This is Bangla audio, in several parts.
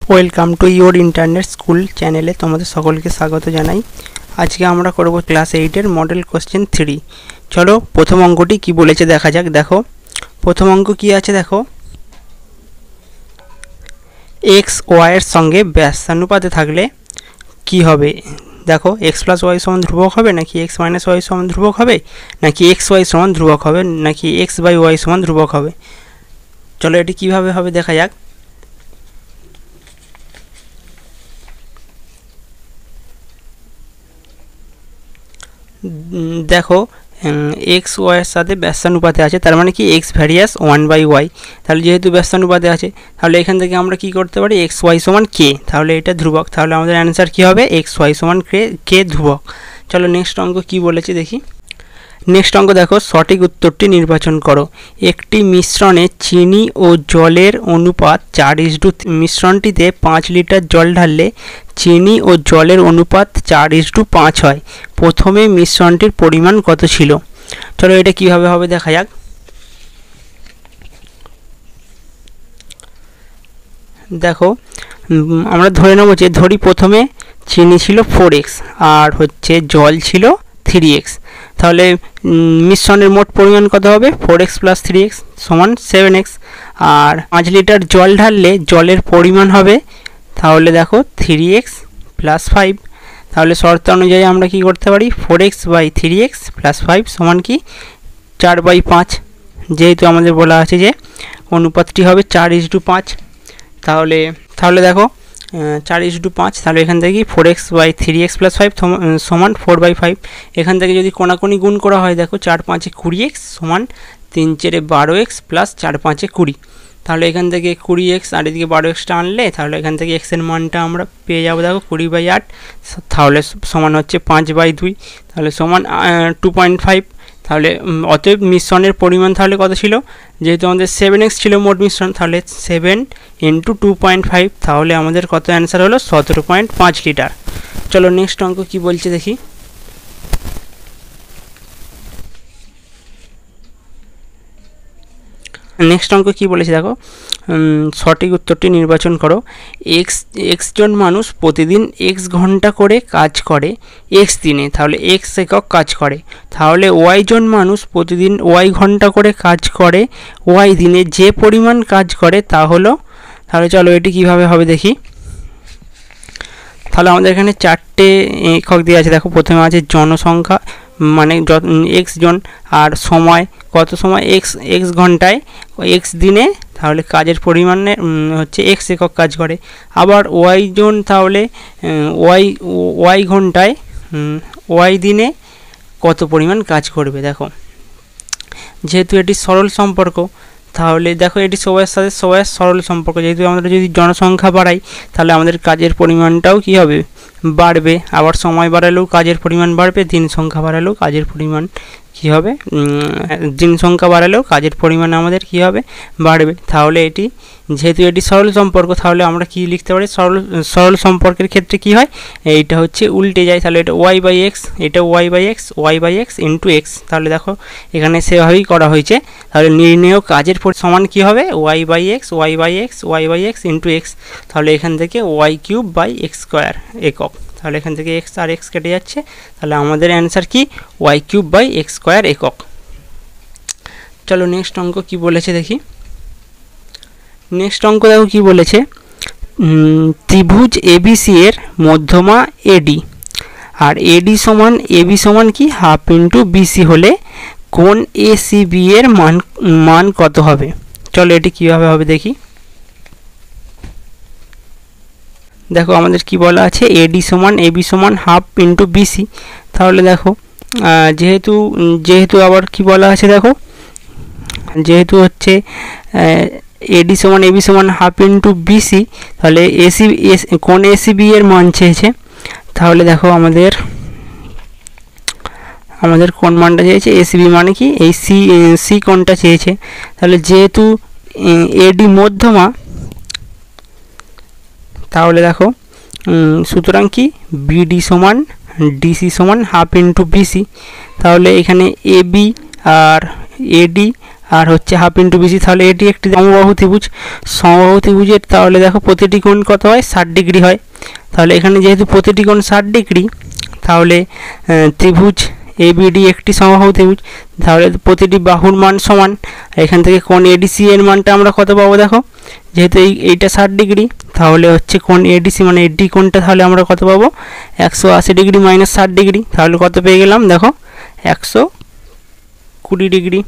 Welcome to your internet school চ্যানেলে তোমাদের সকলকে স্বাগত জানাই। আজকে আমরা করব ক্লাস 8 এর মডেল কোশ্চেন 3। চলো প্রথম অঙ্কটি কি বলেছে দেখা যাক। দেখো প্রথম অঙ্ক কি আছে, দেখো এক্স ওয়াই এর সঙ্গে ব্যস্তানুপাতে থাকলে কি হবে। দেখো এক্স প্লাস ওয়াই সমান ধ্রুবক হবে, নাকি এক্স মাইনাস ওয়াই সমান ধ্রুবক হবে, নাকি এক্স ওয়াই সমান ধ্রুবক হবে, নাকি এক্স বাই ওয়াই সমান ধ্রুবক হবে। চলো এটি কিভাবে হবে দেখা যাক। দেখো এক্স ওয়াইয়ের সাথে ব্যস্তানুপাতে আছে, তার মানে কি এক্স ভ্যারিয়াস 1/y। তাহলে যেহেতু ব্যস্তানুপাতে আছে, তাহলে এখান থেকে আমরা কি করতে পারি, এক্স ওয়াই সমান কে, তাহলে এটা ধ্রুবক। তাহলে আমাদের অ্যান্সার কি হবে, এক্স ওয়াই সমান কে ধ্রুবক। চলো নেক্সট অঙ্ক কি বলেছে দেখি। নেক্সট অঙ্ক দেখো, সঠিক উত্তরটি নির্বাচন করো। একটি মিশ্রণে চিনি ও জলের অনুপাত 4:3। মিশ্রণটিতে 5 লিটার জল ঢাললে চিনি ও জলের অনুপাত 4:5 হয়। প্রথমে মিশ্রণটির পরিমাণ কত ছিল। চলো এটা কিভাবে হবে দেখা যাক। দেখো আমরা ধরে নেব যে, ধরি প্রথমে চিনি ছিল 4x আর হচ্ছে জল ছিল 3x। তাহলে মিশ্রণের মোট পরিমাণ কত হবে, 4x + 3x সমান 7x। আর 5 লিটার জল ঢাললে জলের পরিমাণ হবে, তাহলে দেখো 3x + 5। তাহলে শর্ত অনুযায়ী আমরা কি করতে পারি, 4x / 3x + 5 সমান কি 4/5। যেহেতু আমাদের বলা আছে যে অনুপাতটি হবে 4:5, তাহলে দেখো 4:5। তাহলে এখান থেকে 4x / 3x + 5 সমান 4/5। এখান থেকে যদি কোনাকুনি গুণ করা হয়, দেখো 4 × 5 = 20x সমান 3 × 4 = 12x + 4 × 5 = 20। তাহলে এখান থেকে 20x আর এদিকে 12xটা আনলে, তাহলে এখান থেকে x এর মানটা আমরা পেয়ে যাবো, দেখো 20/8। তাহলে সমান হচ্ছে 5/2, তাহলে সমান 2.5। তাহলে অতএব মিশ্রণের পরিমাণ তাহলে কত ছিল, যেহেতু আমাদের 7x ছিল মোট মিশ্রণ, তাহলে 7 × 2.5, তাহলে আমাদের কত অ্যান্সার হলো 17.5 লিটার। চলো নেক্সট অঙ্ক কি বলছে দেখি। নেক্সট অঙ্ক কি বলেছে দেখো, সঠিক উত্তরটি নির্বাচন করো। এক্স জন মানুষ প্রতিদিন এক্স ঘন্টা করে কাজ করে এক্স দিনে, তাহলে এক্স একক কাজ করে। তাহলে ওয়াই জন মানুষ প্রতিদিন ওয়াই ঘন্টা করে কাজ করে ওয়াই দিনে, যে পরিমাণ কাজ করে তা হলো। তাহলে চলো এটি কিভাবে হবে দেখি। তাহলে আমাদের এখানে 4টে একক দেওয়া আছে। দেখো প্রথমে আছে জনসংখ্যা, মানে এক্স জন, আর সময় কত সময়, এক্স ঘন্টায় এক্স দিনে, তাহলে কাজের পরিমাণে হচ্ছে এক্স একক কাজ করে। আবার ওয়াই জন, তাহলে ওয়াই ঘন্টায় ওয়াই দিনে কত পরিমাণ কাজ করবে। দেখো যেহেতু এটি সরল সম্পর্ক, তাহলে দেখো এটি সবার সাথে সবার সরল সম্পর্ক। যেহেতু আমরা যদি জনসংখ্যা বাড়াই, তাহলে আমাদের কাজের পরিমাণটাও কি হবে, বাড়বে। আবার সময় বাড়ালেও কাজের পরিমাণ বাড়বে, দিন সংখ্যা বাড়ালেও কাজের পরিমাণ কি হবে, দিন সংখ্যা বাড়ালেও কাজের পরিমাণ আমাদের কি হবে, বাড়বে। তাহলে এটি যেহেতু এটি সরল সম্পর্ক, তাহলে আমরা কি লিখতে পারি, সরল সম্পর্কের ক্ষেত্রে কি হয়, এইটা হচ্ছে উল্টে যায়। তাহলে এটা y/x, এটা y/x, y/x × x। তাহলে দেখো এখানে সেভাবেই করা হয়েছে। তাহলে নির্ণেয় কাজের সমান কি হবে, y/x, y/x, y/x × x। তাহলে এখান থেকে y³/x² একক। তাহলে এখান থেকে x আর x কেটে যাচ্ছে, তাহলে আমাদের অ্যান্সার কি y³/x² একক। চলো নেক্সট অঙ্ক কি বলেছে দেখি। নেক্সট অঙ্ক দেখো কি বলেছে, ত্রিভুজ এবিসি এর মধ্যমা এডি, আর এডি সমান এবি সমান কি ½ × বিসি হলে কোণ এসিবি এর মান কত হবে। চলো এটি কিভাবে হবে দেখি। দেখো আমাদের কি বলা আছে, এডি সমান এবি সমান ½ × বিসি। তাহলে দেখো যেহেতু আবার কি বলা আছে, দেখো যেহেতু হচ্ছে এডি সমান এবি সমান ½ × বিসি, তাহলে কোণ এসিবি এর মান চেয়েছে। তাহলে দেখো আমাদের কোন মানটা চেয়েছে, এসিবি মানে কি এই সি কোণটা চেয়েছে। তাহলে যেহেতু এডি মধ্যমা, তাহলে দেখো সুতরাং কি বিডি সমান ডিসি সমান ½ × বিসি। তাহলে এখানে এবি আর এডি আর হচ্ছে হাফ ইন্টু বিসি, তাহলে এটি একটি সমবাহু ত্রিভুজ। সমবাহু ত্রিভুজের তাহলে দেখো প্রতিটি কোণ কত হয়, 60 ডিগ্রি হয়। তাহলে এখানে যেহেতু প্রতিটি কোণ 60 ডিগ্রি, তাহলে ত্রিভুজ এবিডি একটি সমবাহু ত্রিভুজ। তাহলে প্রতিটি বাহুর মান সমান। এখান থেকে কোণ এডিসি এর মানটা আমরা কত পাবো দেখো, যেহেতু এইটা 60 ডিগ্রি, তাহলে হচ্ছে কোণ এডিসি মানে এডি কোণটা তাহলে আমরা কত পাবো, 180 ডিগ্রি মাইনাস 60 ডিগ্রি, তাহলে কত পেয়ে গেলাম দেখো 120 ডিগ্রি।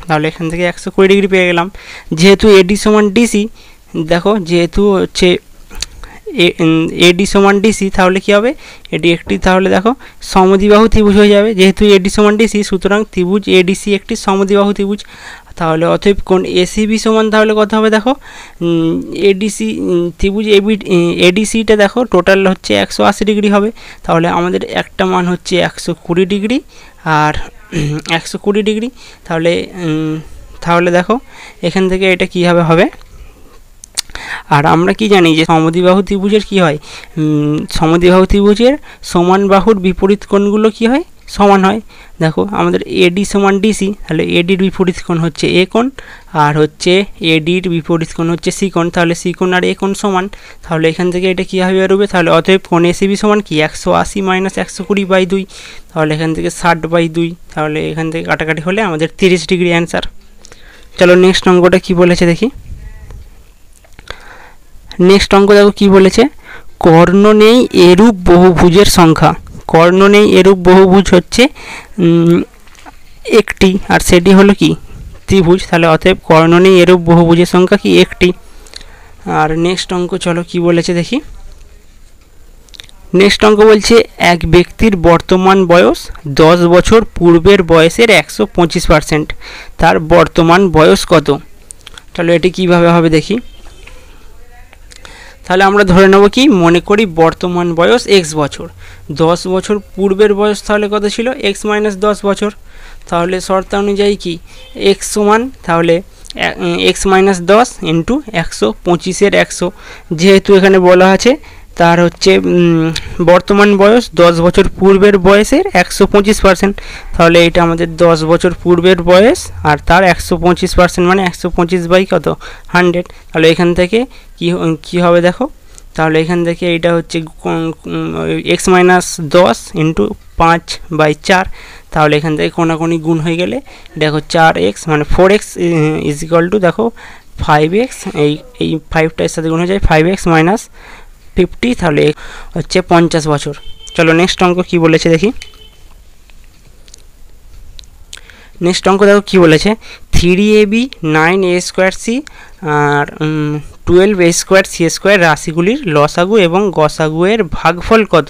তাহলে এখান থেকে 120 ডিগ্রি পেয়ে গেলাম। যেহেতু এডি সমান ডিসি, দেখো যেহেতু হচ্ছে এডি সমান ডিসি, তাহলে কী হবে, এটি একটি তাহলে দেখো সমদ্বিবাহু ত্রিভুজ হয়ে যাবে। যেহেতু এডি সমান ডিসি, সুতরাং ত্রিভুজ এডিসি একটি সমদ্বিবাহু ত্রিভুজ। তাহলে অতএব কোণ এসিবি সমান তাহলে কত হবে দেখো, এডিসি ত্রিভুজ এডিসিটা দেখো টোটাল হচ্ছে 180 ডিগ্রি হবে। তাহলে আমাদের একটা মান হচ্ছে 120 ডিগ্রি আর 120 ডিগ্রি। তাহলে দেখো এখান থেকে এটা কীভাবে হবে। আর আমরা কি জানি যে সমদ্বিবাহু ত্রিভুজের কি হয়, সমদ্বিবাহু ত্রিভুজের সমান বাহুর বিপরীত কোণগুলো কি হয়, সমান হয়। দেখো আমাদের এডি সমান ডিসি, তাহলে এডির বিপরীত কোণ হচ্ছে এ কোণ, আর হচ্ছে এডির বিপরীত কোণ হচ্ছে সি কোণ। তাহলে সি কোণ আর এ কোণ সমান। তাহলে এখান থেকে এটা কীভাবে বেরোবে, তাহলে অতএব কোণ এসিবি সমান কি 180 মাইনাস 120/2। তাহলে এখান থেকে 60/2। তাহলে এখান থেকে কাটাকাটি হলে আমাদের 30 ডিগ্রি অ্যান্সার। চলো নেক্সট অঙ্কটা কি বলেছে দেখি। নেক্সট অঙ্ক দেখো কি বলেছে, কর্ণ নেই এরূপ বহুভুজের সংখ্যা। কর্ণ নেই এরূপ বহুভুজ হচ্ছে একটি, আর সেটি হলো কি ত্রিভুজ। তাহলে অতএব কর্ণ নেই এরূপ বহুভুজের সংখ্যা কি একটি। আর নেক্সট অঙ্ক চলো কি বলেছে দেখি। নেক্সট অঙ্ক বলছে এক ব্যক্তির বর্তমান বয়স 10 বছর পূর্বের বয়সের 125%। তার বর্তমান বয়স কত। চলো এটি কিভাবে হবে দেখি। তাহলে আমরা ধরে নেব কি, মনে করি বর্তমান বয়স এক্স বছর, 10 বছর পূর্বের বয়স তাহলে কত ছিল, এক্স মাইনাস 10 বছর। তাহলে শর্ত অনুযায়ী কি এক্স সমান, তাহলে এক্স মাইনাস 10 ইন্টু 125-এর 100। যেহেতু এখানে বলা আছে তার হচ্ছে বর্তমান বয়স 10 বছর পূর্বের বয়সের 125%। তাহলে এটা আমাদের 10 বছর পূর্বের বয়স আর তার 125% মানে 125 কত 100। তাহলে এখান থেকে কি হবে দেখো, তাহলে এখান থেকে এটা হচ্ছে এক্স মাইনাস 10 ইন্টু 5/4। তাহলে এখান থেকে কোনাকুনি গুণ হয়ে গেলে দেখো 4x মানে 4x ইজ ইকুয়াল টু দেখো 5x, এই 5টার সাথে গুণ হয়ে যায় 5x মাইনাস 50, তাহলে হচ্ছে 50 বছর। চলো নেক্সট অঙ্ক কি বলেছে দেখি। নেক্সট অঙ্ক দেখো কি বলেছে, 3ab 9a² c আর 12a² c² রাশিগুলির লসাগু এবং গসাগু এর ভাগফল কত।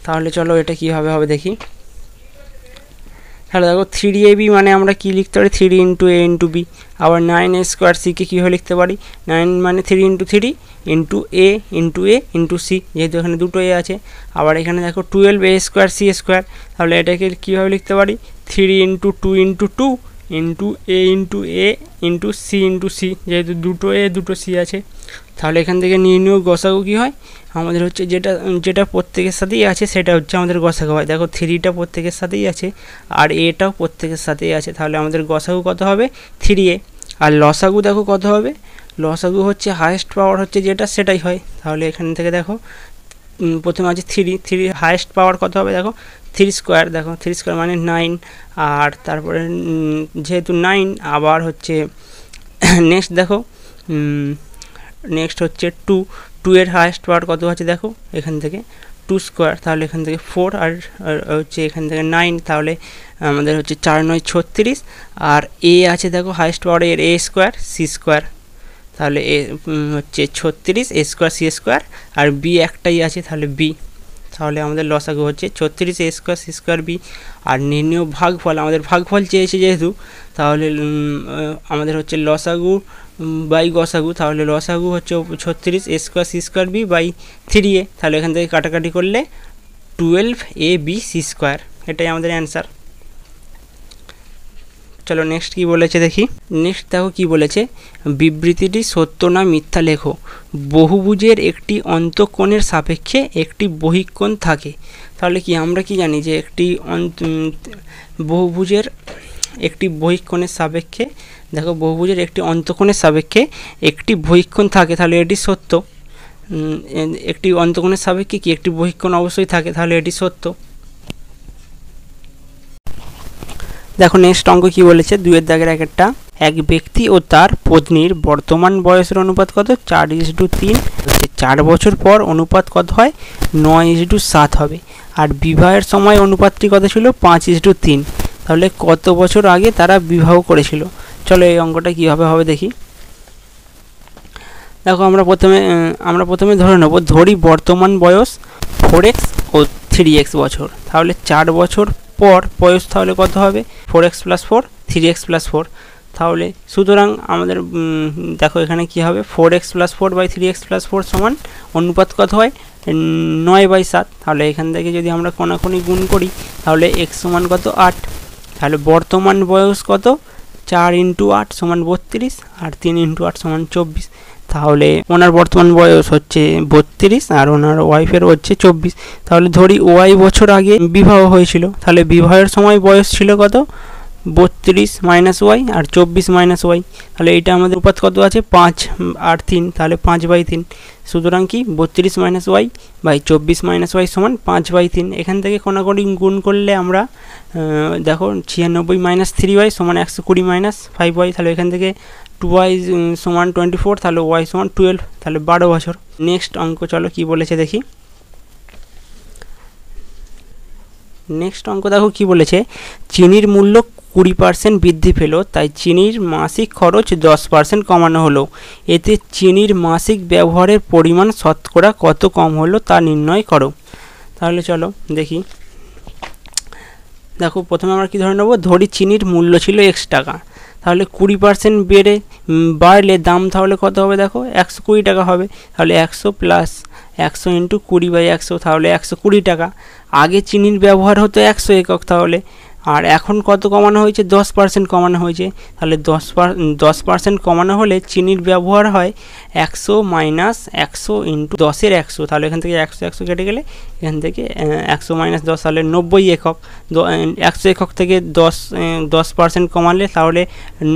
তাহলে চলো এটা কীভাবে হবে দেখি। তাহলে দেখো 3ab মানে আমরা কি লিখতে পারি, 3 ইন্টু a ইন্টু b। আবার 9a² c কে কীভাবে লিখতে পারি, 9 মানে 3 into 3 into a into c, যেহেতু এখানে দুটো a আছে। আবার এখানে দেখো 12a² c², তাহলে এটাকে কীভাবে লিখতে পারি, 3 into 2 into 2 into a into c, যেহেতু দুটো a দুটো c আছে। তাহলে এখান থেকে নির্ণয় গসাগু কী হয়, আমাদের হচ্ছে যেটা প্রত্যেকের সাথেই আছে সেটা হচ্ছে আমাদের গসাগু হয়। দেখো 3টা প্রত্যেকের সাথেই আছে আর এটাও প্রত্যেকের সাথেই আছে, তাহলে আমাদের গসাগু কত হবে 3a। আর লসাগু দেখো কত হবে, লসাগু হচ্ছে হায়েস্ট পাওয়ার হচ্ছে যেটা সেটাই হয়। তাহলে এখান থেকে দেখো প্রথমে আছে 3 হায়েস্ট পাওয়ার কত হবে দেখো 3², দেখো 3² মানে 9। আর তারপরে যেহেতু 9 আবার হচ্ছে নেক্সট দেখো নেক্সট হচ্ছে 2 এর হায়েস্ট পাওয়ার কত আছে দেখো এখান থেকে 2², তাহলে এখান থেকে 4 আর হচ্ছে এখান থেকে 9, তাহলে আমাদের হচ্ছে 4 9 36। আর এ আছে দেখো হায়েস্ট পাওয়ার এর a² c², তাহলে এ হচ্ছে 36 a² c², আর বি একটাই আছে তাহলে বি। তাহলে আমাদের লসাগু হচ্ছে 36 a² c² বি। আর নির্ণয় ভাগফল, আমাদের ভাগফল চেয়েছে যেহেতু, তাহলে আমাদের হচ্ছে লসাগু বাই গসাগু, তাহলে লসাগু হচ্ছে 36 a² c² B by 3a। তাহলে এখান থেকে কাটাকাটি করলে 12ab c², এটাই আমাদের অ্যান্সার। চলো নেক্সট কি বলেছে দেখি। নেক্সট দেখো কি বলেছে, বিবৃতিটি সত্য না মিথ্যা লেখো। বহুভুজের একটি অন্তঃকোণের সাপেক্ষে একটি বহিঃকোণ থাকে। তাহলে কি আমরা কি জানি যে একটি বহুভুজের একটি বহিঃকোণের সাপেক্ষে, দেখো বহুভুজের একটি অন্তঃকোণের সাপেক্ষে একটি বহিঃকোণ থাকে, তাহলে এটি সত্য। একটি অন্তঃকোণের সাপেক্ষে কি একটি বহিঃকোণ অবশ্যই থাকে, তাহলে এটি সত্য। দেখো নেক্সট অঙ্ক কি বলেছে, 2 এর দাগের একটা, এক ব্যক্তি ও তার পত্নীর বর্তমান বয়সের অনুপাত কত, 4:3। 4 বছর পর অনুপাত কত হয়, 9:7 হবে। আর বিবাহের সময় অনুপাতটি কত ছিল, 5:3। তাহলে কত বছর আগে তারা বিবাহ করেছিল। চলো এই অঙ্কটা কীভাবে হবে দেখি। দেখো আমরা প্রথমে ধরে নেব, ধরি বর্তমান বয়স 4x ও 3x বছর, তাহলে 4 বছর পর বয়স তাহলে কত হবে, 4x + 4 3x + 4। তাহলে সুতরাং আমাদের দেখো এখানে কি হবে, 4x + 4 / 3x + 4 সমান অনুপাত কত হয়, 9/7। তাহলে এখান থেকে যদি আমরা কোনাকুনি গুণ করি তাহলে x সমান কত, 8। তাহলে বর্তমান বয়স কত, 4 × 8 = 32, আর 3 × 8 = 24। তাহলে ওনার বর্তমান বয়স হচ্ছে 32 আর ওনার ওয়াইফের হচ্ছে 24। তাহলে ধরি ওয়াই বছর আগে বিবাহ হয়েছিল, তাহলে বিবাহের সময় বয়স ছিল কত, 32 - ওয়াই আর 24 - ওয়াই। তাহলে এইটা আমাদের অনুপাত কত আছে, 5 আর 3, তাহলে 5/3। সুতরাং কি 32 - ওয়াই বাই 24 - ওয়াই সমান 5/3। এখান থেকে কোনাকুনি গুণ করলে আমরা দেখো 96 - 3y সমান 120 - 5y। তাহলে এখান থেকে 2y সমান 24, তাহলে y সমান 12, তাহলে 12 বছর। নেক্সট অঙ্ক চলো কি বলেছে দেখি। নেক্সট অঙ্ক দেখো কি বলেছে, চিনির মূল্য 20% বৃদ্ধি পেল, তাই চিনির মাসিক খরচ 10% কমানো হলো। এতে চিনির মাসিক ব্যবহারের পরিমাণ শতকরা কত কম হলো তা নির্ণয় করো। তাহলে চলো দেখি। দেখো প্রথমে আমরা কি ধরে নেব, ধরি চিনির মূল্য ছিল x টাকা, তাহলে 20% বাড়লে দাম তাহলে কত হবে, দেখো 120 টাকা হবে। তাহলে 100 + 100 × 20/100, তাহলে 120 টাকা। আগে চিনির ব্যবহার হতো 100 একক, তাহলে আর এখন কত কমানো হয়েছে, 10% কমানো হয়েছে। তাহলে 10% কমানো হলে চিনির ব্যবহার হয় 100 - 100 × 10-এর 100। তাহলে এখান থেকে 100 কেটে গেলে এখান থেকে 100 - 10, তাহলে 90 একক। 100 একক থেকে 10% কমালে তাহলে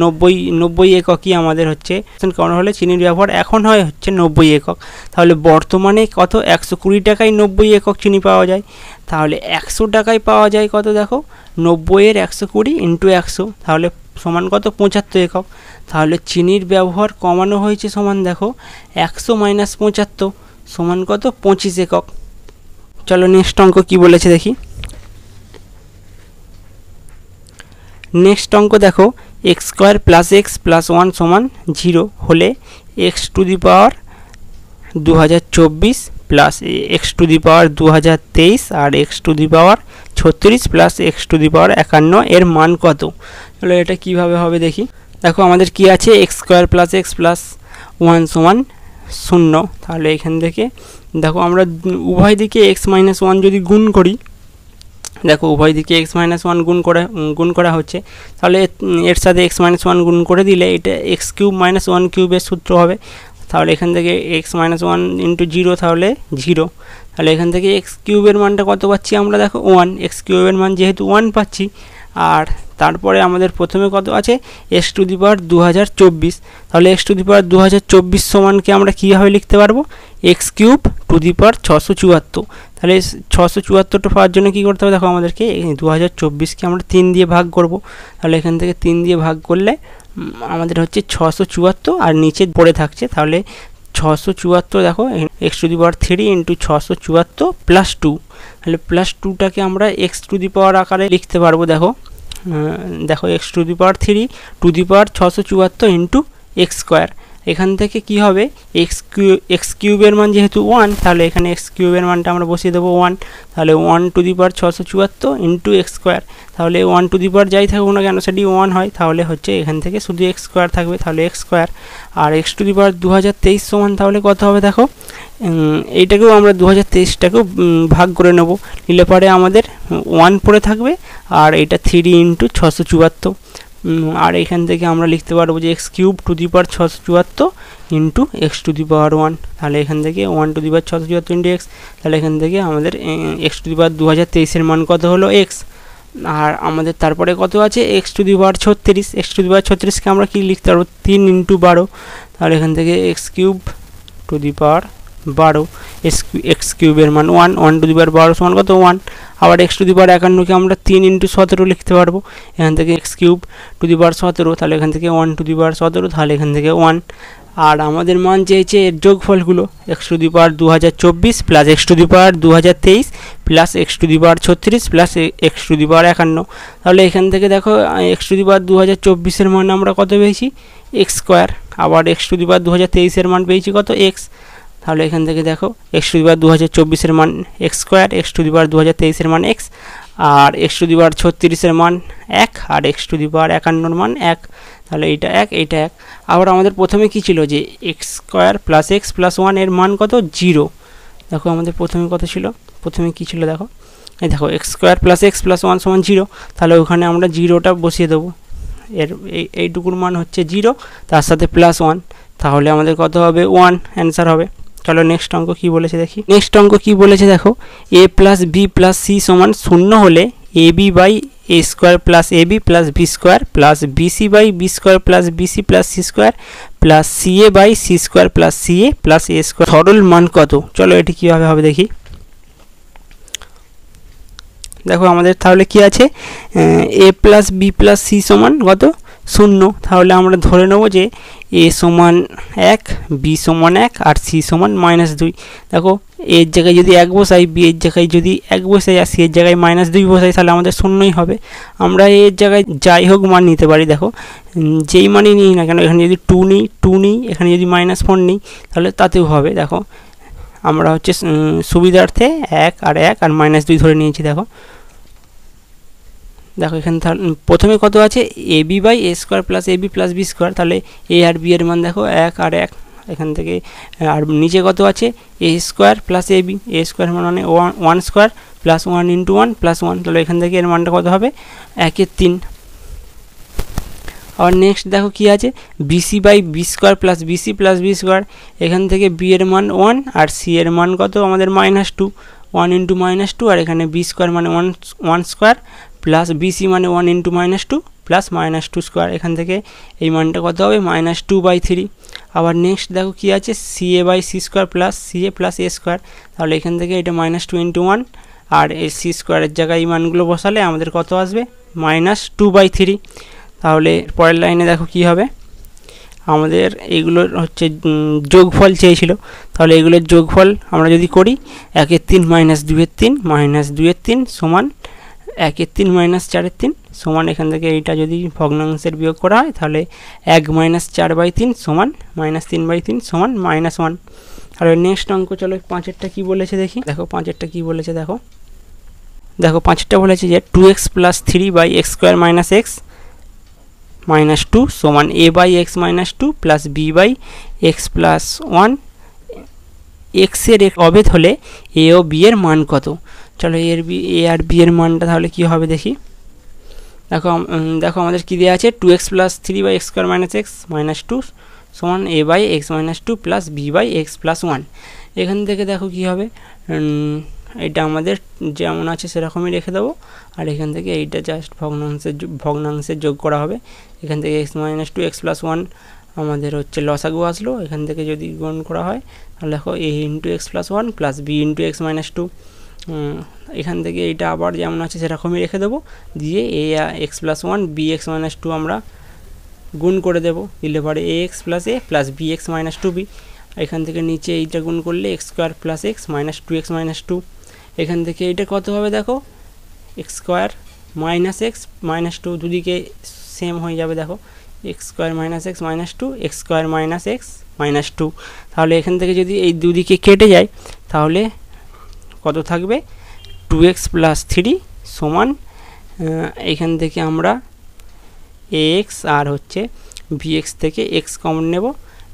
90 এককই আমাদের হচ্ছে কমানো হলে চিনির ব্যবহার এখন হচ্ছে 90 একক। তাহলে বর্তমানে কত, 120 টাকায় 90 একক চিনি পাওয়া যায়। তাহলে 100 টাকায় পাওয়া যায় কত, দেখো 90-এর 120 × 100, তাহলে সমান কত, 75 একক। তাহলে চিনির ব্যবহার কমানো হয়েছে সমান দেখো 100 - 75 সমান কত, 25 একক। চলো নেক্সট অঙ্ক কি বলেছে দেখি। নেক্সট অঙ্ক দেখো, x² + x + 1 = 0 হলে x² 2024 প্লাস x² 2023 আর x² 36 প্লাস x² 51 এর মান কত। তাহলে এটা কিভাবে হবে দেখি। দেখো আমাদের কি আছে, x² + x + 1 = 0। তাহলে এখান থেকে দেখো আমরা উভয় দিকে x - 1 যদি গুণ করি, দেখো উভয় দিকে x - 1 গুণ করা হচ্ছে, তাহলে এর সাথে x - 1 গুণ করে দিলে এটা x³ - 1³ এর সূত্র হবে। তাহলে এখান থেকে x - 1 × 0, তাহলে 0। তাহলে এখান থেকে x³ এর মানটা কত পাচ্ছি আমরা, দেখো 1। x³ এর মান যেহেতু 1 পাচ্ছি, আর তারপরে আমাদের প্রথমে কত আছে, x² 2024। তাহলে x² 2024 সমানকে আমরা কীভাবে লিখতে পারবো, x³ ⁴ 674। তাহলে 674টা পাওয়ার জন্য কী করতে হবে, দেখো আমাদেরকে 2024কে আমরা 3 দিয়ে ভাগ করব। তাহলে এখান থেকে 3 দিয়ে ভাগ করলে আমাদের হচ্ছে 674, আর নিচে পড়ে থাকছে, তাহলে 674 দেখো x³ 3 × 674 + 2। তাহলে +2টাকে আমরা x² আকারে লিখতে পারবো। দেখো x³ 3 ⁴ 674 × x²। এখান থেকে কি হবে, x³ এর মান যেহেতু 1, তাহলে এখানে x³ এর মানটা আমরা বসিয়ে দেবো 1। তাহলে 1 ⁴ 674 × x²। তাহলে 1 যাই থাকুক না কেন সেটি 1 হয়, তাহলে হচ্ছে এখান থেকে শুধু x² থাকবে, তাহলে x²। আর x² 2023 সমান তাহলে কত হবে, দেখো এইটাকেও আমরা 2023টাকেও ভাগ করে নেব, নিলে পরে আমাদের 1 পড়ে থাকবে, আর এটা 3 × 674। আর এখান থেকে আমরা লিখতে পারবো যে x³ ⁴ 674 × x² 1। তাহলে এখান থেকে 1 ⁴ 674 × x। তাহলে এখান থেকে আমাদের x² 2023 এর মান কত হলো, x। আর আমাদের তারপরে কত আছে x to the power 36। X to the power 36কে আমরা কি লিখতে পারবো 3 × 12। তাহলে এখান থেকে x cube two the power 12, x কিউবের মান 1, 1 টু দি পাওয়ার 12 সমান কত 1। আবার এক্স টু দি পাওয়ার 51কে আমরা 3 × 17 লিখতে পারবো। এখান থেকে এক্স কিউব টু দি পাওয়ার 17, তাহলে এখান থেকে 1 টু দি পাওয়ার 17, তাহলে এখান থেকে 1। আর আমাদের মান চেয়েছে এর যোগফলগুলো x to the power 2024 plus x to the power 2023 plus x to the power 36 plus x to the power 51। তাহলে এখান থেকে দেখো এক্স টু দি পাওয়ার 2024-এর মান আমরা কত পেয়েছি এক্স স্কোয়ার, আবার এক্স টু দি পাওয়ার 2023-এর মান পেয়েছি কত এক্স। তাহলে এখান থেকে দেখো এক্স টু দি পাওয়ার 2024-এর মান x square, x to the power 2023-এর মান এক্স, আর এক্স টু দি পাওয়ার 36-এর মান 1, আর এক্স টু দি পাওয়ার 51-এর মান 1। তাহলে এইটা 1, এইটা 1। আবার আমাদের প্রথমে কি ছিল যে x square plus x plus 1 এর মান কত 0। দেখো আমাদের প্রথমে কত ছিল, প্রথমে কি ছিল দেখো, এই দেখো x square plus x plus 1 সমান 0। তাহলে ওখানে আমরা 0টা বসিয়ে দেবো, এর এইটুকুর মান হচ্ছে 0, তার সাথে প্লাস 1, তাহলে আমাদের কত হবে 1 অ্যান্সার হবে। চলো নেক্সট অঙ্ক কী বলেছে দেখি। নেক্সট অঙ্ক কী বলেছে দেখো, a plus b plus c সমান 0 হলে a b by a square plus a b plus b square plus b c by b square plus BC plus c square plus c a by c square plus c a plus a square সরল মান কত। চলো এটি কীভাবে হবে দেখি। দেখো আমাদের তাহলে কি আছে, এ প্লাস বি প্লাস সি সমান কত 0। তাহলে আমরা ধরে নেব যে এ সমান 1, বি সমান 1 আর সি সমান -2। দেখো এর জায়গায় যদি 1 বসাই, বি এর জায়গায় যদি 1 বসাই আর সি এর জায়গায় -2 বসাই, তাহলে আমাদের 0ই হবে। আমরা এর জায়গায় যাই হোক মান নিতে পারি, দেখো যেই মানই নিই না কেন, এখানে যদি 2 নিই, এখানে যদি -4 নিই তাহলে তাতেও হবে। দেখো আমরা হচ্ছে সুবিধার্থে 1 আর 1 আর -2 ধরে নিয়েছি। দেখো দেখো এখানে প্রথমে কত আছে a b by a square plus a b plus b square, তাহলে এ আর বি এর মান দেখো 1 আর 1 এখান থেকে। আর নিচে কত আছে a square plus a B, A square মানে 1 স্কোয়ার প্লাস 1 × 1 প্লাস 1, তাহলে এখান থেকে এর মানটা কত হবে 1/3। আর নেক্সট দেখো কি আছে bc by b square plus BC plus b square, এখান থেকে বি এর মান 1 আর সি এর মান কত আমাদের -2, 1 × -2, আর এখানে বি স্কোয়ার মানে 1 স্কোয়ার প্লাস বিসি মানে 1 × -2 প্লাস -2 স্কোয়ার, এখান থেকে এই মানটা কত হবে -2/3। আবার নেক্সট দেখো কি আছে c a by c square plus c a plus a square, তাহলে এখান থেকে এটা -2 × 1, আর এই সি স্কোয়ারের জায়গায় এই মানগুলো বসালে আমাদের কত আসবে -2/3। তাহলে পরের লাইনে দেখো কি হবে, আমাদের এইগুলোর হচ্ছে যোগফল চেয়েছিল, তাহলে এগুলোর যোগফল আমরা যদি করি 1/3 -2/3 -2/3 সমান 1/3 -4/3 সমান, এখান থেকে এইটা যদি ভগ্নাংশের বিয়োগ করা হয় তাহলে 1 - 4/3 সমান -3/3 সমান -1। আর নেক্সট অঙ্ক চলো 5-এরটা কী বলেছে দেখি। দেখো 5-এরটা কী বলেছে দেখো, দেখো 5-এরটা বলেছে যে 2x + 3/x² - x -2 সমান a by x -2 plus b by x plus 1। X এর অভেদ হলে এ ও বি এর মান কত। চলো এ আর বি এর মানটা তাহলে কি হবে দেখি। দেখো দেখো আমাদের কী দেওয়া আছে 2x + 3/x² - x -2 সমান a by x -2 plus b by x plus 1। এখান থেকে দেখো কি হবে, এটা আমাদের যেমন আছে সেরকমই রেখে দেবো, আর এখান থেকে এইটা জাস্ট ভগ্নাংশের যোগ করা হবে। এখান থেকে x -2 x প্লাস 1 আমাদের হচ্ছে লসাগু আসলো, এখান থেকে যদি গুণ করা হয় তাহলে দেখো a × x plus 1 plus b × x -2। এখান থেকে এইটা আবার যেমন আছে সেরকমই রেখে দেবো, দিয়ে a x plus 1 b x -2 আমরা গুণ করে দেবো, দিলে পরে ax plus a plus bx -2b। এখান থেকে নিচে এইটা গুণ করলে x² প্লাস x -2x -2। এখান থেকে এইটা কত হবে দেখো x² - x -2, দুদিকে সেম হয়ে যাবে। দেখো x² - x -2 x² - x -2। তাহলে এখান থেকে যদি এই দুদিকে কেটে যায় তাহলে কত থাকবে 2x + 3 সমান, এখান থেকে আমরা ax আর হচ্ছে bx থেকে x কমন নেব,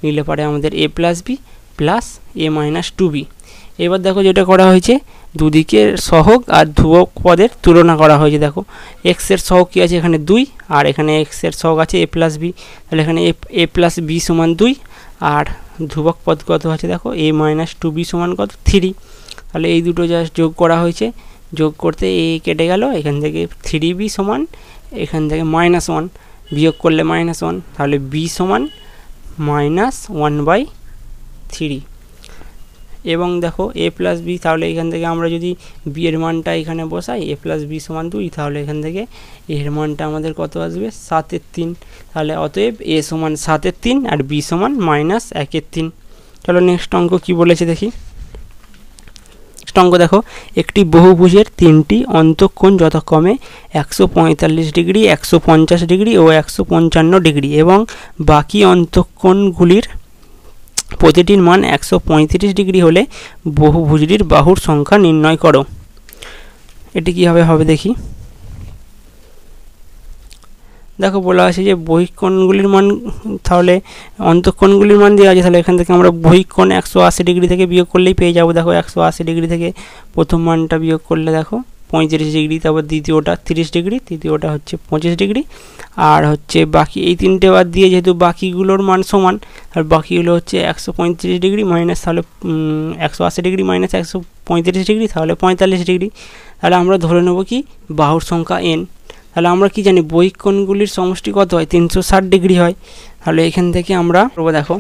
নিলে পরে আমাদের a plus b plus a -2b। এবার দেখো যেটা করা হয়েছে দুদিকের সহগ আর ধ্রুবক পদের তুলনা করা হয়েছে। দেখো x এর সহগ কী আছে এখানে 2, আর এখানে x এর সহগ আছে a প্লাস b, তাহলে এখানে a প্লাস b সমান 2, আর ধ্রুবক পদ কত আছে দেখো a -2b সমান কত 3। তাহলে এই দুটো জাস্ট যোগ করা হয়েছে, যোগ করতে এ কেটে গেল, এখান থেকে 3b সমান এখান থেকে -1 বিয়োগ করলে -1, তাহলে b সমান -1/3। এবং দেখো a প্লাস বি, তাহলে এখান থেকে আমরা যদি b এর মানটা এখানে বসাই a প্লাস বি সমান 2, তাহলে এখান থেকে এর মানটা আমাদের কত আসবে 7/3। তাহলে অতএব a সমান 7/3 আর b সমান -1/3। চলো নেক্সট অঙ্ক কি বলেছে দেখি। নেক্সট অঙ্ক দেখো, একটি বহুভুজের তিনটি অন্তঃকোণ যথাক্রমে 145 ডিগ্রি, 150 ডিগ্রি ও 155 ডিগ্রি এবং বাকি অন্তঃকোণগুলির প্রতিটির মান 135 ডিগ্রি হলে বহুভুজটির বাহুর সংখ্যা নির্ণয় করো। এটি কীভাবে হবে দেখি। দেখো বলা আছে যে বহিঃকোণগুলির মান, তাহলে অন্তঃকোণগুলির মান দেওয়া আছে, তাহলে এখান থেকে আমরা বহিঃকোণ 180 ডিগ্রি থেকে বিয়োগ করলেই পেয়ে যাবো। দেখো 180 ডিগ্রি থেকে প্রথম মানটা বিয়োগ করলে দেখো 35 ডিগ্রি, তারপর দ্বিতীয়টা 30 ডিগ্রি, তৃতীয়টা হচ্ছে 25 ডিগ্রি, আর হচ্ছে বাকি এই তিনটে বাদ দিয়ে যেহেতু বাকিগুলোর মান সমান, আর বাকিগুলো হচ্ছে 135 ডিগ্রি মাইনাস, তাহলে 180 ডিগ্রি মাইনাস 135 ডিগ্রি, তাহলে 45 ডিগ্রি। তাহলে আমরা ধরে নেব কি বাহুর সংখ্যা n। তাহলে আমরা কি জানি বহিঃকোণগুলির সমষ্টি কত হয়, 360 ডিগ্রি হয়। তাহলে এখান থেকে আমরা দেখো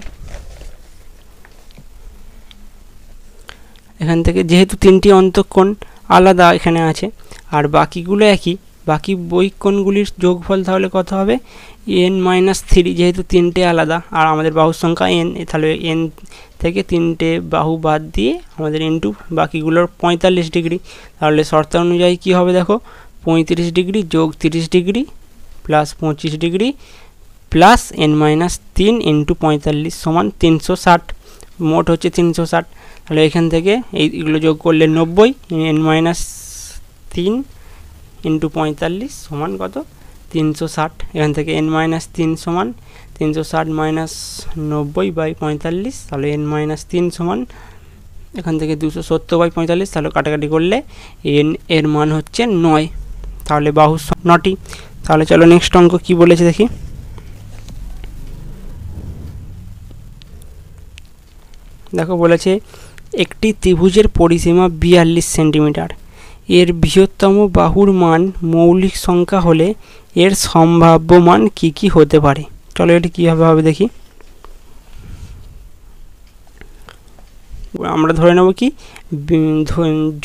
এখান থেকে যেহেতু তিনটি অন্তঃকোণ আলাদা এখানে আছে আর বাকিগুলো একই, বাকি বহিঃকোণগুলির যোগফল তাহলে কত হবে n-3, যেহেতু তিনটে আলাদা আর আমাদের বাহুর সংখ্যা n, তাহলে n থেকে তিনটে বাহু বাদ দিয়ে আমাদের ইনটু বাকিগুলোর 45 ডিগ্রি। তাহলে শর্ত অনুযায়ী কী হবে দেখো, 35 ডিগ্রি যোগ 30 degree plus 25 degree plus n-3 into 45 সমান 360, মোট হচ্ছে 360। তাহলে এখান থেকে এইগুলো যোগ করলে 90, n-3 ইন্টু 45 সমান কত 360। এখান থেকে n-3 সমান 360 মাইনাস 90/45, তাহলে n-3 সমান এখান থেকে 270/45, তাহলে কাটাকাটি করলে n এর মান হচ্ছে 9, তাহলে বাহু 9টি। তাহলে চলো নেক্সট অঙ্ক কি বলেছে দেখি। দেখো বলেছে একটি ত্রিভুজের পরিসীমা 42 সেন্টিমিটার, এর বৃহত্তম বাহুর মান মৌলিক সংখ্যা হলে এর সম্ভাব্য মান কি কি হতে পারে। চলো এটি কীভাবে হবে দেখি। আমরা ধরে নেব কি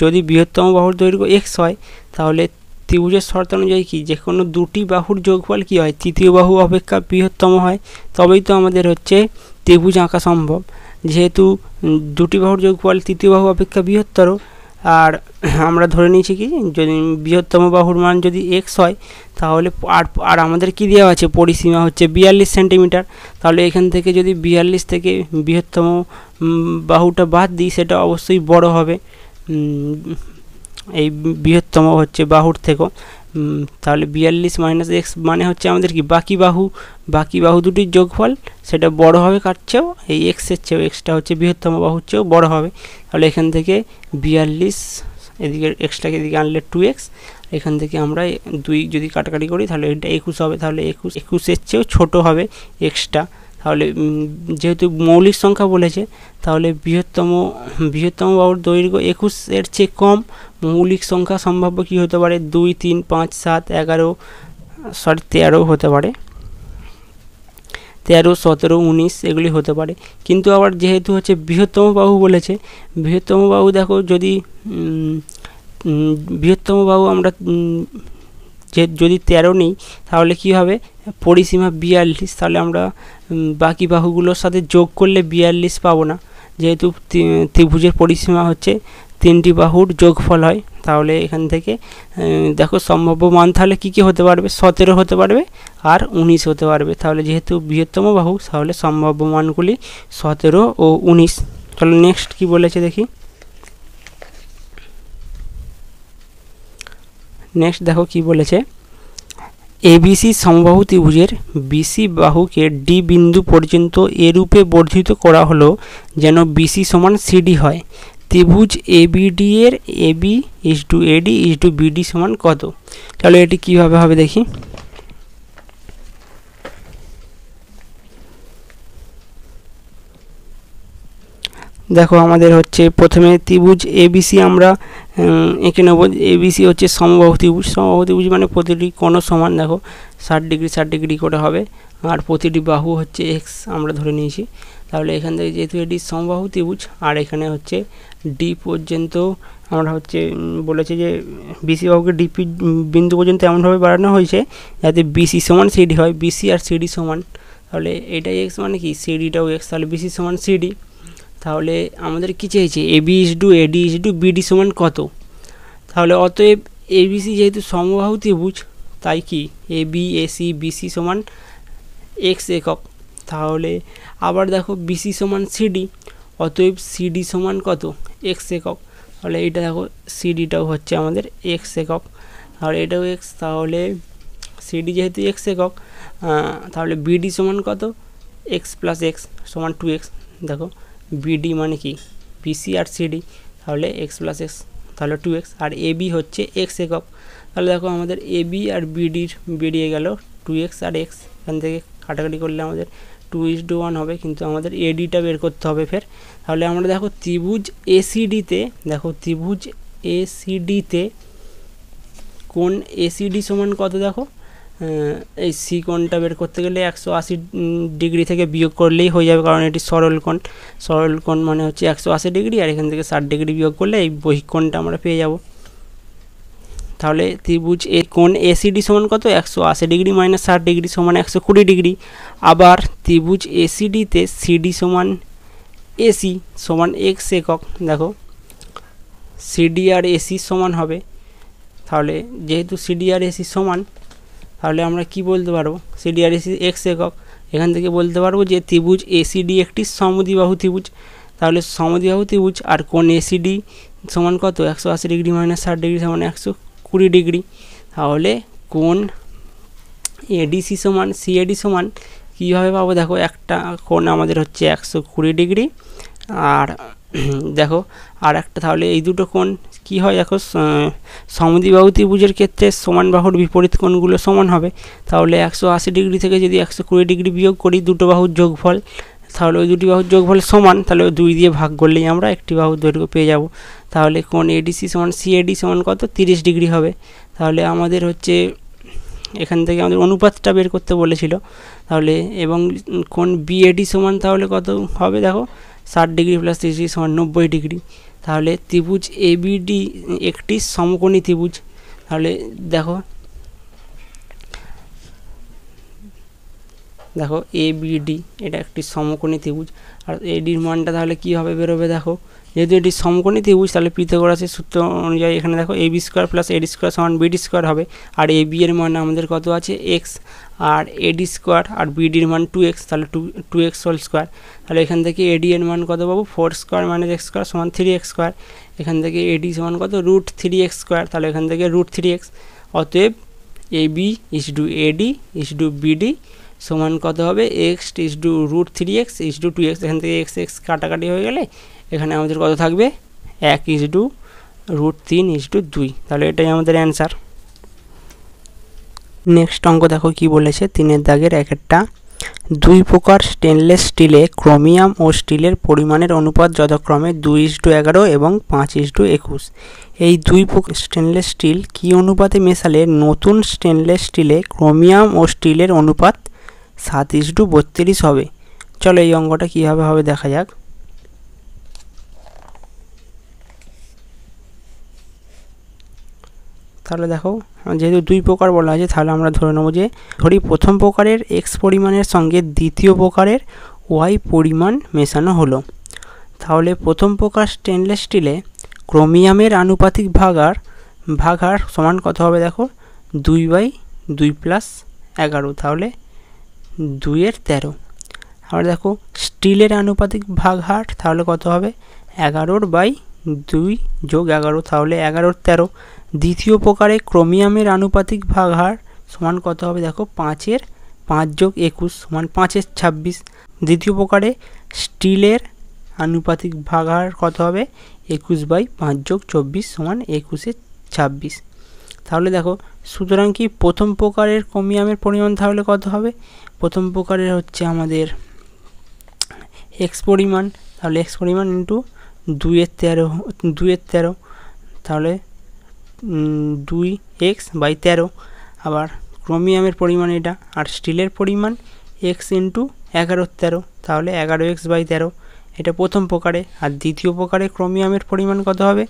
যদি বৃহত্তম বাহুর দৈর্ঘ্য x হয়, তাহলে ত্রিভুজের শর্ত অনুযায়ী কি যে কোনো দুটি বাহুর যোগফল কি হয় তৃতীয় বাহু অপেক্ষা বৃহত্তম হয়, তবেই তো আমাদের হচ্ছে ত্রিভুজ আঁকা সম্ভব। যেহেতু দুটি বাহুর যোগফল তৃতীয় বাহু অপেক্ষা বৃহত্তর, আর আমরা ধরে নিয়েছি কি যদি বৃহত্তম বাহুর মান যদি x হয়, তাহলে আর আমাদের কি দেওয়া আছে পরিসীমা হচ্ছে 42 সেন্টিমিটার। তাহলে এখান থেকে যদি 42 থেকে বৃহত্তম বাহুটা বাদ দিই, সেটা অবশ্যই বড় হবে এই বৃহত্তম হচ্ছে বাহুর থেকেও। তাহলে 42 মাইনাস x মানে হচ্ছে আমাদের কি বাকি বাহু দুটির যোগফল, সেটা বড় হবে কার চেয়েও, এই x এর চেয়েও, xটা হচ্ছে বৃহত্তম বাহুর চেয়েও বড় হবে। তাহলে এখান থেকে 42 এদিকে এক্সটাকে এদিকে আনলে 2x, এখান থেকে আমরা 2 যদি কাটাকাটি করি তাহলে এটা 21 হবে, তাহলে 21 চেয়েও ছোট হবে এক্সটা। তাহলে যেহেতু মৌলিক সংখ্যা বলেছে, তাহলে বৃহত্তম বাহুর দৈর্ঘ্য 21 এর চেয়ে কম মৌলিক সংখ্যা সম্ভাব্য কি হতে পারে 2, 3, 5, 7, 13 হতে পারে, 13, 17, 19 এগুলি হতে পারে। কিন্তু আবার যেহেতু হচ্ছে বৃহত্তম বাহু বলেছে, বৃহত্তম বাহু দেখো যদি বৃহত্তম বাহু আমরা যদি 13 নিই, তাহলে কি হবে পরিসীমা 42, তাহলে আমরা বাকি বাহুগুলোর সাথে যোগ করলে 42 পাবো না, যেহেতু ত্রিভুজের পরিসীমা হচ্ছে তিনটি বাহুর যোগফল হয়। তাহলে এখান থেকে দেখো সম্ভাব্য মান তাহলে কি কি হতে পারবে, 17 হতে পারবে আর 19 হতে পারবে। তাহলে যেহেতু বৃহত্তম বাহু, তাহলে সম্ভাব্য মানগুলি 17 ও 19। চলো নেক্সট কি বলেছে দেখি। নেক্সট দেখো কি বলেছে, এবিসি সমবাহু ত্রিভুজের বিসি বাহুকে ডি বিন্দু পর্যন্ত এরূপে বর্ধিত করা হলো যেন বিসি সমান সিডি হয়। ত্রিভুজ এবিডি এর AB is to AD is to BD সমান কত। চলো এটি কিভাবে হবে দেখি। দেখো আমাদের হচ্ছে প্রথমে ত্রিভুজ এবিসি আমরা এঁকে নেব। এবিসি হচ্ছে সমবাহু ত্রিভুজ। সমবাহু ত্রিভুজ মানে প্রতিটি কোণ সমান, দেখো 60 ডিগ্রি করে হবে, আর প্রতিটি বাহু হচ্ছে এক্স আমরা ধরে নিয়েছি। তাহলে এখান থেকে যেহেতু এটি সমবাহু ত্রিভুজ, আর এখানে হচ্ছে ডি পর্যন্ত আমরা হচ্ছে বলেছে যে বিসি বাহুকে ডিপি বিন্দু পর্যন্ত এমনভাবে বাড়ানো হয়েছে যাতে বিসি সমান সিডি হয়, বিসি আর সিডি সমান। তাহলে এটাই এক্স মানে কি, সিডিটাও এক্স, তাহলে বিসি সমান সিডি। তাহলে আমাদের কী চেয়েছে, AB is to AD is to BD সমান কত। তাহলে অতএব এবিসি যেহেতু সমবাহু ত্রিভুজ, তাই কি এবি এসি বিসি সমান এক্স একক। তাহলে আবার দেখো বিসি সমান সিডি, অতএব সিডি সমান কত, এক্স একক। তাহলে এইটা দেখো সিডিটাও হচ্ছে আমাদের এক্স একক, তাহলে এটাও এক্স। তাহলে সিডি যেহেতু এক্স একক, তাহলে বিডি সমান কত, এক্স প্লাস এক্স সমান 2x। দেখো বিডি মানে কি বিসি আর সিডি, তাহলে এক্স প্লাস এক্স তাহলে 2x। আর এবি হচ্ছে এক্স একক, তাহলে দেখো আমাদের এবি আর বিডির বেরিয়ে গেল 2x আর এক্স। এখান থেকে কাটাকাটি করলে আমাদের 2:1 হবে, কিন্তু আমাদের এডিটা বের করতে হবে ফের। তাহলে আমরা দেখো ত্রিভুজ এসিডিতে, দেখো ত্রিভুজ এসিডিতে কোণ এসিডি সমান কত, দেখো এই সি কোণটা বের করতে গেলে 180 ডিগ্রি থেকে বিয়োগ করলেই হয়ে যাবে, কারণ এটি সরল কোণ। সরল কোণ মানে হচ্ছে 180 ডিগ্রি, আর এখান থেকে 60 ডিগ্রি বিয়োগ করলে এই বহিঃ কোণটা আমরা পেয়ে যাব। তাহলে ত্রিভুজ এ কোণ এসিডি সমান কত, 180 ডিগ্রি মাইনাস 60 ডিগ্রি সমান 120 ডিগ্রি। আবার ত্রিভুজ এসিডিতে সিডি সমান এসি সমান এক্স একক। দেখো সিডি আর এসি সমান হবে, তাহলে যেহেতু সিডি আর এসি সমান, তাহলে আমরা কি বলতে পারবো, সিডি আর এসি এক্স একক। এখান থেকে বলতে পারবো যে ত্রিভুজ এসিডি একটি সমদ্বিবাহু ত্রিভুজ। তাহলে সমদ্বিবাহু ত্রিভুজ আর কোণ এসিডি সমান কত, 180 ডিগ্রি মাইনাস 60 ডিগ্রি সমান 120 ডিগ্রি। তাহলে কোণ এডিসি সমান সিএডি সমান কীভাবে পাবো, দেখো একটা কোণ আমাদের হচ্ছে 120 ডিগ্রি, আর দেখো আর একটা, তাহলে এই দুটো কোণ কি হয়, দেখো সমদ্বিবাহু ত্রিভুজের ক্ষেত্রে সমান বাহুর বিপরীত কোণগুলো সমান হবে। তাহলে 180 ডিগ্রি থেকে যদি 120 ডিগ্রি বিয়োগ করি, দুটো বাহুর যোগফল, তাহলে ওই দুটি বাহুর যোগফল সমান, তাহলে ওই 2 দিয়ে ভাগ করলেই আমরা একটি বাহুর দৈর্ঘ্য পেয়ে যাব। তাহলে কোণ এডিসি সমান সিএডি সমান কত, 30 ডিগ্রি হবে। তাহলে আমাদের হচ্ছে এখান থেকে আমাদের অনুপাতটা বের করতে বলেছিল। তাহলে এবং কোণ বিএডি সমান তাহলে কত হবে, দেখো 60 ডিগ্রি প্লাস 30 ডিগ্রি সমান 90 ডিগ্রি। তাহলে ত্রিভুজ এবিডি একটি সমকোণী ত্রিভুজ। তাহলে দেখো দেখো এবিডি এটা একটি সমকোণী ত্রিভুজ, আর এডির মানটা তাহলে কী হবে বেরোবে, দেখো যেহেতু এটি সমকোণী ত্রিভুজ, তাহলে পিথাগোরাসের সূত্র অনুযায়ী এখানে দেখো AB square plus AD square সমান বিডি স্কোয়ার হবে। আর এবি এর মান আমাদের কত আছে, এক্স, আর এডি স্কোয়ার আর বিডির মান 2x, তাহলে 2x হোল স্কোয়ার। তাহলে এখান থেকে এডি এর মান কত পাবো, 4 স্কোয়ার মাইনাস এক্স স্কোয়ার সমান 3x স্কোয়ার। এখান থেকে এডি সমান কত, √3x স্কোয়ার, তাহলে এখান থেকে √3x। অতএব AB is to AD is to BD সমান কত হবে, x is to √3x is to 2x। এখান থেকে এক্স এক্স কাটাকাটি হয়ে গেলে এখানে আমাদের কত থাকবে, 1 ইজ টু √3 ইজ টু 2। তাহলে এটাই আমাদের অ্যান্সার। নেক্সট অঙ্ক দেখো কি বলেছে, 3 দাগের 1টা, 2 প্রকার স্টেনলেস স্টিলে ক্রোমিয়াম ও স্টিলের পরিমাণের অনুপাত যথাক্রমে 2:11 এবং 5:21। এই 2 প্রকার স্টেনলেস স্টিল কী অনুপাতে মেশালে নতুন স্টেনলেস স্টিলে ক্রোমিয়াম ও স্টিলের অনুপাত 7:32 হবে। চলো এই অঙ্কটা কীভাবে হবে দেখা যাক। তাহলে দেখো যেহেতু 2 প্রকার বলা আছে, তাহলে আমরা ধরে নেব যে ধরি প্রথম প্রকারের x পরিমাণের সঙ্গে দ্বিতীয় প্রকারের y পরিমাণ মেশানো হলো। তাহলে প্রথম প্রকার স্টেনলেস স্টিলে ক্রোমিয়ামের আনুপাতিক ভাগার সমান কত হবে, দেখো 2/2 + 11, তাহলে 2/13। আবার দেখো স্টিলের আনুপাতিক ভাগহার তাহলে কত হবে, 11/2 + 11, তাহলে 11/13। দ্বিতীয় প্রকারে ক্রোমিয়ামের আনুপাতিক ভাগহার সমান কত হবে, দেখো 5 + 21 সমান 5/26। দ্বিতীয় প্রকারে স্টিলের আনুপাতিক ভাগহার কত হবে, 21/5 + 24 সমান 21/26। তাহলে দেখো সুতরাং কি প্রথম প্রকারের ক্রোমিয়ামের পরিমাণ তাহলে কত হবে, প্রথম প্রকারের হচ্ছে আমাদের x পরিমাণ তাহলে এক্স পরিমাণ ইন্টু 2 এর 13 তাহলে 2x/13। আবার ক্রোমিয়ামের পরিমাণ এটা, আর স্টিলের পরিমাণ x ইন্টু 11/13 তাহলে 11x/13। এটা প্রথম প্রকারে। আর দ্বিতীয় প্রকারে ক্রোমিয়ামের পরিমাণ কত হবে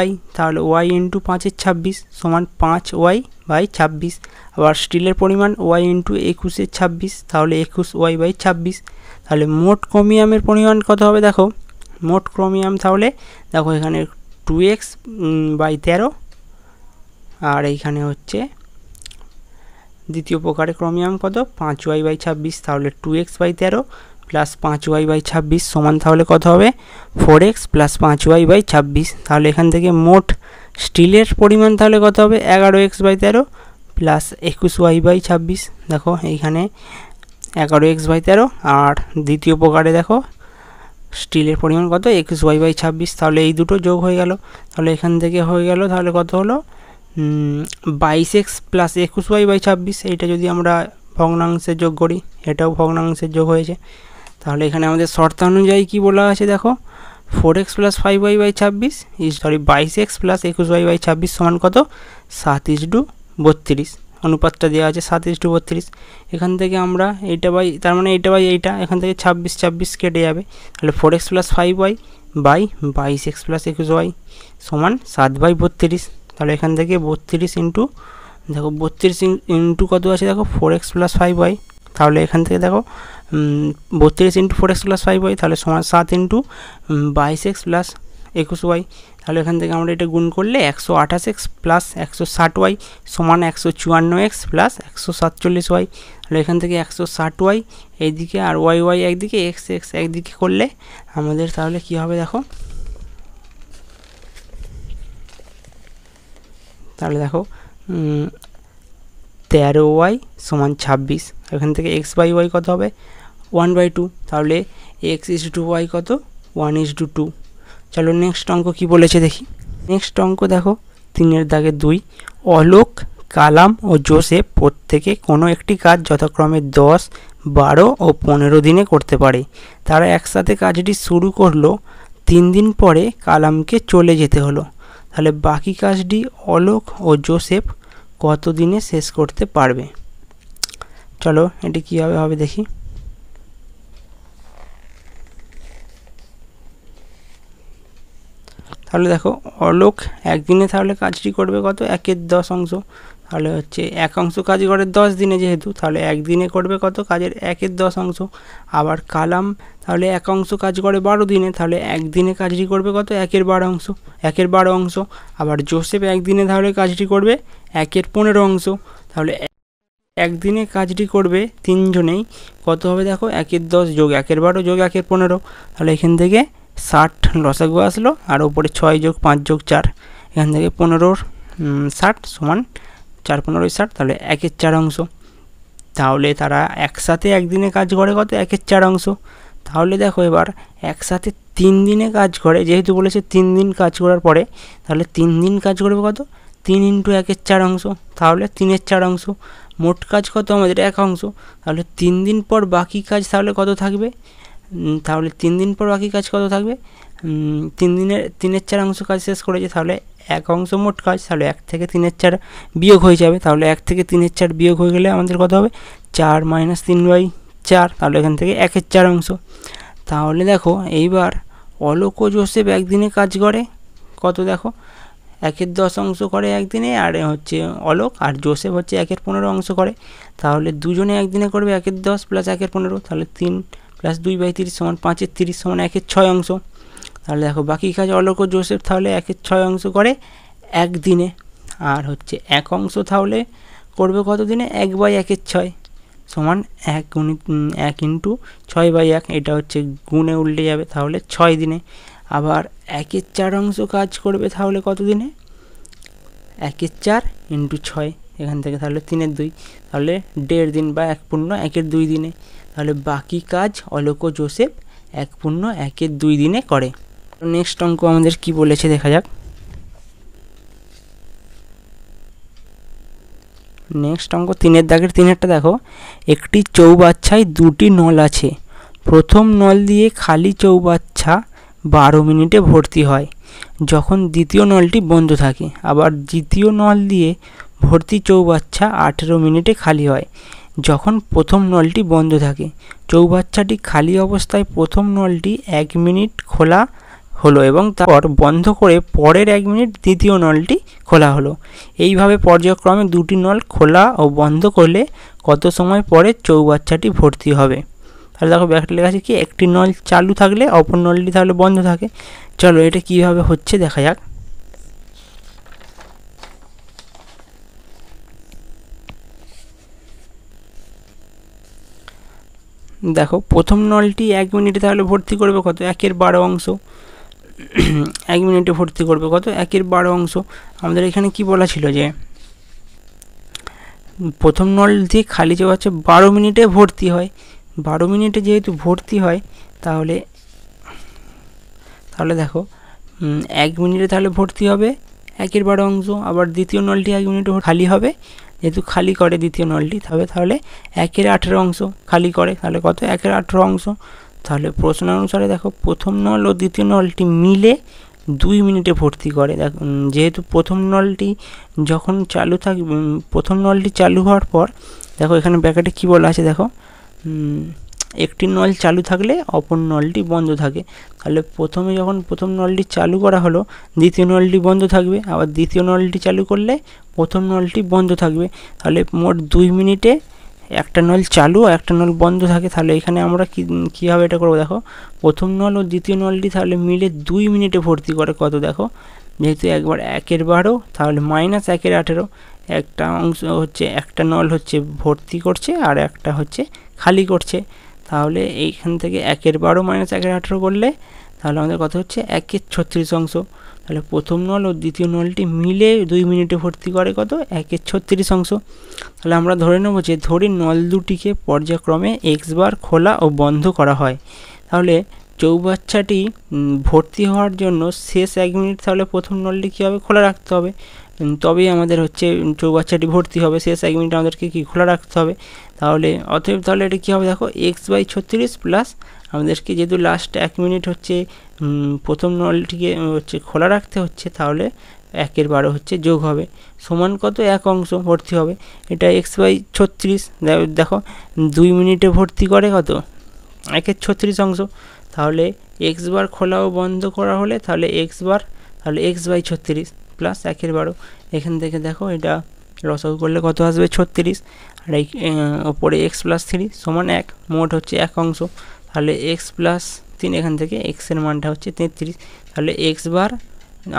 y, তাহলে y ইন্টু 5/26 সমান 5y/26। আবার স্টিলের পরিমাণ y ইন্টু 21/26 তাহলে 21y/26। তাহলে মোট ক্রোমিয়ামের পরিমাণ কত হবে দেখো, মোট ক্রোমিয়াম তাহলে দেখো এখানে 2x/13 আর এইখানে হচ্ছে দ্বিতীয় প্রকারে ক্রোমিয়াম কত 5y/26 তাহলে 2x/13 প্লাস 5y/26 সমান তাহলে কত হবে 4x প্লাস 5y/26। তাহলে এখান থেকে মোট স্টিলের পরিমাণ তাহলে কত হবে 11x/13 প্লাস 21y/26। দেখো এইখানে 11x/13 আর দ্বিতীয় প্রকারে দেখো স্টিলের পরিমাণ কত 21y/26। তাহলে এই দুটো যোগ হয়ে গেল, তাহলে এখান থেকে হয়ে গেল তাহলে কত হলো 22x প্লাস 21y/26। এইটা যদি আমরা ভগ্নাংশে যোগ করি, এটাও ভগ্নাংশের যোগ হয়েছে। তাহলে এখানে আমাদের শর্তানুযায়ী কি বলা আছে দেখো 4x plus 5y/26 22x plus 21y/26 সমান কত 7:32। অনুপাতটা দেওয়া আছে 7:32। এখান থেকে আমরা এইটা বাই তার মানে এইটা বাই এইটা, এখান থেকে 26 কেটে যাবে, তাহলে 4x plus 5y by 22x plus 21y সমান 7/32। তাহলে এখান থেকে 32 ইন্টু দেখো 32 ইন্টু কত আছে দেখো 4x প্লাস 5y, তাহলে এখান থেকে দেখো 32 ইন্টু 4x প্লাস 5y তাহলে সমান 7 ইন্টু 22x প্লাস 21y। তাহলে এখান থেকে আমরা এটা গুণ করলে 128x প্লাস 160y সমান 154x প্লাস 147y। তাহলে এখান থেকে 160y এইদিকে আর y একদিকে x একদিকে করলে আমাদের তাহলে কি হবে দেখো, তাহলে দেখো 13y সমান 26। এখান থেকে x/y কত হবে 1/2, তাহলে x/y কত 1:2। চলো নেক্সট অঙ্ক কি বলেছে দেখি। নেক্সট অঙ্ক দেখো 3-এর দাগে 2 অলোক, কালাম ও জোসেফ প্রত্যেকে কোনো একটি কাজ যথাক্রমে 10, 12 ও 15 দিনে করতে পারে। তারা একসাথে কাজটি শুরু করলো, 3 দিন পরে কালামকে চলে যেতে হলো। তাহলে বাকি কাজটি অলোক ও জোসেফ কত দিনে শেষ করতে পারবে। চলো এটি কীভাবে হবে দেখি। তাহলে দেখো অলোক একদিনে তাহলে কাজটি করবে কত 1/10, তাহলে হচ্ছে 1 অংশ কাজ করে 10 দিনে যেহেতু, তাহলে একদিনে করবে কত কাজের 1/10। আবার কালাম তাহলে 1 অংশ কাজ করে 12 দিনে, তাহলে একদিনে কাজটি করবে কত 1/12। আবার জোসেফ একদিনে তাহলে কাজটি করবে 1/15। তাহলে একদিনে কাজটি করবে 3 জনেই, কত হবে দেখো 1/10 যোগ 1/12 যোগ 1/15। তাহলে এখান থেকে 60 লসাগু আসলো, আর ওপরে 6 যোগ 5 যোগ 4, এখান থেকে 15 60 সমান 4 15 60, তাহলে 1/4। তাহলে তারা একসাথে একদিনে কাজ করে কত 1/4। তাহলে দেখো এবার একসাথে 3 দিনে কাজ করে, যেহেতু বলেছে 3 দিন কাজ করার পরে, তাহলে 3 দিন কাজ করবে কত 3 ইন্টু 1/4, তাহলে 3/4। মোট কাজ কত আমাদের 1 অংশ, তাহলে 3 দিন পর বাকি কাজ তাহলে কত থাকবে, তাহলে 3 দিন পর বাকি কাজ কত থাকবে 3/4 অংশ কাজ শেষ করেছে, তাহলে 1 অংশ মোট কাজ, তাহলে 1 থেকে 3/4 বিয়োগ হয়ে যাবে। তাহলে 1 থেকে 3/4 বিয়োগ হয়ে গেলে আমাদের কত হবে 4 - 3/4, তাহলে এখান থেকে 1/4। তাহলে দেখো এইবার অলোক ও জোসেফ একদিনে কাজ করে কত দেখো 1/10 করে একদিনে, আর হচ্ছে অলোক আর জোসেফ হচ্ছে 1/15 করে। তাহলে দুজনে একদিনে করবে 1/10 প্লাস 1/15, তাহলে 3 প্লাস 2/30 সমান 5/30 সমান 1/6। তাহলে দেখো বাকি কাজ অলোক ও জোসেফ তাহলে 1/6 করে একদিনে, আর হচ্ছে 1 অংশ তাহলে করবে কত দিনে 1/1/6 সমান 1 ইন্টু 6/1, এটা হচ্ছে গুণে উল্টে যাবে, তাহলে 6 দিনে। আবার 1/4 কাজ করবে তাহলে কত দিনে 1/4 ইন্টু 6, এখান থেকে তাহলে 3/2, তাহলে 1.5 দিন বা 1/2 দিনে। তাহলে বাকি কাজ অলোক ও জোসেফ 1/2 দিনে করে। নেক্সট অঙ্ক আমাদের কি বলেছে দেখা যাক। নেক্সট অঙ্ক 3-এর দাগের 3-এরটা দেখো, একটি চৌবাচ্চায় 2টি নল আছে, প্রথম নল দিয়ে খালি চৌবাচ্চা 12 মিনিটে ভর্তি হয় যখন দ্বিতীয় নলটি বন্ধ থাকে। আবার দ্বিতীয় নল দিয়ে ভর্তি চৌবাচ্চা 18 মিনিটে খালি হয় যখন প্রথম নলটি বন্ধ থাকে। চৌবাচ্চাটি খালি অবস্থায় প্রথম নলটি 1 মিনিট খোলা হলো এবং তারপর বন্ধ করে পরের 1 মিনিট দ্বিতীয় নলটি খোলা হলো। এইভাবে পর্যায়ক্রমে দুটি নল খোলা ও বন্ধ করলে কত সময় পরে চৌবাচ্চাটি ভর্তি হবে। তাহলে দেখো ব্যাখ্যাটা লেখা আছে কি, একটি নল চালু থাকলে অপর নলটি তাহলে বন্ধ থাকে। চলো এটা কিভাবে হচ্ছে দেখা যাক। দেখো প্রথম নলটি 1 মিনিটে তাহলে ভর্তি করবে কত, 1/12 অংশ। 1 মিনিটে ভর্তি করবে কত, 1/12 অংশ। আমাদের এখানে কি বলা ছিল যে প্রথম নল দিয়ে খালি চৌবাচ্চা 12 মিনিটে ভর্তি হয়। 12 মিনিটে যেহেতু ভর্তি হয় তাহলে দেখো 1 মিনিটে তাহলে ভর্তি হবে 1/12 অংশ। আবার দ্বিতীয় নলটি 1 মিনিটে খালি হবে, যেহেতু খালি করে দ্বিতীয় নলটি, তাহলে 1/18 অংশ খালি করে, তাহলে কত, 1/18 অংশ। তাহলে প্রশ্ন অনুসারে দেখো প্রথম নল ও দ্বিতীয় নলটি মিলে 2 মিনিটে ভর্তি করে। দেখো যেহেতু প্রথম নলটি যখন চালু থাকবে, প্রথম নলটি চালু হওয়ার পর দেখো এখানে ব্র্যাকেটে কি বলা আছে দেখো, একটি নল চালু থাকলে অপর নলটি বন্ধ থাকে। তাহলে প্রথমে যখন প্রথম নলটি চালু করা হলো দ্বিতীয় নলটি বন্ধ থাকবে, আবার দ্বিতীয় নলটি চালু করলে প্রথম নলটি বন্ধ থাকবে। তাহলে মোট 2 মিনিটে একটা নল চালু আর একটা নল বন্ধ থাকে। তাহলে এখানে আমরা কীভাবে এটা করবো দেখো, প্রথম নল ও দ্বিতীয় নলটি তাহলে মিলে 2 মিনিটে ভর্তি করে কত দেখো, যেহেতু একবার 1/12 তাহলে -1/18, একটা অংশ হচ্ছে, একটা নল হচ্ছে ভর্তি করছে আর একটা হচ্ছে খালি করছে। তাহলে এইখান থেকে 1/12 - 1/18 করলে তাহলে আমাদের কত হচ্ছে 1/36 অংশ। তাহলে প্রথম নল ও দ্বিতীয় নলটি মিলে 2 মিনিটে ভর্তি করে কত, 1/36 অংশ। তাহলে আমরা ধরে নেব যে নল দুটিকে পর্যায়ক্রমে x বার খোলা ও বন্ধ করা হয়। তাহলে চৌবাচ্চাটি ভর্তি হওয়ার জন্য শেষ 1 মিনিট তাহলে প্রথম নলটি কী হবে, খোলা রাখতে হবে, তবেই আমাদের হচ্ছে চৌবাচ্চাটি ভর্তি হবে। শেষ 1 মিনিট আমাদেরকে কি খোলা রাখতে হবে। তাহলে অতএব তাহলে এটা কী হবে দেখো, x/36 প্লাস আমাদেরকে যেহেতু লাস্ট 1 মিনিট হচ্ছে প্রথম নলটিকে হচ্ছে খোলা রাখতে হচ্ছে, তাহলে 1/12 হচ্ছে যোগ হবে, সমান কত, 1 অংশ ভর্তি হবে। এটা x/36 দেখো 2 মিনিটে ভর্তি করে কত, 1/36 অংশ। তাহলে x বার খোলা ও বন্ধ করা হলে তাহলে x বার, তাহলে x/36 প্লাস 1/12। এখান থেকে দেখো এটা লসাগু করলে কত আসবে, 36, আর এই ওপরে x+3 সমান 1, মোট হচ্ছে 1 অংশ। তাহলে x+3, এখান থেকে x এর মানটা হচ্ছে 33। তাহলে x বার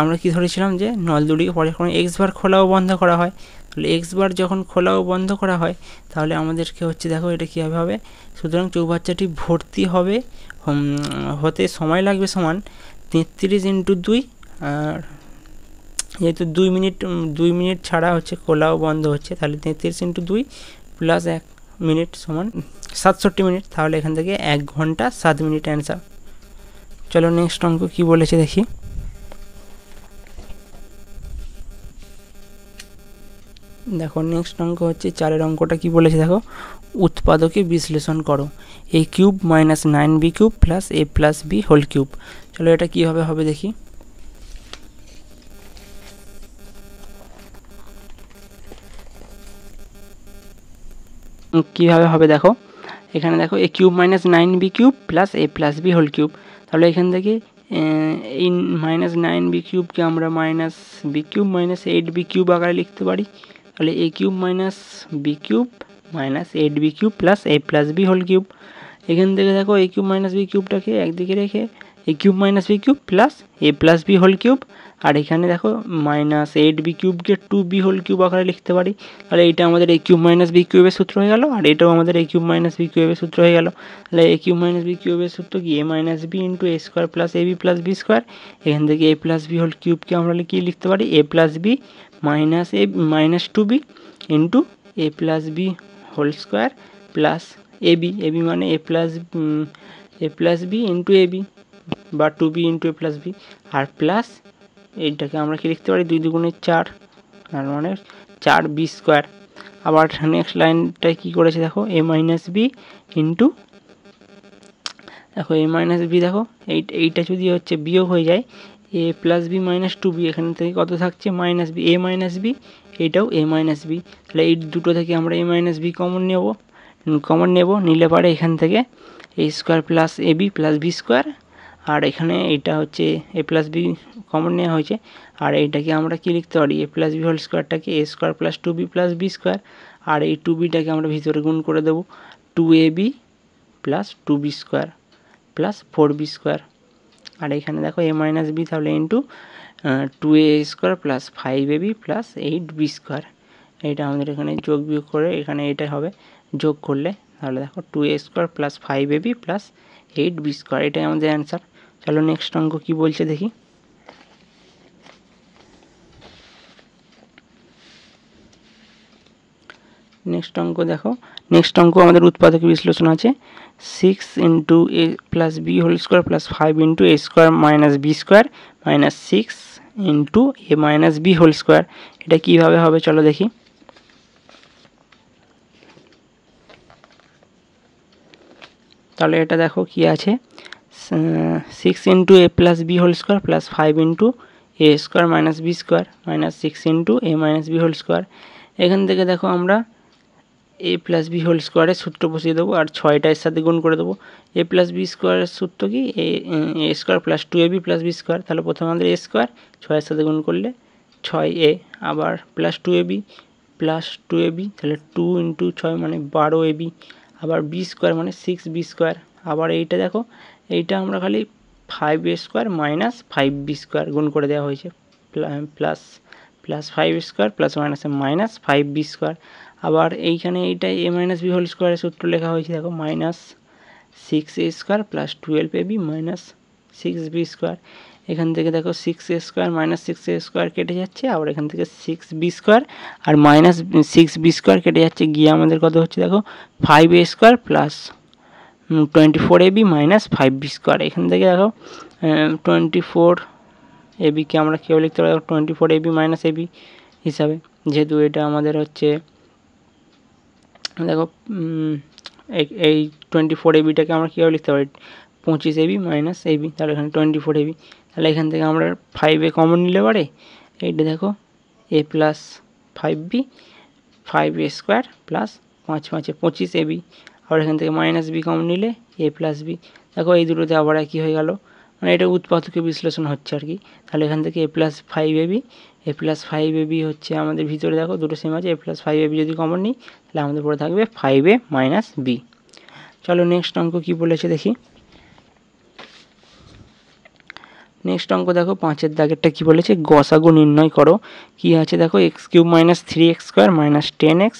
আমরা কি ধরেছিলাম যে নল দুটিকে পর্যায়ক্রমে x বার খোলা ও বন্ধ করা হয়। তাহলে x বার যখন খোলা ও বন্ধ করা হয় তাহলে আমাদেরকে হচ্ছে দেখো এটা কীভাবে হবে, সুতরাং চৌবাচ্চাটি ভর্তি হবে হতে সময় লাগবে সমান 33 × 2, আর যেহেতু 2 মিনিট ছাড়া হচ্ছে খোলা ও বন্ধ হচ্ছে, তাহলে 33 × 2 প্লাস 1 মিনিট সমান 67 মিনিট। তাহলে এখান থেকে 1 ঘন্টা 7 মিনিট অ্যান্সার। চলো নেক্সট অঙ্ক কী বলেছে দেখি। দেখো নেক্সট অঙ্ক হচ্ছে 4 অঙ্কটা কি বলেছে দেখো, উৎপাদকে বিশ্লেষণ করো a³ - 9b³ plus a+b whole cube. চলো এটা কীভাবে হবে দেখি। কীভাবে হবে দেখো, এখানে দেখো a³ - 9b³ plus a+b whole cube. তাহলে এখান থেকে এই -9b³ আমরা -b³ - 8b³ আকারে লিখতে পারি। তাহলে a³ - b³ - 8b³ plus a+b whole cube. এখান থেকে দেখো a³ - b³ একদিকে রেখে a³ - b³ plus a+b whole cube, আর এখানে দেখো -8b³ 2b হোল কিউব আকারে লিখতে পারি। তাহলে এইটা আমাদের a³ - b³ এর সূত্র হয়ে গেল, আর এটাও আমাদের a³ - b³ এর সূত্র হয়ে গেল। তাহলে a³ - b³ এর সূত্র কি, a - b × a² plus ab plus b²। এখান থেকে a+b হোল কিউবকে আমরা কি লিখতে পারি, a+b - 2b × a+b whole square plus ab, মানে a+b × ab বা 2b × a+b, আর প্লাস এইটাকে আমরা কি লিখতে পারি, 2 × 2 = 4, আর মানে 4b²। আবার নেক্সট লাইনটায় কী করেছে দেখো, a - b × দেখো a মাইনাস বি, দেখো এইটা যদি হচ্ছে বিয়োগ হয়ে যায় a plus b minus two b, এখান থেকে কত থাকছে minus b, a minus b, এইটাও a মাইনাস বি। তাহলে এই দুটো থেকে আমরা a মাইনাস বি কমন নেব, নিলে পারে এখান থেকে a square plus a b plus b square, আর এখানে এটা হচ্ছে এ প্লাস বি কমন নেওয়া হয়েছে, আর এইটাকে আমরা কি লিখতে পারি, এ প্লাস বি হোল স্কোয়ারটাকে a square plus two b plus b square, আর এই টু বিটাকে আমরা ভিতরে গুণ করে দেবো, two a b plus two b square plus four b square. আর এখানে দেখো এ মাইনাস বি, তাহলে into two a square plus five a b plus eight b square. এইটা আমাদের এখানে যোগ বিয়োগ করে এখানে এটা হবে, যোগ করলে তাহলে দেখো two a square plus five a b plus eight b square, এটাই আমাদের অ্যান্সার। চলো নেক্সট অঙ্ক কী বলছে দেখি। নেক্সট অঙ্ক দেখো, নেক্সট অঙ্ক আমাদের উৎপাদক বিশ্লেষণ আছে, six into a plus b whole square plus five into a square minus b square minus six into a minus b whole square. এটা কীভাবে হবে চলো দেখি। তাহলে এটা দেখো কি আছে, six into a plus b whole square plus five into a square minus b square minus six into a minus b whole square. এখান থেকে দেখো আমরা এ প্লাস বি হোল স্কোয়ারের সূত্র বসিয়ে দেবো আর ছয়টা এর সাথে গুণ করে দেবো। এ প্লাস বি স্কোয়ারের সূত্র কি, এ square plus two a b plus b square, তাহলে প্রথমে আমাদের এ স্কোয়ার ছয়ের সাথে গুণ করলে ছয় এ, আবার plus two a b plus two a b, তাহলে টু ইন্টু ছয় মানে বারো এ বি, আবার বি স্কোয়ার মানে সিক্স বি স্কোয়ার, আবার এইটা দেখো এইটা আমরা খালি five a square minus five b square গুণ করে দেওয়া হয়েছে, plus plus five square plus মাইনাসে মাইনাস ফাইভ বি স্কোয়ার। আবার এইখানে এইটাই এ মাইনাস বি হোল স্কোয়ারের সূত্র লেখা হয়েছে দেখো, minus six a square plus twelve a b minus six b square. এখান থেকে দেখো six a square minus six a square কেটে যাচ্ছে, আবার এখান থেকে সিক্স বি স্কোয়ার আর মাইনাস সিক্স বি স্কোয়ার কেটে যাচ্ছে, গিয়ে আমাদের কত হচ্ছে দেখো five a square plus twenty four a b minus five b square. এখান থেকে দেখো টোয়েন্টি ফোর এ বিকে আমরা কেউ লিখতে পারি twenty four a b minus a B হিসাবে, যেহেতু এটা আমাদের হচ্ছে দেখো এই টোয়েন্টি ফোর এবিটাকে আমরা কীভাবে লিখতে পারি, পঁচিশ এবি মাইনাস এবি, তাহলে এখানে টোয়েন্টি ফোর এবি, তাহলে এখান থেকে আমরা ফাইভে কমন নিলে পারে এইটা দেখো a plus five B five a square plus পাঁচ পাঁচে পঁচিশ এবি, আবার এখান থেকে মাইনাস বি কমন নিলে এ প্লাস বি। দেখো এই দুটোতে আবার একই হয়ে গেল, মানে এটা উৎপাদকের বিশ্লেষণ হচ্ছে আর কি। তাহলে এখান থেকে এ প্লাস ফাইভ এবি, এ প্লাস ফাইভ এবি হচ্ছে আমাদের ভিতরে দেখো দুটো সেম আছে, এ প্লাস ফাইভ এবি যদি কমন নিই তাহলে আমাদের পরে থাকবে ফাইভ এ মাইনাস বি। চলো নেক্সট অঙ্ক কী বলেছে দেখি। নেক্সট অঙ্ক দেখো পাঁচের দাগেরটা কী বলেছে, গসাগু নির্ণয় করো। কী আছে দেখো, x cube minus three x square minus ten x,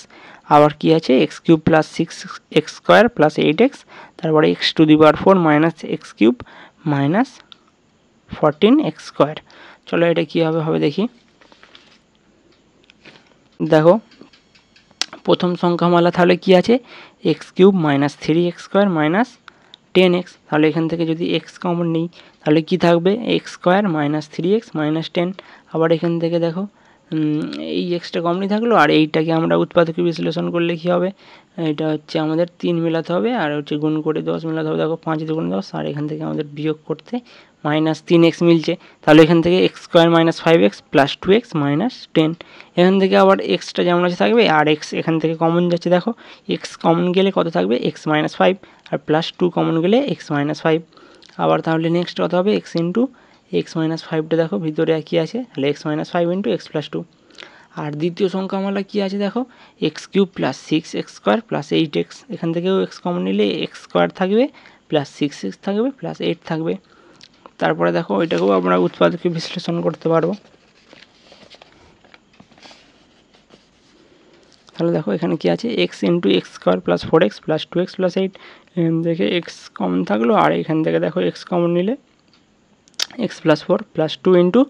আবার কী আছে x cube plus six x square plus eight x, তারপরে x to the power four minus x cube minus fourteen x square. চলো এটা কীভাবে হবে দেখি। দেখো প্রথম সংখ্যামালা তাহলে কী আছে, x cube minus three x square minus ten x, তাহলে এখান থেকে যদি এক্স কমন নিই তাহলে কি থাকবে x square minus three x minus ten, আবার এখান থেকে দেখো এই এক্সটা কমনই থাকলো, আর এইটাকে আমরা উৎপাদকে বিশ্লেষণ করলে কী হবে, এটা হচ্ছে আমাদের তিন মেলাতে হবে আর হচ্ছে গুণ করে দশ মেলাতে হবে, দেখো পাঁচ দুগুণ দশ, আর এখান থেকে আমাদের বিয়োগ করতে মাইনাস তিন এক্স মিলছে, তাহলে এখান থেকে x square minus five x plus two x minus ten, এখান থেকে আবার এক্সটা যেমন আছে থাকবে, আর এক্স এখান থেকে কমন যাচ্ছে দেখো এক্স কমন গেলে কত থাকবে এক্স মাইনাস ফাইভ, আর প্লাস টু কমন গেলে এক্স মাইনাস ফাইভ। আবার তাহলে নেক্সট কত হবে এক্স ইন্টু এক্স মাইনাস ফাইভটা দেখো ভিতরে একই আছে, তাহলে x minus five into x plus two. আর দ্বিতীয় সংখ্যামালা কী আছে দেখো, x cube plus six x square plus eight x, এখান থেকেও এক্স কমন নিলে এক্স স্কোয়ার থাকবে প্লাস সিক্স এক্স থাকবে প্লাস এইট থাকবে। তারপরে দেখো ওইটাকেও আমরা উৎপাদকে বিশ্লেষণ করতে পারবো। তাহলে দেখো এখানে কি আছে x into x square plus four x plus two x plus eight, দেখে এক্স কমন থাকলো, আর এখান থেকে দেখো এক্স কমন নিলে x plus four plus two into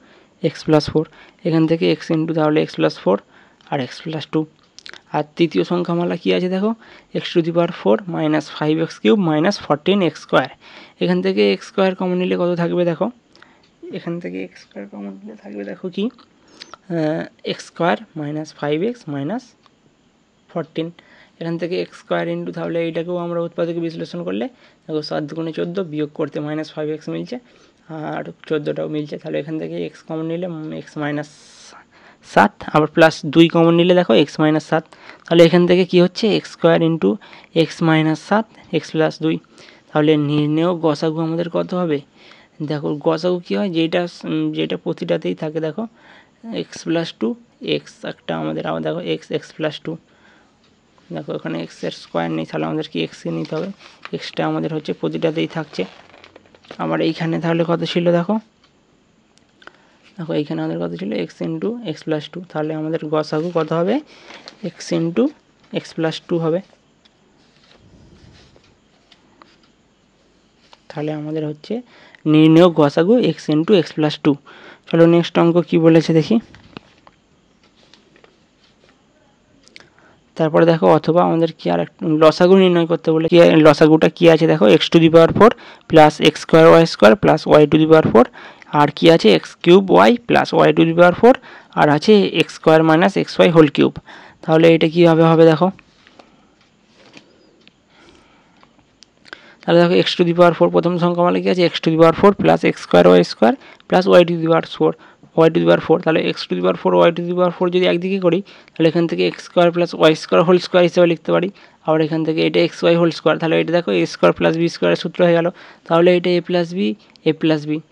x plus four, এখান থেকে এক্স ইন্টু তাহলে এক্স প্লাস ফোর আর এক্স প্লাস টু। আর তৃতীয় সংখ্যামালা কী আছে দেখো, x to the power four minus five x cube minus fourteen x square, এখান থেকে এক্স স্কোয়ার কমন নিলে কত থাকবে দেখো, এখান থেকে এক্স স্কোয়ার কমন নিলে থাকবে দেখো কি x square minus five x minus fourteen, এখান থেকে এক্স স্কোয়ার ইন্টু, তাহলে এইটাকেও আমরা উৎপাদকে বিশ্লেষণ করলে দেখো 7 দুগুণে 14, বিয়োগ করতে -5x মিলছে আর 14টাও মিলছে। তাহলে এখান থেকে এক্স কমন নিলে এক্স মাইনাস 7, আবার প্লাস 2 কমন নিলে দেখো এক্স মাইনাস 7। তাহলে এখান থেকে কি হচ্ছে x square into x minus 7 x plus 2। তাহলে নির্ণেয় গসাগু আমাদের কত হবে? দেখো গসাগু কী হয়, যেটা প্রতিটাতেই থাকে দেখো এক্স প্লাস 2 এক্স একটা আমাদের, আবার দেখো এক্স প্লাস 2, দেখো এখানে এক্সের স্কোয়ার নেই, তাহলে আমাদের কি এক্সকে নিতে হবে, এক্সটা আমাদের হচ্ছে প্রতিটাতেই থাকছে। আবার এইখানে তাহলে কত ছিল দেখো এইখানে আমাদের কত ছিল এক্স ইন্টু এক্স প্লাস 2, তাহলে আমাদের গসাগু কত হবে এক্স ইন্টু এক্স প্লাস 2 হবে। তাহলে আমাদের হচ্ছে নির্ণেয় গসাগু এক্স ইন্টু এক্স প্লাস 2। চলো নেক্সট অঙ্ক কী বলেছে দেখি। তারপরে দেখো অথবা আমাদের কি আর লসাগু নির্ণয় করতে বলে, কি লসাগুটা কি আছে দেখো x to the power 4 plus x square y square plus y to the power 4, আর কি আছে x cube y plus y to the power 4, আর আছে x square minus x y whole cube. তাহলে এটা কীভাবে হবে দেখো, তাহলে দেখো এক্স টু দি পাওয়ার 4 প্রথম সংখ্যা মানে কি আছে x to the power 4 plus x square y square plus y to the power 4 y to the power 4। তাহলে x to the power 4 y to the power 4 যদি একদিকে করি তাহলে এখান থেকে x square plus y square whole square হিসেবে লিখতে পারি। আবার এখান থেকে এটা এক্স ওয়াই হোল স্কোয়ার, তাহলে এটা দেখো এ স্কোয়ার প্লাস বি স্কোয়ারের সূত্র হয়ে গেল। তাহলে এটা এ প্লাস বি,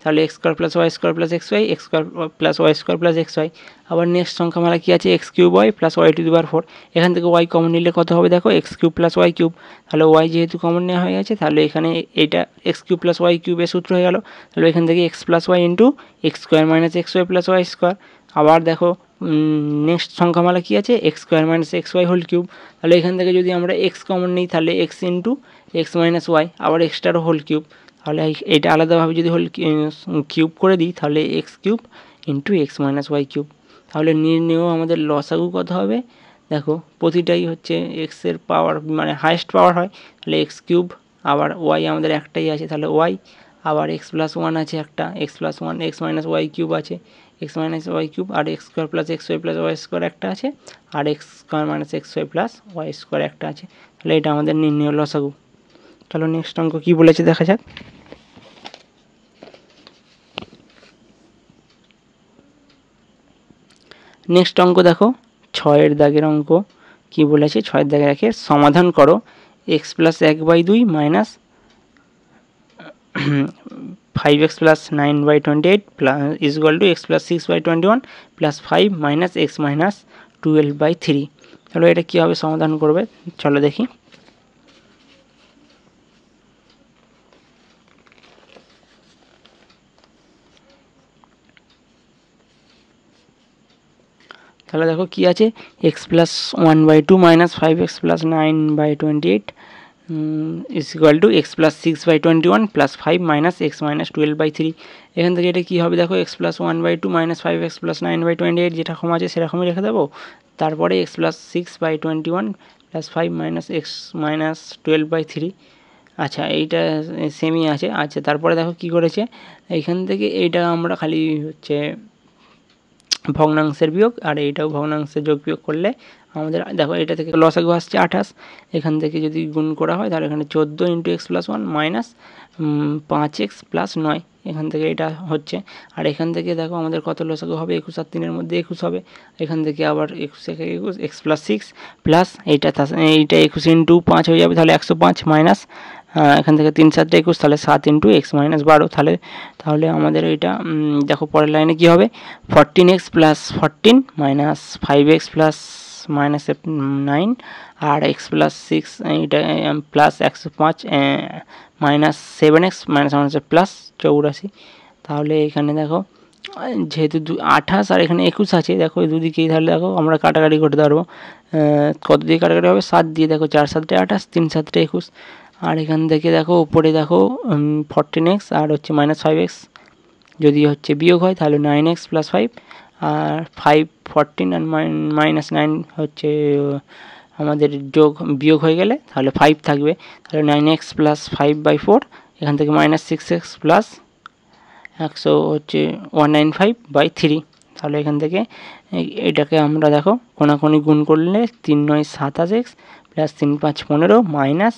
তাহলে x square plus y square plus x y, x square plus y square plus x y. আবার নেক্সট সংখ্যা মালা কী আছে x cube y plus y to the power 4, এখান থেকে ওয়াই কমন নিলে কত হবে দেখো x cube plus y cube. তাহলে ওয়াই যেহেতু কমন নেওয়া হয়ে গেছে তাহলে এখানে এটা এক্স কিউব প্লাস ওয়াই কিউবের সূত্র হয়ে গেল। তাহলে এখান থেকে x plus y into x square minus x y plus y square. আবার দেখো নেক্সট সংখ্যামালা কী আছে x square minus x y whole cube. তাহলে এখান থেকে যদি আমরা এক্স কমন নিই তাহলে x into x minus y, আবার এক্সটারও হোল কিউব। তাহলে এইটা আলাদাভাবে যদি হোল কিউব করে দিই তাহলে x cube into x minus y cube. তাহলে নির্ণেয় আমাদের লসাগু কত হবে দেখো, প্রতিটাই হচ্ছে এক্সের পাওয়ার মানে হাইয়েস্ট পাওয়ার হয়, তাহলে এক্স কিউব, আবার ওয়াই আমাদের একটাই আছে তাহলে ওয়াই, আবার এক্স প্লাস 1 আছে একটা, x plus 1 x minus y cube আছে, এক্স মাইনাস ওয়াই কিউব, আর x square plus x y plus y square একটা আছে, আর x square minus x y plus y square একটা আছে। তাহলে এটা আমাদের নির্ণেয় লসাগু। চলো নেক্সট অঙ্ক কী বলেছে দেখা যাক। নেক্সট অঙ্ক দেখো 6 দাগের অঙ্ক কী বলেছে, 6 দাগের একের সমাধান করো x plus 1/2 minus 5x plus 9/28 plus is equal to x plus 6/21 plus 5 minus x minus 12/3। চলো এটা কীভাবে সমাধান করবে চলো দেখি। তাহলে দেখো কী আছে x plus 1/2 minus 5x plus 9/28 is equal to x plus 6/21 plus 5 minus x minus 12/3। এখান থেকে এটা কী হবে দেখো x plus 1/2 minus 5x plus 9/28 যেরকম আছে সেরকমই রেখে দেবো। তারপরে x plus 6/21 plus 5 minus x minus 12/3। আচ্ছা এইটা সেমই আছে। আচ্ছা তারপরে দেখো কী করেছে এইখান থেকে এইটা আমরা খালি হচ্ছে ভগ্নাংশের বিয়োগ, আর এইটাও ভগ্নাংশের যোগ বিয়োগ করলে আমাদের দেখো এটা থেকে লসাগু আসছে 28, এখান থেকে যদি গুণ করা হয় তাহলে এখানে 14 into x plus 1 minus 5x plus 9, এখান থেকে এটা হচ্ছে। আর এখান থেকে দেখো আমাদের কত লসাগু হবে 21 আর 3 মধ্যে 21 হবে, এখান থেকে আবার 21 এক্স প্লাস 6 প্লাস এইটা 21 ইন্টু 5 হয়ে যাবে তাহলে 105 মাইনাস এখান থেকে 3 7 21 তাহলে 7 ইন্টু এক্স মাইনাস 12। তাহলে আমাদের এটা দেখো পরের লাইনে কী হবে 14x plus 14 minus 5x plus minus 9 আর এক্স প্লাস 6 এটা plus 105 minus 7x minus plus 84। তাহলে এখানে দেখো যেহেতু 28 আর এখানে 21 আছে দেখো দুদিকেই, তাহলে দেখো আমরা কাটাকাটি করতে পারবো কত দিয়ে কাটাকাটি হবে 7 দিয়ে, দেখো 4 7 28 3 7 21, আর এখান থেকে দেখো উপরে দেখো 14x আর হচ্ছে মাইনাস 5x যদি হচ্ছে বিয়োগ হয় তাহলে 9x প্লাস 5 আর 5 14 আর মাইনাস 9 হচ্ছে আমাদের বিয়োগ হয়ে গেলে তাহলে 5 থাকবে, তাহলে 9x প্লাস 5/4 এখান থেকে মাইনাস 6x প্লাস 195/3। তাহলে এখান থেকে এটাকে আমরা দেখো কোনাকুনি গুণ করলে 3 9 27x প্লাস 3 5 15 মাইনাস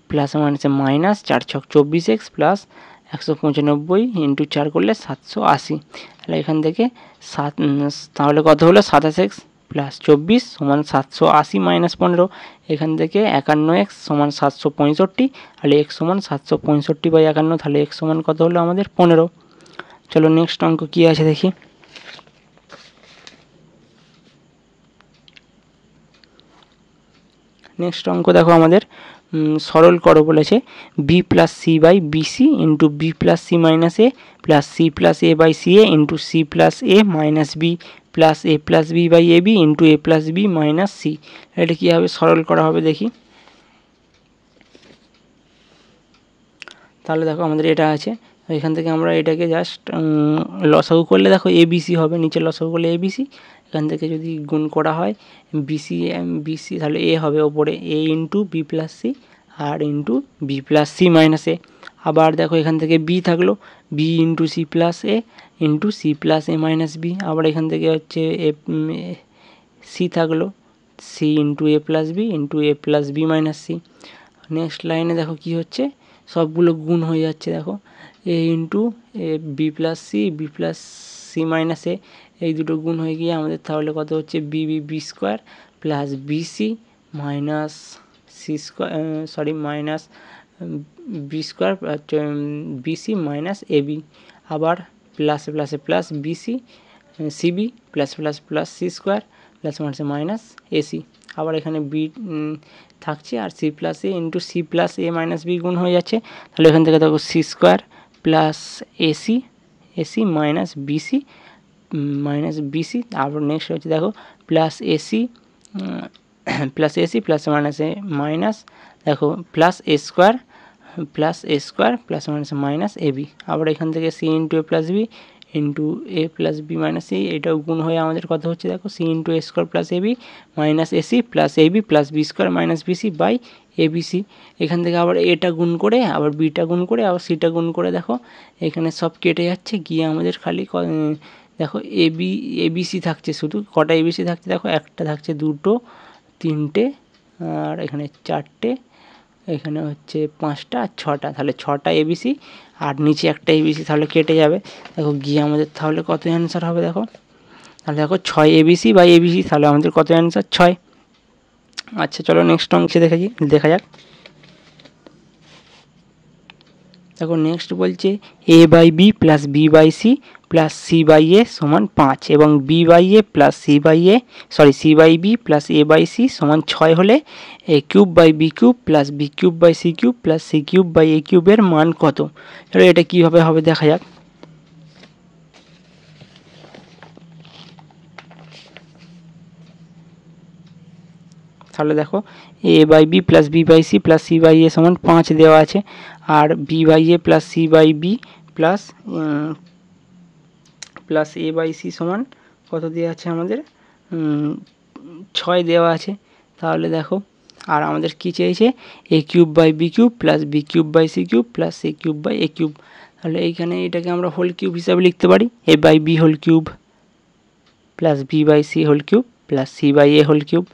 প্লাস মাইনাসে মাইনাস 4 6 24x প্লাস 195 ইন্টু 4 করলে 780। তাহলে এখান থেকে তাহলে কত হলো 27x প্লাস 24 সমান 780 মাইনাস 15। এখান থেকে 51x সমান 765, তাহলে x সমান 765/51, তাহলে x সমান কত হলো আমাদের 15। চলো নেক্সট অঙ্ক কী আছে দেখি। নেক্সট অঙ্ক দেখো আমাদের সরল করো বলেছে b plus c by bc into b plus c minus a plus c plus a by c a into c plus a minus b plus a plus b by a b into a plus b minus c. এটা কীভাবে সরল করা হবে দেখি। তাহলে দেখো আমাদের এটা আছে, এখান থেকে আমরা এটাকে জাস্ট লসাগু করলে দেখো এবিসি হবে, নিচে লসাগু করলে এবিসি, এখান থেকে যদি গুণ করা হয় বিসি তাহলে এ হবে ওপরে a into b plus c আর into b plus c minus a. আবার দেখো এখান থেকে বি থাকলো b into c plus a into c plus a minus b. আবার এখান থেকে হচ্ছে সি থাকলো c into a plus b into a plus b minus c. Next লাইনে দেখো কি হচ্ছে, সবগুলো গুণ হয়ে যাচ্ছে দেখো a into a b plus c minus a, এই দুটো গুণ হয়ে গিয়ে আমাদের তাহলে কত হচ্ছে b square plus bc minus c square minus b square bc minus ab. আবার প্লাসে প্লাসে plus bc cb plus plus plus c square plus মাইনাসে মাইনাস এসি। আবার এখানে বি থাকছে আর c plus a into c plus a minus b গুণ হয়ে যাচ্ছে, তাহলে এখান থেকে দেখো c square plus ac minus bc তারপর নেক্সট হচ্ছে দেখো প্লাস এসি প্লাস মাইনাসে মাইনাস দেখো প্লাস এ স্কোয়ার প্লাস মাইনাসে মাইনাস এবি। আবার এখান থেকে c into a plus b into a plus b minus c, এটাও গুণ হয়ে আমাদের কত হচ্ছে দেখো c into a square plus ab minus AC plus ab plus b square minus bc by abc. এখান থেকে আবার এটা গুণ করে আবার বিটা গুণ করে আবার সিটা গুণ করে দেখো এখানে সব কেটে যাচ্ছে গিয়ে আমাদের খালি দেখো এবিসি থাকছে, শুধু কটা এবিসি থাকছে দেখো একটা থাকছে, দুটো তিনটে আর এখানে চারটে, এখানে হচ্ছে পাঁচটা আর ছটা, তাহলে ছটা এবিসি আর নিচে একটা এবিসি, তাহলে কেটে যাবে দেখো গিয়ে আমাদের তাহলে কত অ্যান্সার হবে দেখো, তাহলে দেখো 6 এবিসি বাই এবিসি, তাহলে আমাদের কত অ্যান্সার 6। আচ্ছা চলো নেক্সট অংশে দেখা যাক। দেখো নেক্সট বলছে a by b plus b by c plus c by a সমান 5 এবং b by a plus c by b plus a by c সমান 6 হলে a cube by b cube plus b cube by c cube plus c cube by a কিউবের মান কত। এবার এটা কীভাবে হবে দেখা যাক। তাহলে দেখো a by b plus b by c plus c by a সমান 5 দেওয়া আছে, আর b by a plus c by b plus a by c সমান কত দেওয়া আছে আমাদের 6 দেওয়া আছে। তাহলে দেখো আর আমাদের কী চেয়েছে a cube by b cube plus b cube by c cube plus c cube by a cube. তাহলে এইখানে এটাকে আমরা হোল কিউব হিসাবে লিখতে পারি a by b whole cube plus b by c whole cube plus c by a whole cube.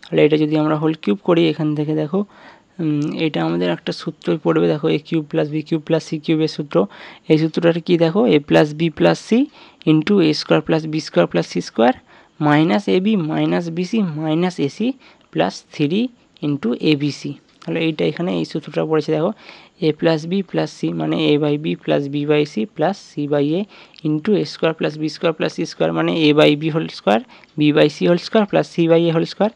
তাহলে এটা যদি আমরা হোল কিউব করি এখান থেকে দেখো এটা আমাদের একটা সূত্রই পড়বে দেখো a cube plus b cube plus c কিউবের সূত্র। এই সূত্রটা কি দেখো a plus b plus c into a square plus b square plus c square minus a b minus b c minus AC plus 3 into a b c. তাহলে এইটা এখানে এই সূত্রটা পড়েছে দেখো a plus b plus c মানে a by b plus b by c plus c by a into a square plus b square plus c square মানে a by b whole square b by c whole square plus c by a whole square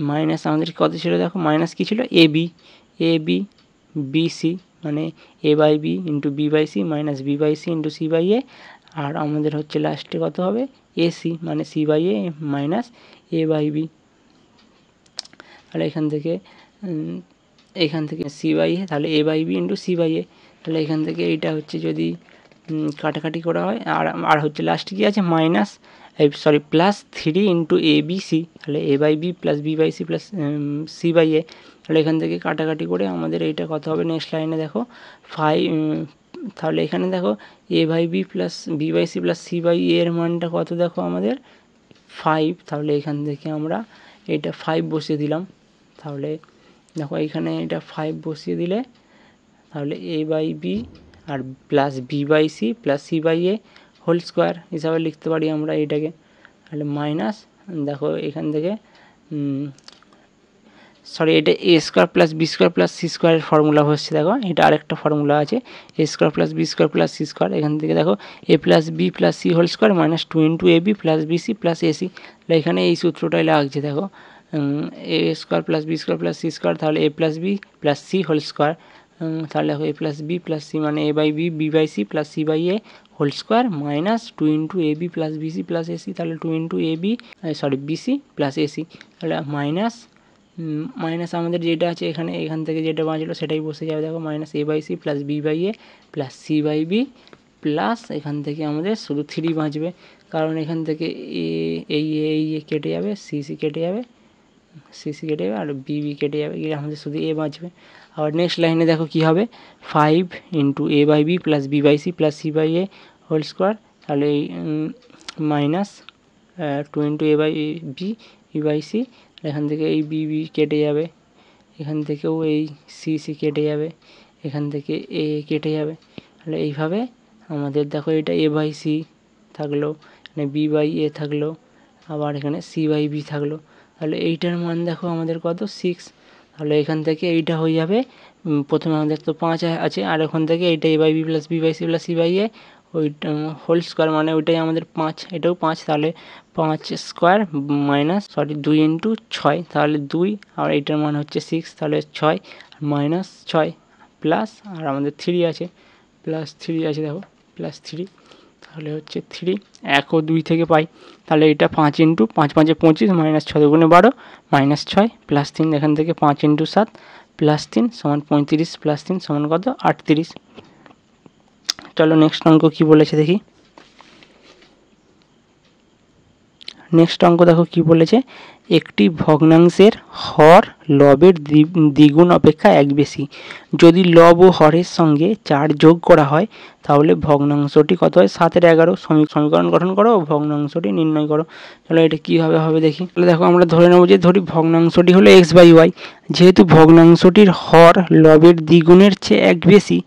minus আমাদের কত ছিল দেখো মাইনাস কী ছিল এ বি বিসি মানে a by b into b by c minus b by c into c by a, আর আমাদের হচ্ছে লাস্টে কত হবে এসি মানে c by a minus a by b. তাহলে এখান থেকে সি বাই এ তাহলে a by b into c by a, তাহলে এখান থেকে এইটা হচ্ছে যদি কাটাকাটি করা হয় আর হচ্ছে লাস্টে কী আছে minus plus 3 into a B c, তাহলে a by b plus b by c plus c by a. তাহলে এখান থেকে কাটাকাটি করে আমাদের এইটা কত হবে নেক্সট লাইনে দেখো তাহলে এখানে দেখো a by b plus b by c plus c by এর মানটা কত দেখো আমাদের 5। তাহলে এখান থেকে আমরা এটা 5 বসিয়ে দিলাম। তাহলে দেখো এখানে এটা 5 বসিয়ে দিলে তাহলে এ বাই বি আর plus b by c plus c by a whole square হিসাবে লিখতে পারি আমরা এটাকে। তাহলে মাইনাস দেখো এখান থেকে সরি এটা a square plus b square plus c স্কোয়ারের ফর্মুলা হচ্ছে দেখো এটা আরেকটা ফর্মুলা আছে a square plus b square plus c square. এখান থেকে দেখো a plus b plus c whole square minus 2 into a b plus b c plus a c. এখানে এই সূত্রটাই লাগছে দেখো a square plus b square plus c square তাহলে a plus b plus c whole square. তাহলে দেখো a plus b plus c মানে a by b b by c plus c by a whole square minus 2 into a b plus b c plus a c. তাহলে 2 into a b sorry b c plus a c. তাহলে মাইনাস আমাদের যেটা আছে এখান থেকে যেটা বাঁচলো সেটাই বসে যাবে দেখো minus a by c plus b by a plus c by b plus এখান থেকে আমাদের শুধু 3 বাঁচবে কারণ এখান থেকে এই কেটে যাবে সি কেটে যাবে কেটে যাবে আর বি কেটে যাবে গিয়ে আমাদের শুধু এ বাঁচবে। আবার নেক্সট লাইনে দেখো কী হবে 5 into a by b plus b by c plus c by a whole square. তাহলে এই minus 2 into a by b b by c এখান থেকে এই বি কেটে যাবে এখান থেকেও এই সি কেটে যাবে এখান থেকে এ কেটে যাবে। তাহলে এইভাবে আমাদের দেখো এটা এ বাই সি থাকলো এখানে বি বাই এ থাকলো আবার এখানে সি বাই বি থাকলো। তাহলে এইটার মান দেখো আমাদের কত 6। তাহলে এখান থেকে এইটা হয়ে যাবে প্রথমে আমাদের তো 5 আছে আর ওখান থেকে এইটা a by b plus b by c plus c by a ওইটা হোল স্কোয়ার মানে ওইটাই আমাদের 5 এটাও 5। তাহলে 5 স্কোয়ার মাইনাস 2 ইন্টু 6 তাহলে 2 আর এইটার মান হচ্ছে 6 তাহলে 6 মাইনাস 6 প্লাস আর আমাদের 3 আছে প্লাস 3 আছে দেখো প্লাস 3 তাহলে হচ্ছে 3 1 ও 2 থেকে পাই। তাহলে এটা 5 ইন্টু 5 5 25 মাইনাস 6 দুগুণে 12 মাইনাস 6 প্লাস 3 এখান থেকে 5 ইন্টু 7 প্লাস 3 সমান 35 প্লাস 3 সমান কত 38। চলো নেক্সট অঙ্ক কী বলেছে দেখি। নেক্সট অঙ্ক দেখো কী বলেছে একটি ভগ্নাংশের হর লবের দ্বিগুণ অপেক্ষা 1 বেশি। যদি লব ও হরের সঙ্গে 4 যোগ করা হয় তাহলে ভগ্নাংশটি কত হয় 7/11। সমীকরণ গঠন করো ও ভগ্নাংশটি নির্ণয় করো। তাহলে এটা কীভাবে হবে দেখি। তাহলে দেখো আমরা ধরে নেব যে ধরি ভগ্নাংশটি হলো x বাই ওয়াই। যেহেতু ভগ্নাংশটির হর লবের দ্বিগুণের চেয়ে 1 বেশি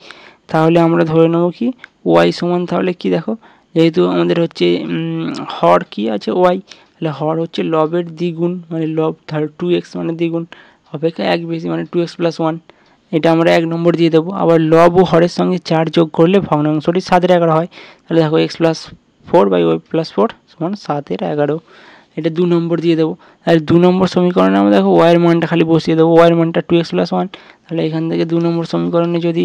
তাহলে আমরা ধরে নেব কি ওয়াই সমান তাহলে কি দেখো যেহেতু আমাদের হচ্ছে হর কি আছে ওয়াই তাহলে হর হচ্ছে লবের দ্বিগুণ মানে লব তাহলে 2x মানে দ্বিগুণ অপেক্ষা 1 বেশি মানে 2x প্লাস 1 এটা আমরা 1 নম্বর দিয়ে দেবো। আবার লব ও হরের সঙ্গে 4 যোগ করলে ভগ্নাংশটি 7/11 হয়। তাহলে দেখো x plus 4 by y plus 4 সমান 7/11 এটা 2 নম্বর দিয়ে দেবো। তাহলে 2 নম্বর সমীকরণে আমরা দেখো ওয়াইয়ের মানটা খালি বসিয়ে দেবো ওয়াইয়ের মানটা 2x প্লাস 1। তাহলে এখান থেকে 2 নম্বর সমীকরণে যদি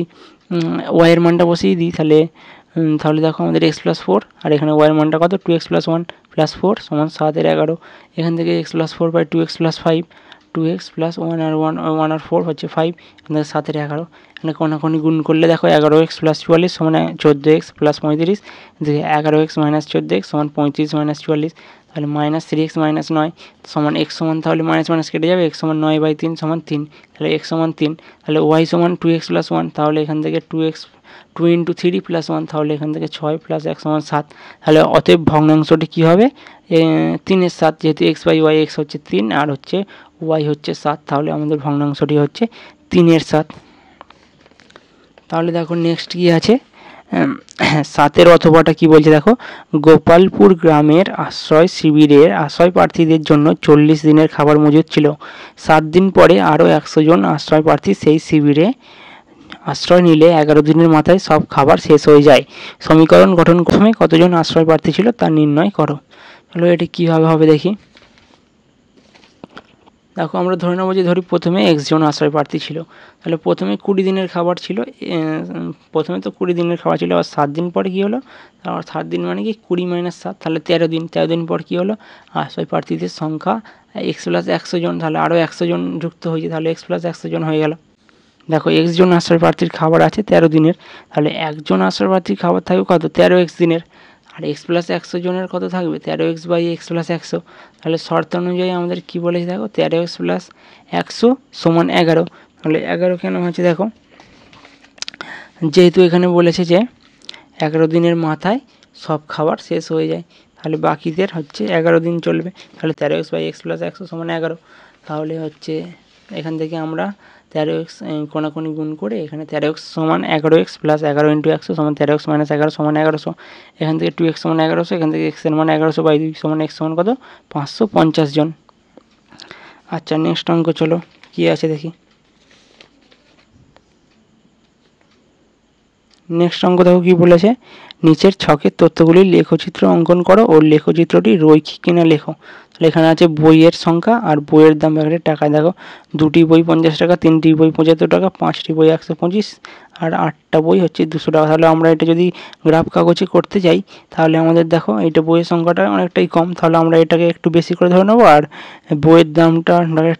ওয়াইয়ের মানটা বসিয়ে দিই তাহলে দেখো আমাদের x প্লাস 4 আর এখানে ওয়াইয়ের মানটা কত 2x প্লাস 1 প্লাস 4 সমান 7/11। এখান থেকে x plus 4 by 2x plus 5 2x plus 1 আর 1 আর 4 হচ্ছে 5 এখান থেকে 7/11। এখানে কোনাকুনি গুণ করলে দেখো 11x প্লাস 44 সমান 14x প্লাস 35 দেখে 11x মাইনাস 14x সমান 35 মাইনাস 44 তাহলে মাইনাস 3x মাইনাস 9 সমান x সমান তাহলে মাইনাস মাইনাস কেটে যাবে x সমান 9 বাই 3 সমান 3 তাহলে x সমান 3 তাহলে y সমান 2x প্লাস 1 তাহলে এখান থেকে 2 ইন্টু 3 প্লাস 1 তাহলে এখান থেকে 6 প্লাস 1 সমান 7। তাহলে অতএব ভগ্নাংশটি কী হবে 3-এর 7 যেহেতু x বাই ওয়াই x হচ্ছে 3 আর হচ্ছে y হচ্ছে 7 তাহলে আমাদের ভগ্নাংশটি হচ্ছে 3-এর 7। তাহলে দেখো নেক্সট কী আছে 7-এর অথবাটা কী বলছে দেখো গোপালপুর গ্রামের আশ্রয় শিবিরের আশ্রয় প্রার্থীদের জন্য 40 দিনের খাবার মজুদ ছিল। 7 দিন পরে আরও 100 জন আশ্রয় প্রার্থী সেই শিবিরে আশ্রয় নিলে 11 দিনের মাথায় সব খাবার শেষ হয়ে যায়। সমীকরণ গঠন ক্রমে কতজন আশ্রয় প্রার্থী ছিল তা নির্ণয় করো। তাহলে এটি কীভাবে হবে দেখি। দেখো আমরা ধরে নেবো যে ধরি প্রথমে x জন আশ্রয় প্রার্থী ছিল তাহলে প্রথমে 20 দিনের খাবার ছিল প্রথমে তো 20 দিনের খাবার ছিল আবার 7 দিন পরে কী হলো আবার 7 দিন মানে কি 20 মাইনাস 7 তাহলে 13 দিন পর কী হলো আশ্রয় প্রার্থীদের সংখ্যা x প্লাস 100 জন তাহলে আরও 100 জন যুক্ত হয়েছে তাহলে x প্লাস 100 জন হয়ে গেল। দেখো x জন আশ্রয় প্রার্থীর খাবার আছে 13 দিনের তাহলে একজন আশ্রয় প্রার্থীর খাবার থাকবে কত 13x দিনের আর x প্লাস 100 জনের কত থাকবে 13x বাই x প্লাস 100 তাহলে শর্ত অনুযায়ী আমাদের কী বলেছে দেখো 13x প্লাস 100 সমান 11 তাহলে 11 কেন হচ্ছে দেখো যেহেতু এখানে বলেছে যে 11 দিনের মাথায় সব খাবার শেষ হয়ে যায়, তাহলে বাকিদের হচ্ছে 11 দিন চলবে। তাহলে 13x/x + 100 = 11। তাহলে হচ্ছে এখান থেকে আমরা 13x কোনাকুনি গুণ করে এখানে 13x = 11x + 11 × 100 = 13x - 11 = 1100। এখান থেকে 2x = 1100, এখান থেকে x এর মান 1100/2 = x = কত? 550 জন। আচ্ছা, নেক্সট অঙ্ক চলো কি আছে দেখি। নেক্সট অঙ্ক দেখো কি বলেছে, নিচের ছকের তথ্যগুলির লেখচিত্র অঙ্কন করো ও লেখচিত্রটি রৈখিক কিনা লেখো। তাহলে এখানে আছে বইয়ের সংখ্যা আর বইয়ের দাম ব্র্যাকেটে টাকা। দেখো 2টি বই 50 টাকা, 3টি বই 75 টাকা, 5টি বই 125 আর 8টা বই হচ্ছে 200 টাকা। তাহলে আমরা এটা যদি গ্রাফ কাগজে করতে যাই তাহলে আমাদের দেখো এইটা বইয়ের সংখ্যাটা অনেকটাই কম, তাহলে আমরা এটাকে একটু বেশি করে ধরে নেবো, আর বইয়ের দামটা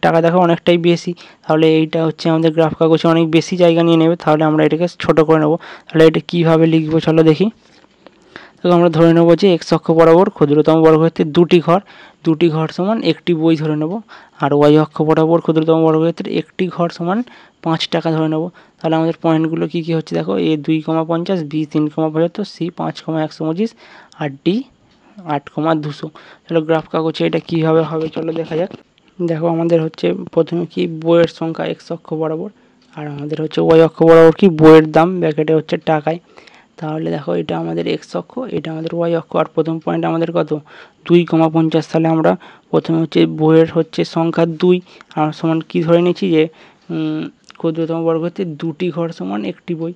টাকা দেখো অনেকটাই বেশি, তাহলে এইটা হচ্ছে আমাদের গ্রাফ কাগজে অনেক বেশি জায়গা নিয়ে নেবে, তাহলে আমরা এটাকে ছোট করে নেবো। তাহলে এটা কীভাবে লিখবো চলো দেখি। তো আমরা ধরে নেব যে x অক্ষ বরাবর ক্ষুদ্রতম বর্গক্ষেত্রে 2টি ঘর, 2টি ঘর সমান একটি বই ধরে নেব, আর y অক্ষ বরাবর ক্ষুদ্রতম বর্গক্ষেত্রে একটি ঘর সমান 5 টাকা ধরে নেব। তাহলে আমাদের পয়েন্টগুলো কী কী হচ্ছে দেখো, a 2,50, b 3,75, c 5,125 R d 8,200। চলো গ্রাফ কাগজে এটা কীভাবে হবে চলো দেখা যাক। দেখো আমাদের হচ্ছে প্রথমে কি বইয়ের সংখ্যা x অক্ষ বরাবর, আর আমাদের হচ্ছে y অক্ষ বরাবর কি বইয়ের দাম ব্র্যাকেটে হচ্ছে টাকায়। তাহলে দেখো এটা আমাদের x অক্ষ, এটা আমাদের y অক্ষ, আর প্রথম পয়েন্ট আমাদের কত 2,50। তাহলে আমরা প্রথমে হচ্ছে বইয়ের হচ্ছে সংখ্যা 2 আর সমান কি ধরে নিয়েছি যে ক্ষুদ্রতম বর্গক্ষেত্রে 2টি ঘর সমান একটি বই,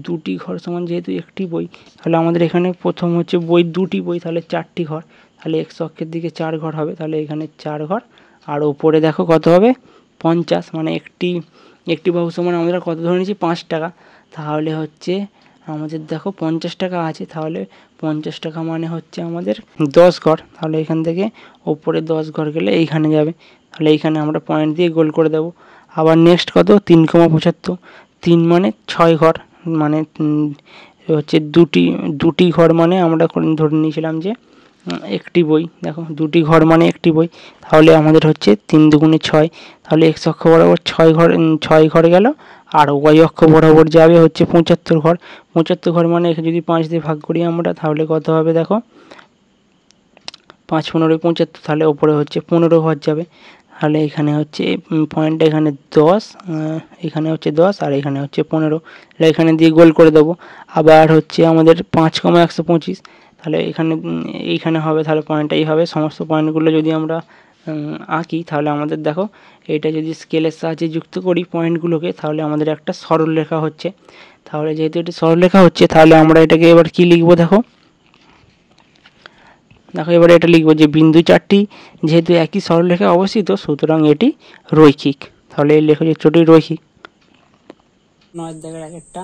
2টি ঘর সমান যেহেতু একটি বই, তাহলে আমাদের এখানে প্রথম হচ্ছে বই 2টি বই, তাহলে 4টি ঘর, তাহলে x অক্ষের দিকে 4 ঘর হবে, তাহলে এখানে 4 ঘর, আর ওপরে দেখো কত হবে 50, মানে একটি বাহু সমান আমরা কত ধরে নিয়েছি 5 টাকা। তাহলে হচ্ছে আমাদের দেখো 50 টাকা আছে, তাহলে 50 টাকা মানে হচ্ছে আমাদের 10 ঘর, তাহলে এখান থেকে ওপরে 10 ঘর গেলে এইখানে যাবে, তাহলে এইখানে আমরা পয়েন্ট দিয়ে গোল করে দেবো। আবার নেক্সট কত 3,75, 3 মানে 6 ঘর, মানে হচ্ছে দুটি ঘর মানে আমরা ধরে নিয়েছিলাম যে একটি বই, দেখো 2টি ঘর মানে একটি বই, তাহলে আমাদের হচ্ছে 3 দুগুণে 6, তাহলে x অক্ষ বরাবর 6 ঘর গেল, আর y অক্ষ বরাবর যাবে হচ্ছে 75 ঘর। 75 ঘর মানে এখানে যদি 5 দিয়ে ভাগ করি আমরা তাহলে কত হবে দেখো 5 15 75, তাহলে ওপরে হচ্ছে 15 ঘর যাবে। তাহলে এখানে হচ্ছে পয়েন্টটা এখানে 10, এখানে হচ্ছে 10 আর এখানে হচ্ছে 15, তাহলে এখানে দিয়ে গোল করে দেবো। আবার হচ্ছে আমাদের 5,125, তাহলে এইখানে হবে, তাহলে পয়েন্টটাই হবে। সমস্ত পয়েন্টগুলো যদি আমরা আঁকি তাহলে আমাদের দেখো এটা যদি স্কেলের সাহায্যে যুক্ত করি পয়েন্টগুলোকে, তাহলে আমাদের একটা সরলরেখা হচ্ছে। তাহলে যেহেতু এটি সরলরেখা হচ্ছে তাহলে আমরা এটাকে এবার কি লিখবো দেখো এবারে এটা লিখবো যে বিন্দু 4টি যেহেতু একই সরলরেখায় অবস্থিত সুতরাং এটি রৈখিক। তাহলে এই লেখচিত্রটি রৈখিক। 9 দাগের একটা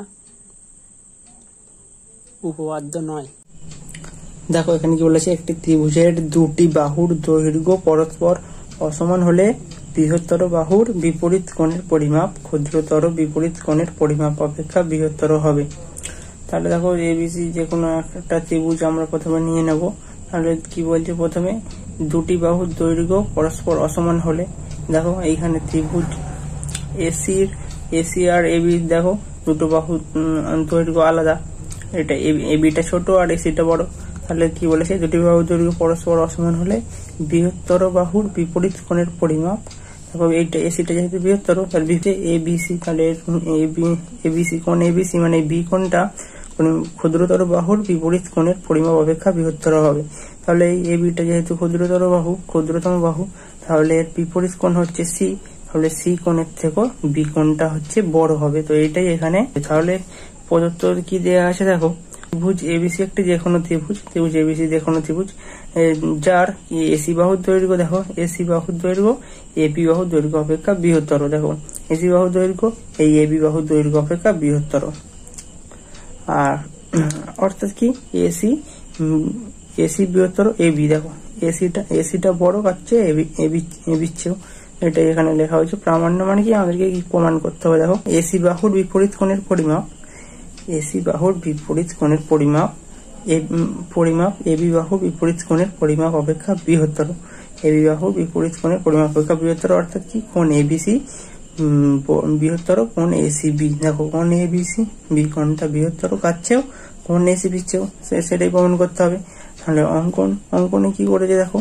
উপপাদ্য 9। দেখো এখানে কি বলেছে, একটি ত্রিভুজের 2টি বাহুর দৈর্ঘ্য পরস্পর অসমান হলে বৃহত্তর বাহুর বিপরীত কোণের পরিমাপ ক্ষুদ্রতর বিপরীত কোণের পরিমাপ অপেক্ষা বৃহত্তর হবে। তাহলে দেখো এবিসি যে কোনো একটা ত্রিভুজ আমরা প্রথমে নিয়ে নেব। তাহলে কি বলছে, প্রথমে 2টি বাহুর দৈর্ঘ্য পরস্পর অসমান হলে, দেখো এইখানে ত্রিভুজ এসি আর এবি, দেখো দুটো বাহু দৈর্ঘ্য আলাদা, এটা এবিটা ছোট আর এসিটা বড়। তাহলে কি বলেছে, 2টি বাহুর দৈর্ঘ্য পরস্পর অসমান হলে বৃহত্তর বাহুর বিপরীত কোণের পরিমাপ, দেখো এইটা এসিটা যেহেতু বৃহত্তর তার বিপরীতে এবিসি, তাহলে এবিসি কোণ এবিসি মানে বি কোণটা ক্ষুদ্রতর বাহুর বিপরীত কোণের পরিমাপ অপেক্ষা বৃহত্তর হবে। তাহলে এই এবিটা যেহেতু ক্ষুদ্রতম বাহু, তাহলে এর বিপরীত কোণ হচ্ছে সি, তাহলে সি কোণের থেকে বি কোণটা হচ্ছে বড় হবে। তো এইটাই এখানে। তাহলে প্রদত্ত কি দেওয়া আছে দেখো, ত্রিভুজ এবিসি একটি যে কোনো ত্রিভুজ এবিসি যে কোনো ত্রিভুজ যার এসি বাহুর দৈর্ঘ্য, দেখো এসি বাহুর দৈর্ঘ্য এবি বাহুর দৈর্ঘ্য অপেক্ষা বৃহত্তর, দেখো এসি বাহুর দৈর্ঘ্য এই এবি বাহুর দৈর্ঘ্য অপেক্ষা বৃহত্তর। আর অর্থাৎ কি এসি বৃহত্তর এবি, দেখো এসিটা বড় হচ্ছে এবির চেয়েও, এটা এখানে লেখা হয়েছে। প্রামাণ্য মানে কি, আমাদেরকে কি প্রমাণ করতে হবে, দেখো এসি বাহুর বিপরীত কোণের পরিমাপ এবি বাহু বিপরীত কোণের পরিমাপ অপেক্ষা বৃহত্তর, এবি বাহু বিপরীত কোণের পরিমাপ অপেক্ষা বৃহত্তর, অর্থাৎ কি কোণ এবিসি বৃহত্তর কোণ এসিবি। দেখো কোণ এবিসি বি কোণটা বৃহত্তর কার চেয়েও, কোণ এসিবির চেয়েও, সেটাই প্রমাণ করতে হবে। তাহলে অঙ্কনে কি করেছে দেখো,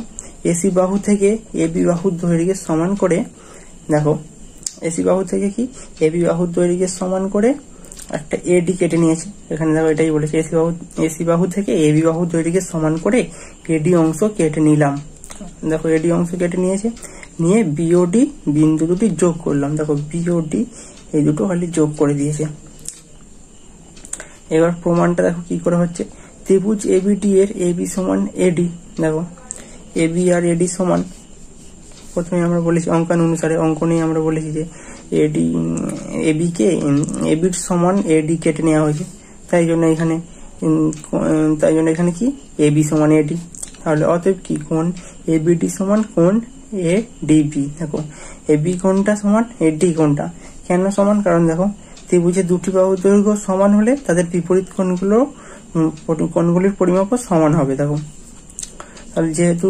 এসি বাহু থেকে এবি বাহুর দৈর্ঘ্য সমান করে, দেখো এসি বাহু থেকে কি এবি বাহুর দৈর্ঘ্য সমান করে একটা এডি কেটে নিয়েছে। এখানে দেখো এটাই বলেছে, এসি বাহু থেকে এবি বাহুর দৈর্ঘ্য সমান করে এডি অংশ কেটে নিলাম। দেখো এডি অংশ কেটে নিয়েছে, নিয়ে বিওডি বিন্দু দুটি যোগ করলাম। দেখো বিওডি এই দুটো খালি যোগ করে দিয়েছে। এবার প্রমাণটা দেখো কি করে হচ্ছে, ত্রিভুজ এবিডি এর এবি সমান এডি। দেখো এবি আর এডি সমান, প্রথমে আমরা বলেছি অঙ্কন অনুসারে, অঙ্কনে আমরা বলেছি যে এডি এবি কে এবির সমান এডি কেটে নেওয়া হয়েছে, তাই জন্য এখানে কি এবি সমান এডি। তাহলে অতএব কি কোণ এবিডি সমান কোণ এডিবি। দেখো এবি কোণটা সমান এডি কোণটা, কেন সমান, কারণ দেখো ত্রিভুজের দুটি বাহুর দৈর্ঘ্য সমান হলে তাদের বিপরীত কোণগুলির পরিমাপও সমান হবে। দেখো তাহলে যেহেতু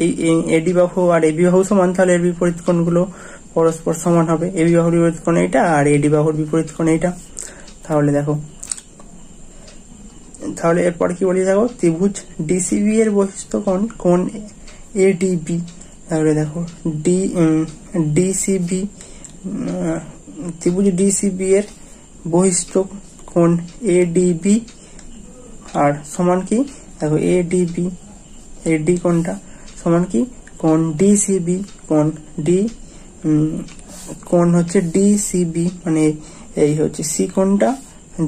এই এডি বাহু আর এবি বাহু সমান, তাহলে এর বিপরীত কোণগুলো পরস্পর সমান হবে। এবি বাহুর বিপরীত কোণ এইটা আর এডি বাহুর বিপরীত কোণ এইটা। তাহলে দেখো, তাহলে এরপর কি বলি দেখো, ত্রিভুজ ডিসিবি এর বহিস্থ কোণ এডিবি। তাহলে দেখো ডিসিবি, ত্রিভুজ ডিসিবি এর বহিস্থ কোণ এডিবি আর সমান কি, দেখো এডিবি এডি কোণটা সমান কি কোণ ডিসিবি, কোণ হচ্ছে ডিসিবি মানে এই হচ্ছে সি কোণটা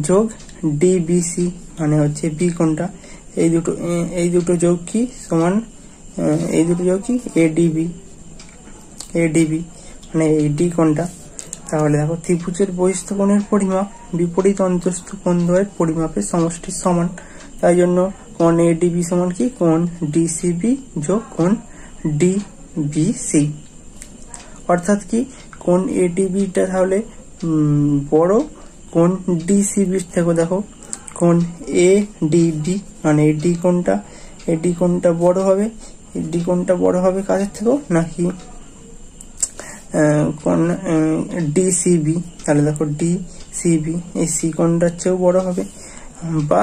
যোগ ডিবিসি মানে হচ্ছে বি কোণটা, এই দুটো যোগ কি সমান, এই দুটো যোগ কি এডিবি মানে এই ডি কোণটা। তাহলে দেখো ত্রিভুজের বহিস্থ কোণের পরিমাপ বিপরীত অন্তস্থ কোণ দ্বয়ের পরিমাপের সমষ্টির সমান, তাই জন্য কোণ এডিবি সমান কি কোণ ডিসিবি যোগ কোণ ডিবিসি। অর্থাৎ কি কোণ এডিবিটা তাহলে বড় কোণ ডিসিবির থেকে। দেখো কোণ এডিবি মানে এডি কোণটা বড় হবে, এডি কোণটা বড় হবে কাদের থেকেও নাকি কোণ ডিসিবি। তাহলে দেখো ডিসিবি এই সি কোণটার চেয়েও বড় হবে, বা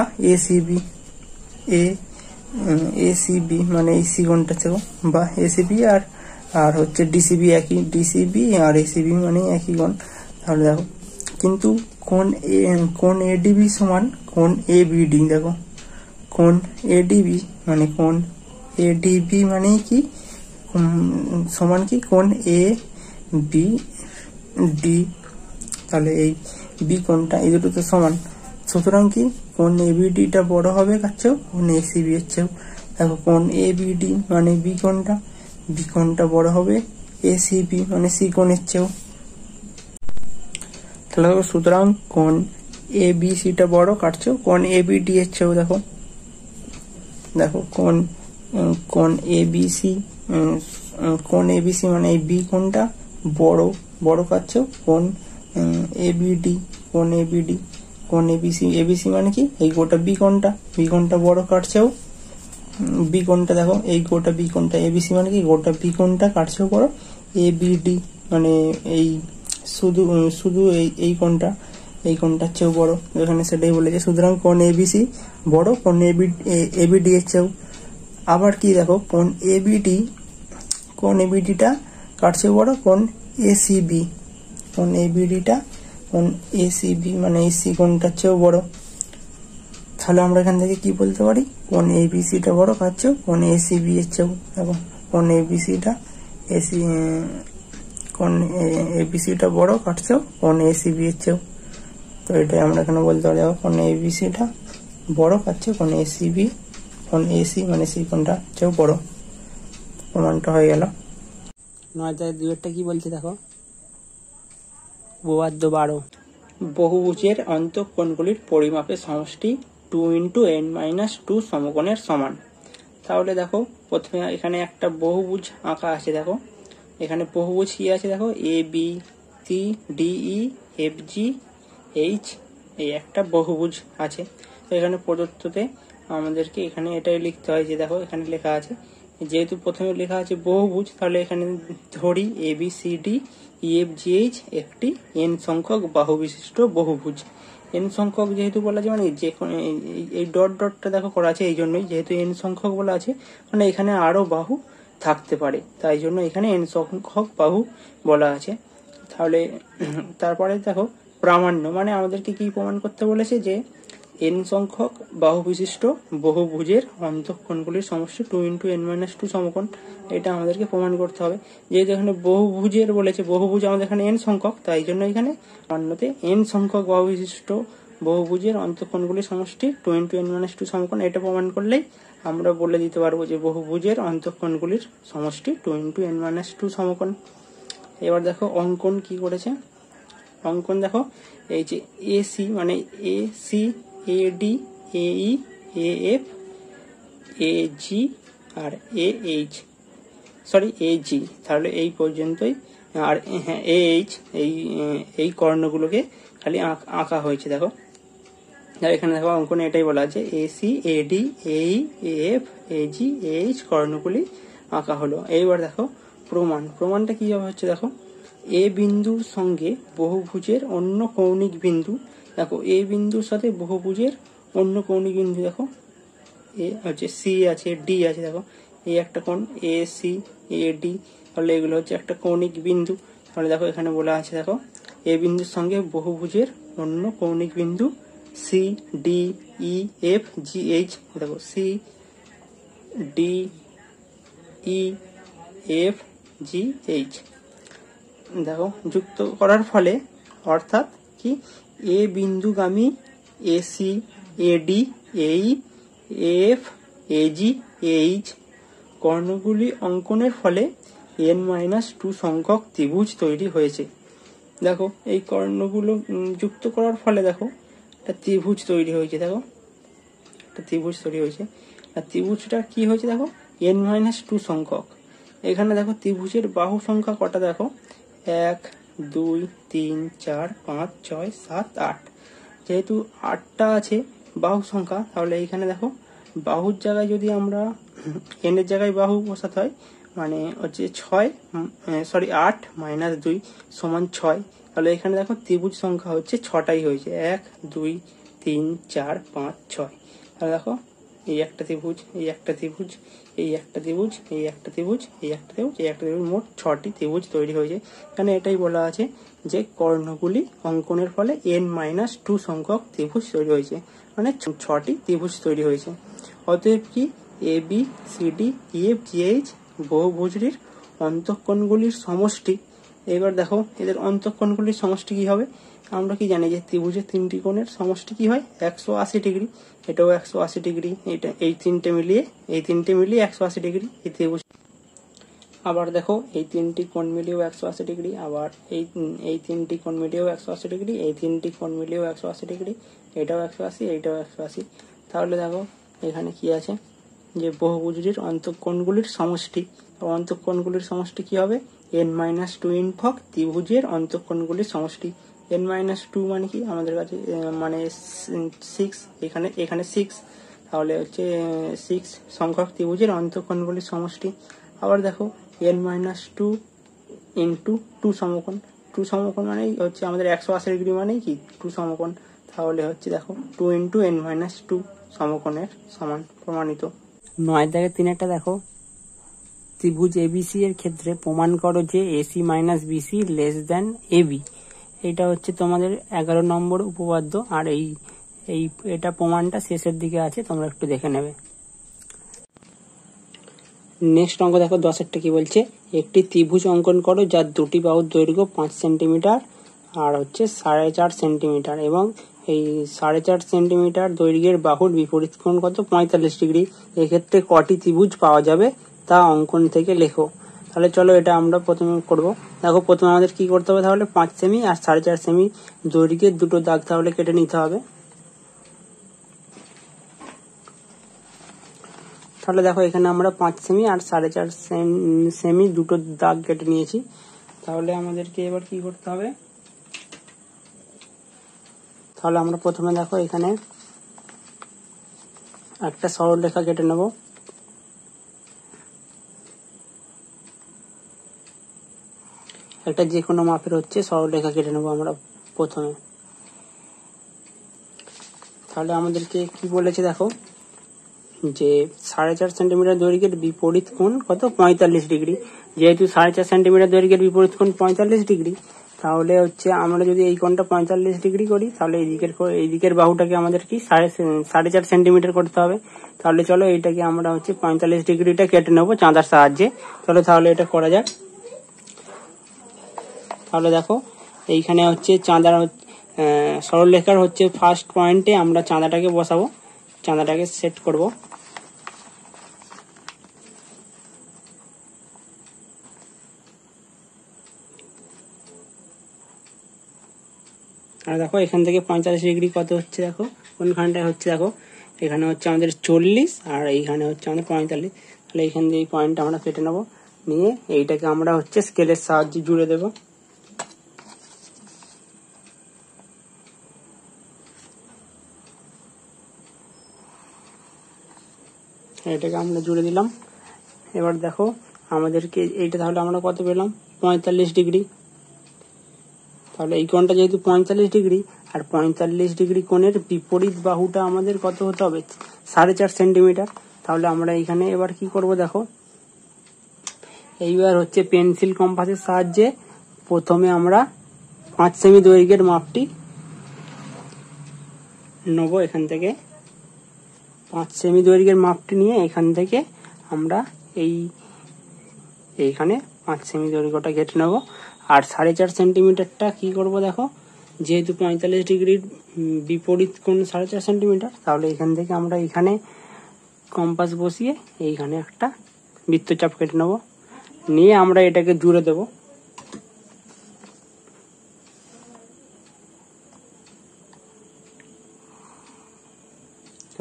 এসিবি মানে এই সি কোণটার চেয়েও, বা এসিবি আর হচ্ছে ডিসিবি একই, ডিসিবি আর এসিবি মানে একই কোণ। তাহলে দেখো কিন্তু কোণ এডিবি সমান কোণ এবিডি। দেখো কোণ এডিবি মানে কি সমান কি কোণ এ বি ডি। তাহলে এই বি কোণটা এই দুটো তো সমান, সুতরাং কি কোণ এবিডিটা বড় হবে কার চেয়েও, কোণ এসিবি এর চেয়েও। দেখো কোণ এবিডি মানে বি কোণটা বড় হবে এসিবি মানে সি কোণের চেয়েও। তাহলে দেখো সুতরাং কোণ এবিসিটা বড় কার চেয়েও, কোণ এবিডি এর চেয়েও। দেখো কোণ এবিসি মানে এই বি কোণটা বড় কার চেয়েও, কোণ এবিসি মানে কি এই গোটা বি কোণটা বড় কার চেয়েও, বি কোণটা দেখো এই গোটা বি কোণটা এবিসি মানে কি গোটা বি কোণটা কার চেয়েও বড় এবিডি মানে এই শুধু এই কোণটার চেয়েও বড়, এখানে সেটাই বলেছে। সুতরাং কোণ এবিসি বড় কোণ এবিডি এর চেয়েও। আবার কি দেখো কোণ এবিডিটা কার চেয়েও বড়, কোণ এসিবি মানে এই সি কোণটার চেয়েও বড়। তাহলে আমরা এখান থেকে কি বলতে পারি, কোণ এবিসিটা বড় কার চেয়েও, কোণ এসিবি এর চেয়েও। দেখো কোণ এবিসিটা বড় কার চেয়েও, কোণ এসিবি এর চেয়েও। তো এটাই আমরা এখানে বলতে পারি, দেখো কোণ এবিসিটা বড় কার চেয়েও, কোণ এসি মানে সি কোণটা চেয়েও বড়। প্রমাণটা হয়ে গেল। 9-2 কি বলছে দেখো, উপপাদ্য 12 বহুভুজের অন্তঃকোণগুলির পরিমাপের সমষ্টি 2 × n - 2 সমকোণের সমান। তাহলে দেখো প্রথমে এখানে একটা বহুভুজ আঁকা আছে। দেখো এখানে বহুভুজ কি আছে, দেখো A B C D E F G H এই একটা বহুভুজ আছে। তো এখানে প্রদত্ততে আমাদেরকে এখানে এটাই লিখতে হয় যে দেখো এখানে লেখা আছে যেহেতু প্রথমে লেখা আছে বহুভুজ, তাহলে এখানে ধরি ABCD EFGH একটি n সংখ্যক বাহু বিশিষ্ট বহুভুজ। n সংখ্যক যেহেতু বলা আছে, মানে যে এই ডট ডটটা দেখো করা আছে এই জন্যই, যেহেতু n সংখ্যক বলা আছে মানে এখানে আরো বাহু থাকতে পারে, তাই জন্য এখানে n সংখ্যক বাহু বলা আছে। তাহলে তারপরে দেখো প্রামাণ্য, মানে আমাদেরকে কি প্রমাণ করতে বলেছে যে n সংখ্যক বাহু বিশিষ্ট বহুভুজের অন্তঃকোণগুলির সমষ্টি 2 × n-2 সমকোণ। এটা আমাদেরকে প্রমাণ করতে হবে। যেহেতু এখানে বহুভুজের বলেছে, বহুভুজ আমাদের এখানে n সংখ্যক, তাই জন্য এখানে প্রামাণ্যতে n সংখ্যক বাহু বিশিষ্ট বহুভুজের অন্তঃকোণগুলির সমষ্টি 2 × n-2 সমকোণ। এটা প্রমাণ করলেই আমরা বলে দিতে পারবো যে বহুভুজের অন্তঃকোণগুলির সমষ্টি 2 × n-2 সমকোণ। এবার দেখো অঙ্কন কি করেছে। অঙ্কন দেখো, এই যে AC মানে AC AD AE AF AG আর AH AG, তাহলে এই পর্যন্তই। আর হ্যাঁ AH এই কর্ণগুলোকে খালি আঁকা হয়েছে। দেখো এখানে দেখো অঙ্কনে এটাই বলা আছে, AC AD AE AF AG AH কর্ণগুলি আঁকা হলো। এইবার দেখো প্রমাণটা কি হচ্ছে, দেখো এ বিন্দুর সঙ্গে বহুভুজের অন্য কৌণিক বিন্দু, দেখো এ বিন্দুর সাথে বহুভুজের অন্য কৌণিক বিন্দু, দেখো এ হচ্ছে সি আছে ডি আছে, দেখো এই একটা কোণ AC AD, তাহলে এগুলো হচ্ছে একটা কৌণিক বিন্দু। তাহলে দেখো এখানে বলা আছে, দেখো এ বিন্দুর সঙ্গে বহুভুজের অন্য কৌণিক বিন্দু CDEFGH, দেখো CDEFGH দেখো যুক্ত করার ফলে, অর্থাৎ কি এ বিন্দুগামী AC AD AE AF AG AH কর্ণগুলি অঙ্কনের ফলে n-2 সংখ্যক ত্রিভুজ তৈরি হয়েছে। দেখো এই কর্ণগুলো যুক্ত করার ফলে দেখো একটা ত্রিভুজ তৈরি হয়েছে। দেখো একটা ত্রিভুজ তৈরি হয়েছে, আর ত্রিভুজটা কি হয়েছে দেখো n-2 সংখ্যক। এখানে দেখো ত্রিভুজের বাহু সংখ্যা কটা, দেখো 1 2 3 4 5 6 7 8। যেহেতু 8টা আছে বাহু সংখ্যা, তাহলে এইখানে দেখো বাহুর জায়গায় যদি আমরা n এর জায়গায় বাহু বসাতে হয়, মানে হচ্ছে 8 - 2 সমান 6। তাহলে এখানে দেখো ত্রিভুজ সংখ্যা হচ্ছে 6টাই হয়েছে, 1 2 3 4 5 6। তাহলে দেখো এই একটা ত্রিভুজ, এই একটা ত্রিভুজ, এই একটা ত্রিভুজ, এই একটা ত্রিভুজ, এই একটা ত্রিভুজ, এই একটা ত্রিভুজ, মোট 6টি ত্রিভুজ তৈরি হয়েছে। এখানে এটাই বলা আছে যে কর্ণগুলি অঙ্কনের ফলে n-2 সংখ্যক ত্রিভুজ তৈরি হয়েছে, মানে 6টি ত্রিভুজ তৈরি হয়েছে। অতএব কি ABCD EFGH বহুভুজটির অন্তঃকোণগুলির সমষ্টি। এবার দেখো এদের অন্তঃকোণগুলির সমষ্টি কি হবে, আমরা কি জানি যে ত্রিভুজের 3টি কোণের সমষ্টি কি হয় 180 ডিগ্রি, এটাও 180 ডিগ্রি, এটা এই তিনটে মিলিয়ে 180 ডিগ্রি এই ত্রিভুজ। আবার দেখো এই 3টি কোণ মিলিয়েও 180 ডিগ্রি, আবার এই 3টি কোণ মিলিয়েও 180 ডিগ্রি, এই 3টি কোণ মিলিয়েও 180 ডিগ্রি, এটাও 180, এইটাও 180। তাহলে দেখো এখানে কি আছে যে বহুভুজটির অন্তঃকোণগুলির সমষ্টি। অন্তঃকোণগুলির সমষ্টি কি হবে n-2 সংখ্যক ত্রিভুজের অন্তঃকোণগুলির সমষ্টি। n-2 মানে কি আমাদের কাছে মানে 6, এখানে 6, তাহলে হচ্ছে 6 সংখ্যক ত্রিভুজের অন্তঃকোণগুলির সমষ্টি। আবার দেখো n-2 × 2 সমকোণ, 2 সমকোণ মানে হচ্ছে আমাদের 180 ডিগ্রি মানে কি 2 সমকোণ, তাহলে হচ্ছে দেখো 2 × n-2 সমকোণের সমান প্রমাণিত। 9-3 দেখো ত্রিভুজ ABC এর ক্ষেত্রে প্রমাণ করো যে AC - BC < AB। এটা হচ্ছে তোমাদের 11 নম্বর উপপাদ্য, আর এটা প্রমাণটা শেষের দিকে আছে, তোমরা একটু দেখে নেবে। নেক্সট অঙ্ক দেখো 10এরটা কি বলছে, একটি ত্রিভুজ অঙ্কন করো যার দুটি বাহুর দৈর্ঘ্য 5 সেন্টিমিটার আর হচ্ছে 4.5 সেন্টিমিটার, এবং এই 4.5 সেন্টিমিটার দৈর্ঘ্যের বাহুর বিপরীত কোণ কত 45 ডিগ্রি। এক্ষেত্রে কটি ত্রিভুজ পাওয়া যাবে তা অঙ্কন থেকে লেখো। তাহলে চলো এটা আমরা প্রথমে করব। দেখো প্রথমে আমাদের কি করতে হবে, তাহলে 5 সেমি আর 4.5 সেমি দৈর্ঘ্যের দুটো দাগ তাহলে কেটে নিতে হবে। তাহলে দেখো এখানে আমরা 5 সেমি আর 4.5 সেমি দুটো দাগ কেটে নিয়েছি। তাহলে আমাদেরকে এবার কি করতে হবে, তাহলে আমরা প্রথমে দেখো এখানে একটা সরলরেখা কেটে নেব। একটা যে কোনো মাপের হচ্ছে সরলরেখা কেটে নেবো আমরা প্রথমে। তাহলে আমাদেরকে কি বলেছে দেখো, যে 4.5 সেন্টিমিটার দৈর্ঘ্যের বিপরীত কোণ কত, 45 ডিগ্রি। যেহেতু 4.5 সেন্টিমিটার দৈর্ঘ্যের বিপরীত কোণ 45 ডিগ্রি, তাহলে হচ্ছে আমরা যদি এই কোণটা 45 ডিগ্রি করি, তাহলে এই দিকের বাহুটাকে আমাদের কি 4.5 সেন্টিমিটার করতে হবে। তাহলে চলো এইটাকে আমরা হচ্ছে 45 ডিগ্রিটা কেটে নেবো চাঁদার সাহায্যে। চলো তাহলে এটা করা যাক। তাহলে দেখো এইখানে হচ্ছে চাঁদার সরলরেখার হচ্ছে ফার্স্ট পয়েন্টে আমরা চাঁদাটাকে বসাবো, চাঁদাটাকে সেট করব। আর দেখো এখান থেকে 45 ডিগ্রি কত হচ্ছে দেখো, কোনখানটায় হচ্ছে দেখো, এখানে হচ্ছে আমাদের 40 আর এইখানে হচ্ছে আমাদের 45। তাহলে এইখান দিয়ে এই পয়েন্টটা আমরা কেটে নেবো, নিয়ে এইটাকে আমরা হচ্ছে স্কেলের সাহায্যে জুড়ে দেবো। এটাকে আমরা জুড়ে দিলাম। এবার দেখো আমাদেরকে এইটা তাহলে আমরা কত পেলাম, 45 ডিগ্রি। তাহলে এই কোণটা যেহেতু 45 ডিগ্রি, আর 45 ডিগ্রি কোণের বিপরীত বাহুটা আমাদের কত হতে হবে, 4.5 সেন্টিমিটার। তাহলে আমরা এখানে এবার কি করব দেখো, এইবার হচ্ছে পেন্সিল কম্পাসের সাহায্যে প্রথমে আমরা 5 সেমি দৈর্ঘ্যের মাপটি নেব। এখান থেকে 5 সেমি দৈর্ঘ্যের মাপটি নিয়ে এখান থেকে আমরা এইখানে 5 সেমি দৈর্ঘ্যটা কেটে নেব। আর 4.5 সেন্টিমিটারটা কি করব দেখো, যেহেতু 45 ডিগ্রির বিপরীত কোণ 4.5 সেন্টিমিটার, তাহলে এখান থেকে আমরা এখানে কম্পাস বসিয়ে এইখানে একটা বৃত্তচাপ কেটে নেব, নিয়ে আমরা এটাকে জুড়ে দেব।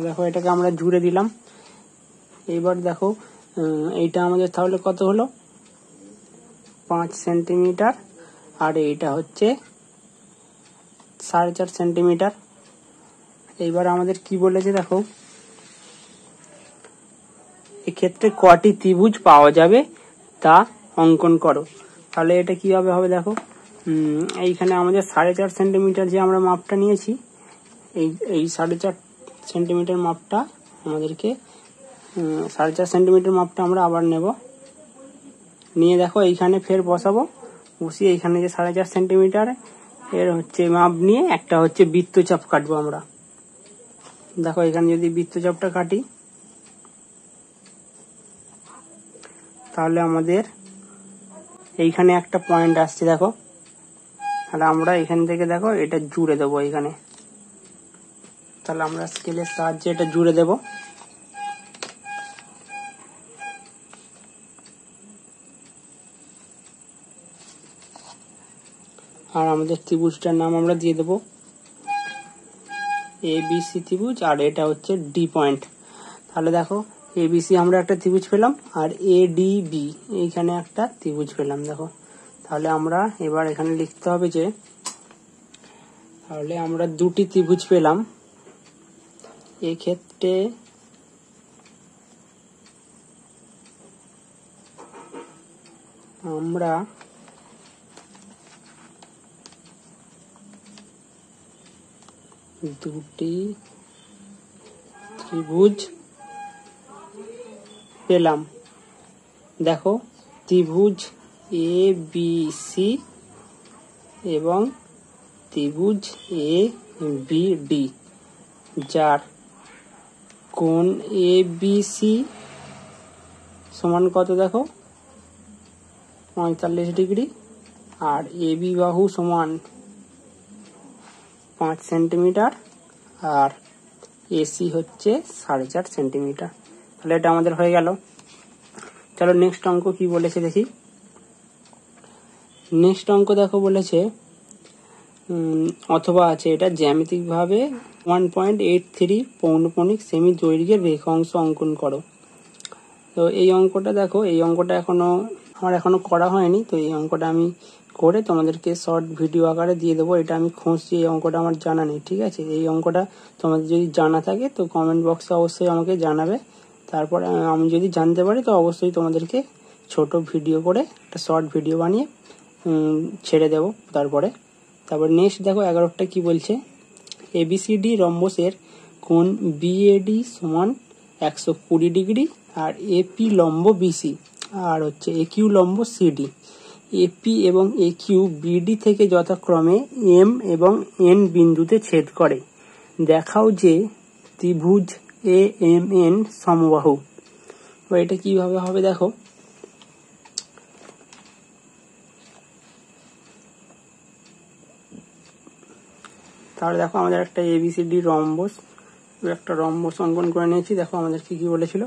দেখো এটাকে আমরা জুড়ে দিলাম। এবার দেখো এইটা আমাদের তাহলে কত হলো, 5 সেন্টিমিটার, আর এইটা হচ্ছে 4.5 সেন্টিমিটার। এইবার আমাদের কি বলেছে দেখো, এক্ষেত্রে কটি ত্রিভুজ পাওয়া যাবে তা অঙ্কন করো। তাহলে এটা কিভাবে হবে দেখো, এইখানে আমাদের 4.5 সেন্টিমিটার যে আমরা মাপটা নিয়েছি, এই 4.5 সেন্টিমিটার মাপটা আমাদেরকে 4.5 সেন্টিমিটার মাপটা আমরা আবার নেব, নিয়ে দেখো এইখানে ফের বসাবো, বসিয়ে এইখানে যে 4.5 সেন্টিমিটার এর হচ্ছে মাপ নিয়ে একটা হচ্ছে বৃত্তচাপ কাটবো আমরা। দেখো এখানে যদি বৃত্তচাপটা কাটি, তাহলে আমাদের এইখানে একটা পয়েন্ট আসছে দেখো, তাহলে আমরা এখান থেকে দেখো এটা জুড়ে দেবো এখানে। তাহলে আমরা স্কেলের সাহায্যে এটা জুড়ে দেব। আর আমাদের ত্রিভুজটার নাম আমরা দিয়ে দেবো ABC ত্রিভুজ, আর এটা হচ্ছে ডি পয়েন্ট। তাহলে দেখো ABC আমরা একটা ত্রিভুজ পেলাম, আর ADB এইখানে একটা ত্রিভুজ পেলাম দেখো। তাহলে আমরা এবার এখানে লিখতে হবে যে, তাহলে আমরা দুটি ত্রিভুজ পেলাম, এক্ষেত্রে আমরা দুটি ত্রিভুজ পেলাম। দেখো ত্রিভুজ ABC এবং ত্রিভুজ ABD, যার কোণ ABC সমান কত দেখো, 45 ডিগ্রি, আর AB বাহু সমান 5 সেন্টিমিটার, আর AC হচ্ছে 4.5 সেন্টিমিটার। তাহলে এটা আমাদের হয়ে গেল। চলো নেক্সট অঙ্ক কি বলেছে দেখি। নেক্সট অঙ্ক দেখো বলেছে, অথবা আছে এটা, জ্যামিতিকভাবে 1.83 পৌনঃপুনিক সেমি দৈর্ঘ্যের রেখা অংশ অঙ্কন করো। তো এই অঙ্কটা দেখো, এই অঙ্কটা আমার এখনো করা হয়নি, তো এই অঙ্কটা আমি করে তোমাদেরকে শর্ট ভিডিও আকারে দিয়ে দেবো। এটা আমি খুঁজছি, এই অঙ্কটা আমার জানা নেই, ঠিক আছে। এই অঙ্কটা তোমাদের যদি জানা থাকে তো কমেন্ট বক্সে অবশ্যই আমাকে জানাবে। তারপর আমি যদি জানতে পারি তো অবশ্যই তোমাদেরকে ছোট ভিডিও করে একটা শর্ট ভিডিও বানিয়ে ছেড়ে দেব। তারপর নেক্সট দেখো 11টা কি বলছে, এবিসিডি রম্বসের কোণ বিএডি সমান 120 ডিগ্রি, আর এপি লম্ব বিসি, আর হচ্ছে একিউ লম্ব সিডি। এপি এবং একিউ বিডি থেকে যথাক্রমে এম এবং এন বিন্দুতে ছেদ করে। দেখাও যে ত্রিভুজ এ এম এন সমবাহু। এটা কিভাবে হবে দেখো, তাহলে দেখো আমাদের একটা এবিসিডি রম্বস, অঙ্কন করে নিয়েছি। দেখো আমাদের কি বলেছিল,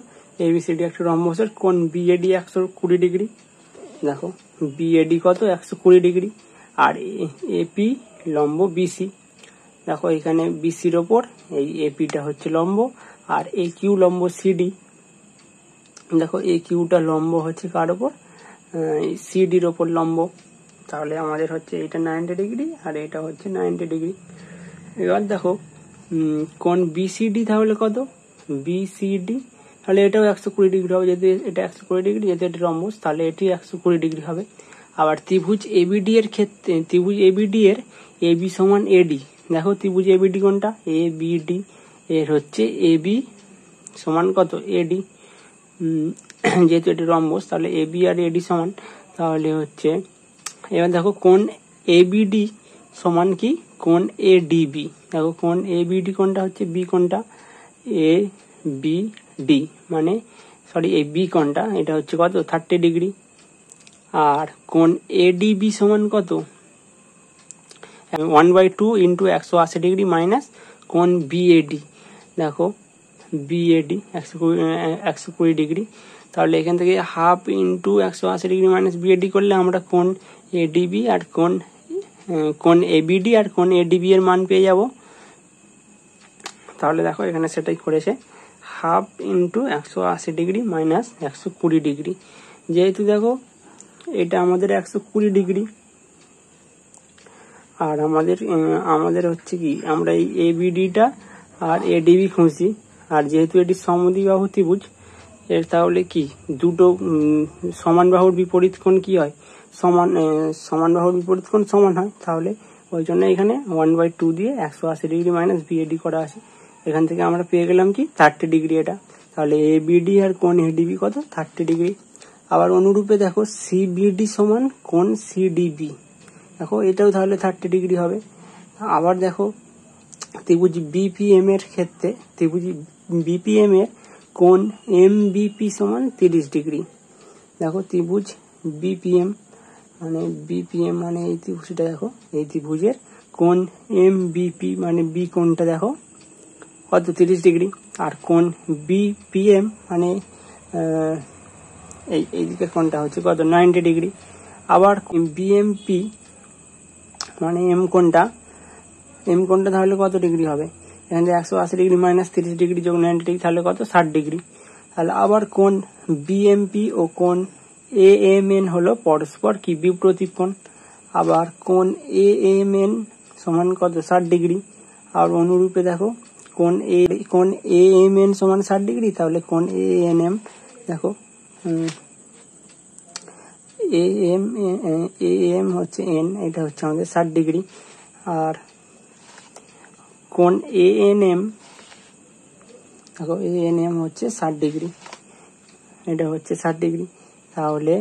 এবিসিডি একটা রম্বসের কোণ বিএডি 120 ডিগ্রি। দেখো বিএডি কত, 120 ডিগ্রি, আর এপি লম্ব বিসি। দেখো এখানে বিসির ওপর এই এপিটা হচ্ছে লম্ব, আর এ কিউ লম্ব সিডি। দেখো এ কিউটা লম্ব হচ্ছে কার ওপর, সিডির ওপর লম্ব। তাহলে আমাদের হচ্ছে এটা 90 ডিগ্রি আর এটা হচ্ছে 90 ডিগ্রি। এবার দেখো কোণ বিসিডি তাহলে কত, বিসিডি তাহলে এটাও 120 ডিগ্রি হবে, যেহেতু এটা 120 ডিগ্রি, যেহেতু এটা রম্বস তাহলে এটি 120 ডিগ্রি হবে। আবার ত্রিভুজ এবিডি এর ক্ষেত্রে, ত্রিভুজ এবিডি এর এবি সমান এডি। দেখো ত্রিভুজ এবিডি কোনটা, এবিডি এর হচ্ছে এবি সমান কত, এডি। যেহেতু এটি রম্বস তাহলে এবি আর এডি সমান, তাহলে হচ্ছে এবার দেখো কোণ এবিডি সমান কি, কোণ এডিবি। দেখো কোণ এবিডি কোনটা হচ্ছে, বি কোনটা, এ বি ডি মানে সরি এই বি কোনটা এটা হচ্ছে কত, 30 ডিগ্রি। আর কোণ এডিবি সমান কত, 1/2 ইন্টু 180 ডিগ্রি মাইনাস কোণ বিএডি। দেখো বিএডি 120 ডিগ্রি, তাহলে এখান থেকে half into 180 degree minus BAD করলে আমরা কোণ এডিবি আর কোণ এবিডি আর কোণ এডিবি এর মান পেয়ে যাব। তাহলে দেখো এখানে সেটাই করেছে, half into 180 degree minus 120 degree. যেহেতু দেখো এটা আমাদের 120 ডিগ্রি, আর আমাদের হচ্ছে কি, আমরা এই এবিডিটা আর এডিবি খুঁজছি, আর যেহেতু এটি সমদ্বিবাহু ত্রিভুজ এর তাহলে কি দুটো সমান বাহুর বিপরীত কোণ কি হয়, সমান বাহুর বিপরীত কোণ সমান হয়। তাহলে ওই জন্য এখানে 1/2 দিয়ে 180 ডিগ্রি মাইনাস বিএডি করা আছে। এখান থেকে আমরা পেয়ে গেলাম কি 30 ডিগ্রি এটা। তাহলে এবিডি আর কোণ এডিবি কত, 30 ডিগ্রি। আবার অনুরূপে দেখো সিবিডি সমান কোণ সিডিবি, দেখো এটাও তাহলে 30 ডিগ্রি হবে। আবার দেখো ত্রিভুজ বিপিএম এর ক্ষেত্রে, ত্রিভুজ বিপিএম এর কোণ এমবিপি সমান 30 ডিগ্রি। দেখো ত্রিভুজ বিপিএম মানে এই ত্রিভুজটা, দেখো এই ত্রিভুজের কোণ এমবিপি মানে বি কোণটা দেখো কত, 30 ডিগ্রি। আর কোণ বিপিএম মানে এই দিকের কোণটা হচ্ছে কত, 90 ডিগ্রি। আবার বিএমপি মানে এম কোণটা তাহলে কত ডিগ্রি হবে, এখান থেকে 180 ডিগ্রি মাইনাস 30 ডিগ্রি যোগ 90 ডিগ্রি তাহলে কত, 60 ডিগ্রি। তাহলে আবার কোণ বিএমপি ও কোণ এএমএন হলো পরস্পর কি বিপ্রতীপ কোণ। আবার কোণ এএমএন সমান কত, 60 ডিগ্রি। আর অনুরূপে দেখো কোণ এএমএন সমান 60 ডিগ্রি, তাহলে কোণ এএনএম দেখো এএম হচ্ছে এন, এটা হচ্ছে আমাদের 60 ডিগ্রি। আর কোণ এএনএম দেখো এএনএম হচ্ছে 60 ডিগ্রি, এটা হচ্ছে 60 ডিগ্রি। তাহলে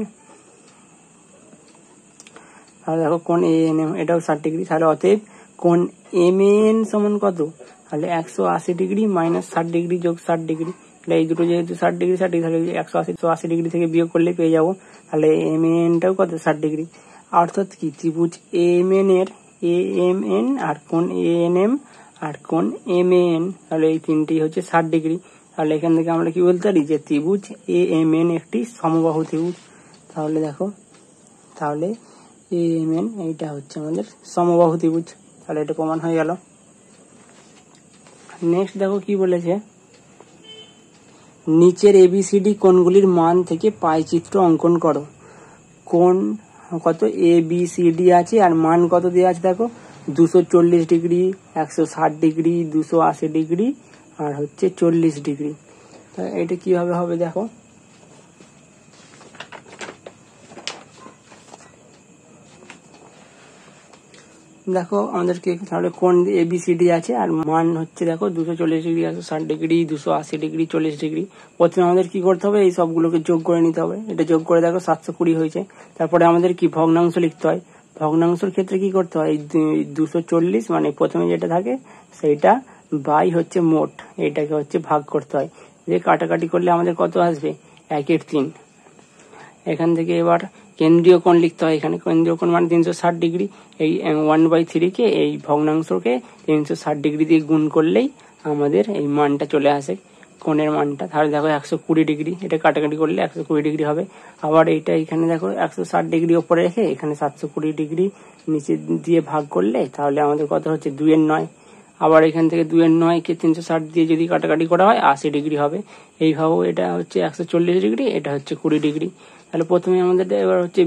দেখো কোণ এএনএম এটাও 60 ডিগ্রি। তাহলে অতএব কোণ এমএন সমান কত, তাহলে 180 ডিগ্রি মাইনাস 60 ডিগ্রি যোগ 60 ডিগ্রি। তাহলে এই দুটো যেহেতু 60 ডিগ্রি তাহলে 180 ডিগ্রি থেকে বিয়োগ করলে পেয়ে যাবো, তাহলে এমএনটাও কত, 60 ডিগ্রি। অর্থাৎ কি ত্রিভুজ এএমএন এর এএমএন আর কোণ এএনএম আর কোণ এমএন, তাহলে এই তিনটি হচ্ছে 60 ডিগ্রি। তাহলে এখান থেকে আমরা কি বলতে পারি যে ত্রিভুজ এএমএন একটি সমবাহু ত্রিভুজ। তাহলে দেখো তাহলে এএমএন এইটা হচ্ছে আমাদের সমবাহু ত্রিভুজ, তাহলে এটা প্রমাণ হয়ে গেল। নেক্সট দেখো কি বলেছে, নিচের এবিসিডি কোণগুলির মান থেকে পাই চিত্র অঙ্কন করো। কোণ কত এবিসিডি আছে আর মান কত দেওয়া আছে দেখো, 240 ডিগ্রি, 160 ডিগ্রি, 280 ডিগ্রি আর হচ্ছে 40 ডিগ্রি। এটা কিভাবে হবে দেখো, দেখো আমাদেরকে তাহলে কোণ ABCD আছে, আর মান হচ্ছে দেখো 240 ডিগ্রি, 160 ডিগ্রি, 280 ডিগ্রি, 40 ডিগ্রি। প্রথমে আমাদের কি করতে হবে, এই সবগুলোকে যোগ করে নিতে হবে। এটা যোগ করে দেখো 720 হয়েছে। তারপরে আমাদের কি ভগ্নাংশ লিখতে হয়। ভগ্নাংশের ক্ষেত্রে কি করতে হয়, 240 মানে প্রথমে যেটা থাকে সেইটা বাই হচ্ছে মোট, এটাকে হচ্ছে ভাগ করতে হয়। যে কাটাকাটি করলে আমাদের কত আসবে, 1/3। এখান থেকে এবার কেন্দ্রীয় কোণ লিখতে হয়। এখানে কেন্দ্রীয় কোণ মানে 360 ডিগ্রি। এই 1/3 কে এই ভগ্নাংশকে 360 ডিগ্রি দিয়ে গুণ করলেই আমাদের এই মানটা চলে আসে, কোণের মানটা। তাহলে দেখো 120 ডিগ্রি, এটা কাটাকাটি করলে 120 ডিগ্রি হবে। আবার এইটা এখানে দেখো 160 ডিগ্রি ওপরে রেখে এখানে 720 ডিগ্রি নিচে দিয়ে ভাগ করলে তাহলে আমাদের কত হচ্ছে, 2/9। আবার এখান থেকে 2/9 কে 360 দিয়ে যদি কাটাকাটি করা হয় 80 ডিগ্রি হবে। এইভাবে এটা হচ্ছে 140 ডিগ্রি, এটা হচ্ছে 20 ডিগ্রি। তাহলে প্রথমে আমাদের এবার হচ্ছে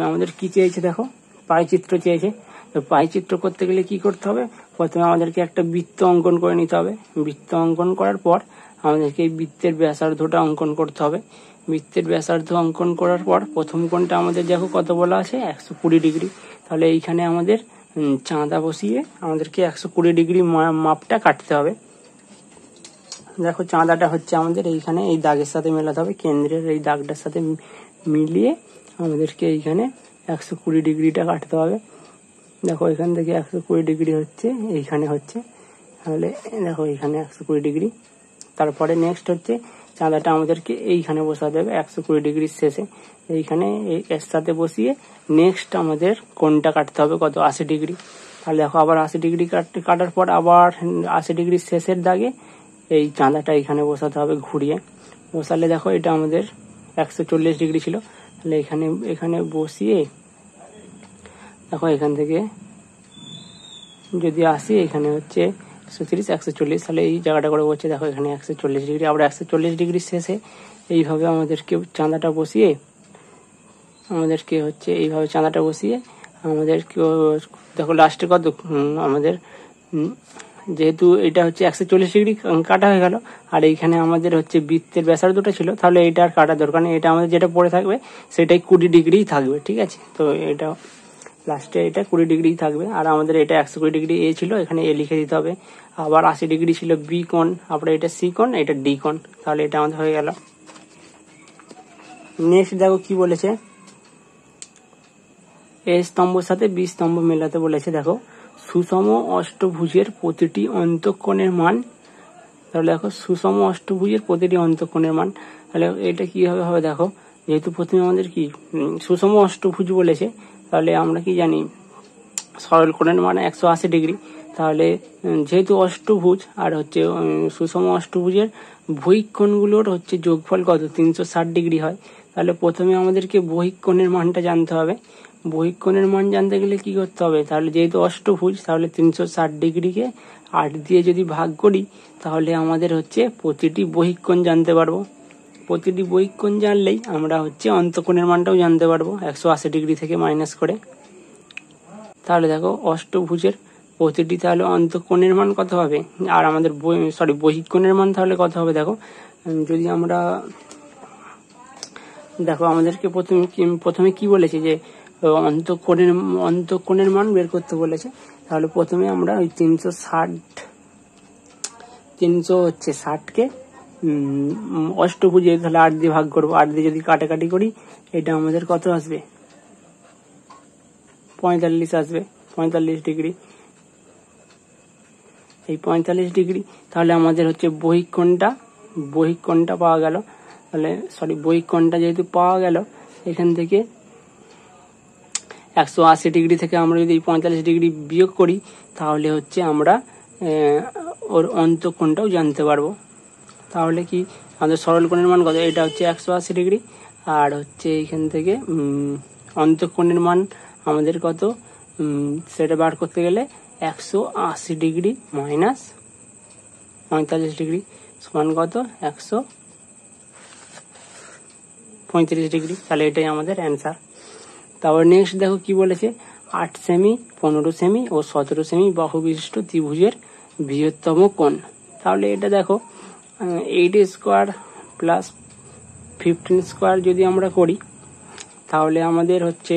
আমাদের কি চেয়েছে দেখো, পাইচিত্র চেয়েছে। তো পাইচিত্র করতে গেলে কি করতে হবে, প্রথমে আমাদেরকে একটা বৃত্ত অঙ্কন করে নিতে হবে। বৃত্ত অঙ্কন করার পর আমাদেরকে এই বৃত্তের ব্যাসার্ধটা অঙ্কন করতে হবে। বৃত্তের ব্যাসার্ধ অঙ্কন করার পর প্রথম কোণটা আমাদের দেখো কত বলা আছে, 120 ডিগ্রি। তাহলে এইখানে আমাদের চাঁদা বসিয়ে আমাদেরকে 120 ডিগ্রি মাপটা কাটতে হবে। দেখো চাঁদাটা হচ্ছে আমাদের এইখানে এই দাগের সাথে মেলাতে হবে, কেন্দ্রের এই দাগটার সাথে মিলিয়ে আমাদেরকে এইখানে 120 ডিগ্রিটা কাটতে হবে। দেখো এখান থেকে 120 ডিগ্রি হচ্ছে, এইখানে হচ্ছে, তাহলে দেখো এইখানে 120 ডিগ্রি। তারপরে নেক্সট হচ্ছে চাঁদাটা আমাদেরকে এইখানে বসাতে হবে 120 ডিগ্রির শেষে, এইখানে এর সাথে বসিয়ে নেক্সট আমাদের কোণটা কাটতে হবে কত, 80 ডিগ্রি। তাহলে দেখো আবার 80 ডিগ্রি কাটার পর আবার 80 ডিগ্রির শেষের দাগে এই চাঁদাটা এখানে বসাতে হবে ঘুরিয়ে। বসালে দেখো এটা আমাদের 140 ডিগ্রি ছিল, তাহলে এখানে বসিয়ে দেখো এখান থেকে যদি আসি এখানে হচ্ছে 130 140, তাহলে এই জায়গাটা করে বলছে দেখো এখানে 140 ডিগ্রি। আবার 140 ডিগ্রির শেষে এইভাবে আমাদেরকে চাঁদাটা বসিয়ে আমাদেরকে হচ্ছে এইভাবে চাঁদাটা বসিয়ে আমাদেরকে দেখো লাস্টে কত আমাদের যেহেতু এটা হচ্ছে 140 ডিগ্রি কাটা হয়ে গেল, আর এইখানে আমাদের হচ্ছে বৃত্তের ব্যাসার্ধটা ছিল, তাহলে এটা আর কাটার দরকার নেই। এটা আমাদের যেটা পড়ে থাকবে সেটাই 20 ডিগ্রি থাকবে, ঠিক আছে। তো এটা লাস্টে এটা 20 ডিগ্রি থাকবে, আর আমাদের এটা 120 ডিগ্রি এ ছিল, এখানে এ লিখে দিতে হবে। আবার 80 ডিগ্রি ছিল বি কোণ, আবার এটা সি কোণ, এটা ডি কোণ, তাহলে এটা আমাদের হয়ে গেল। নেক্সট দেখো কি বলেছে, এ স্তম্ভের সাথে বি স্তম্ভ মেলাতে বলেছে। দেখো সুষম অষ্টভুজের প্রতিটি অন্তঃকোণের মান, তাহলে দেখো সুষম অষ্টভুজের প্রতিটি অন্তঃকোণের মান, তাহলে এটা কিভাবে হবে দেখো, যেহেতু প্রথমে আমাদের কি সুষম অষ্টভুজ বলেছে, তাহলে আমরা কি জানি সরল কোণের মান 180 ডিগ্রি। তাহলে যেহেতু অষ্টভুজ আর হচ্ছে সুষম অষ্টভুজের বহিক কোণগুলোর হচ্ছে যোগফল কত, 360 ডিগ্রি হয়। তাহলে প্রথমে আমাদেরকে বহিক কোণের মানটা জানতে হবে। বহিক কোণের মান জানতে গেলে কি করতে হবে, তাহলে যেহেতু অষ্টভুজ তাহলে 360 ডিগ্রিকে 8 দিয়ে যদি ভাগ করি তাহলে আমাদের হচ্ছে প্রতিটি বহিক কোণ জানতে পারবো। প্রতিটি বহিক কোণ জানলেই আমরা হচ্ছে অন্তঃকোণের মানটাও জানতে পারবো 180 ডিগ্রি থেকে মাইনাস করে। তাহলে দেখো অষ্টভুজের প্রতিটি তাহলে অন্তঃকোণের মান কত হবে, আর আমাদের বহিক কোণের মান তাহলে কত হবে। দেখো যদি আমরা দেখো আমাদেরকে প্রথমে কি বলেছে যে অন্তঃকোণের মান বের করতে বলেছে। তাহলে প্রথমে আমরা ওই 360কে অষ্টভুজে তাহলে 8 দিয়ে ভাগ করবো। 8 দিয়ে যদি কাটাকাটি করি এটা আমাদের কত আসবে, 45 আসবে, 45 ডিগ্রি। এই 45 ডিগ্রি তাহলে আমাদের হচ্ছে বহিক কোণটা পাওয়া গেল। তাহলে বহিক কোণটা যেহেতু পাওয়া গেল, এখান থেকে 180 ডিগ্রি থেকে আমরা যদি 45 ডিগ্রি বিয়োগ করি তাহলে হচ্ছে আমরা ওর অন্তঃকোণটাও জানতে পারবো। তাহলে কি আমাদের সরল কোণের মান কত, এটা হচ্ছে 180 ডিগ্রি, আর হচ্ছে এইখান থেকে অন্তঃকোণের মান আমাদের কত সেটা বার করতে গেলে 180 ডিগ্রি মাইনাস 45 ডিগ্রি সমান কত, 135 ডিগ্রি। তাহলে এটাই আমাদের অ্যান্সার। তারপর নেক্সট দেখো কি বলেছে, 8 সেমি, 15 সেমি ও 17 সেমি বাহু বিশিষ্ট ত্রিভুজের বৃহত্তম কোণ। তাহলে এটা দেখো 8 স্কোয়ার প্লাস 15 স্কোয়ার যদি আমরা করি তাহলে আমাদের হচ্ছে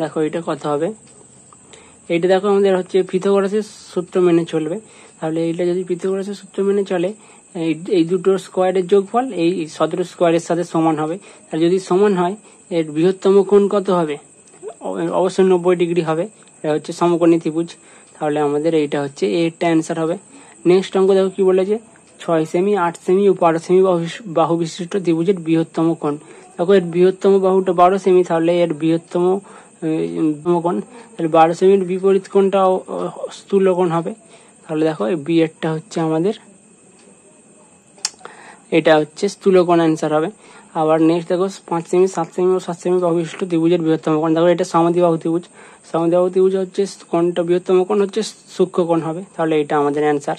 দেখো এটা কত হবে, এইটা দেখো আমাদের হচ্ছে পিথাগোরাসের সূত্র মেনে চলবে। তাহলে এইটা যদি পিথাগোরাসের সূত্র মেনে চলে, এই দুটোর স্কোয়ারের যোগফল এই সতেরো স্কোয়ারের সাথে সমান হবে। তাহলে যদি সমান হয় এর বৃহত্তম কোণ কত হবে? অবশ্যই 90 ডিগ্রি হবে। এটা হচ্ছে সমকোণী ত্রিভুজ। তাহলে আমাদের এইটা হচ্ছে এরটা অ্যান্সার হবে। নেক্সট অঙ্ক দেখো কি বলেছে, 6 সেমি 8 সেমি ও 12 সেমি বাহু বিশিষ্ট ত্রিভুজের বৃহত্তম কোণ। দেখো এর বৃহত্তম বাহুটা 12 সেমি, তাহলে এর বৃহত্তম কোণ, তাহলে 12 সেমির বিপরীত কোণটা স্থূল কোণ হবে। তাহলে দেখো এই বি এরটা হচ্ছে আমাদের, এটা হচ্ছে স্থূল কোণ অ্যান্সার হবে। আবার নেক্সট দেখো 5 সেমি 7 সেমি ও 7 সেমি বাহু বিশিষ্ট ত্রিভুজের বৃহত্তম কোণ। দেখো এটা সমদ্বিবাহু ত্রিভুজ, সমদ্বিবাহু ত্রিভুজ হচ্ছে কোণটা বৃহত্তম কোণ হচ্ছে সূক্ষ্ম কোণ হবে। তাহলে এটা আমাদের অ্যান্সার।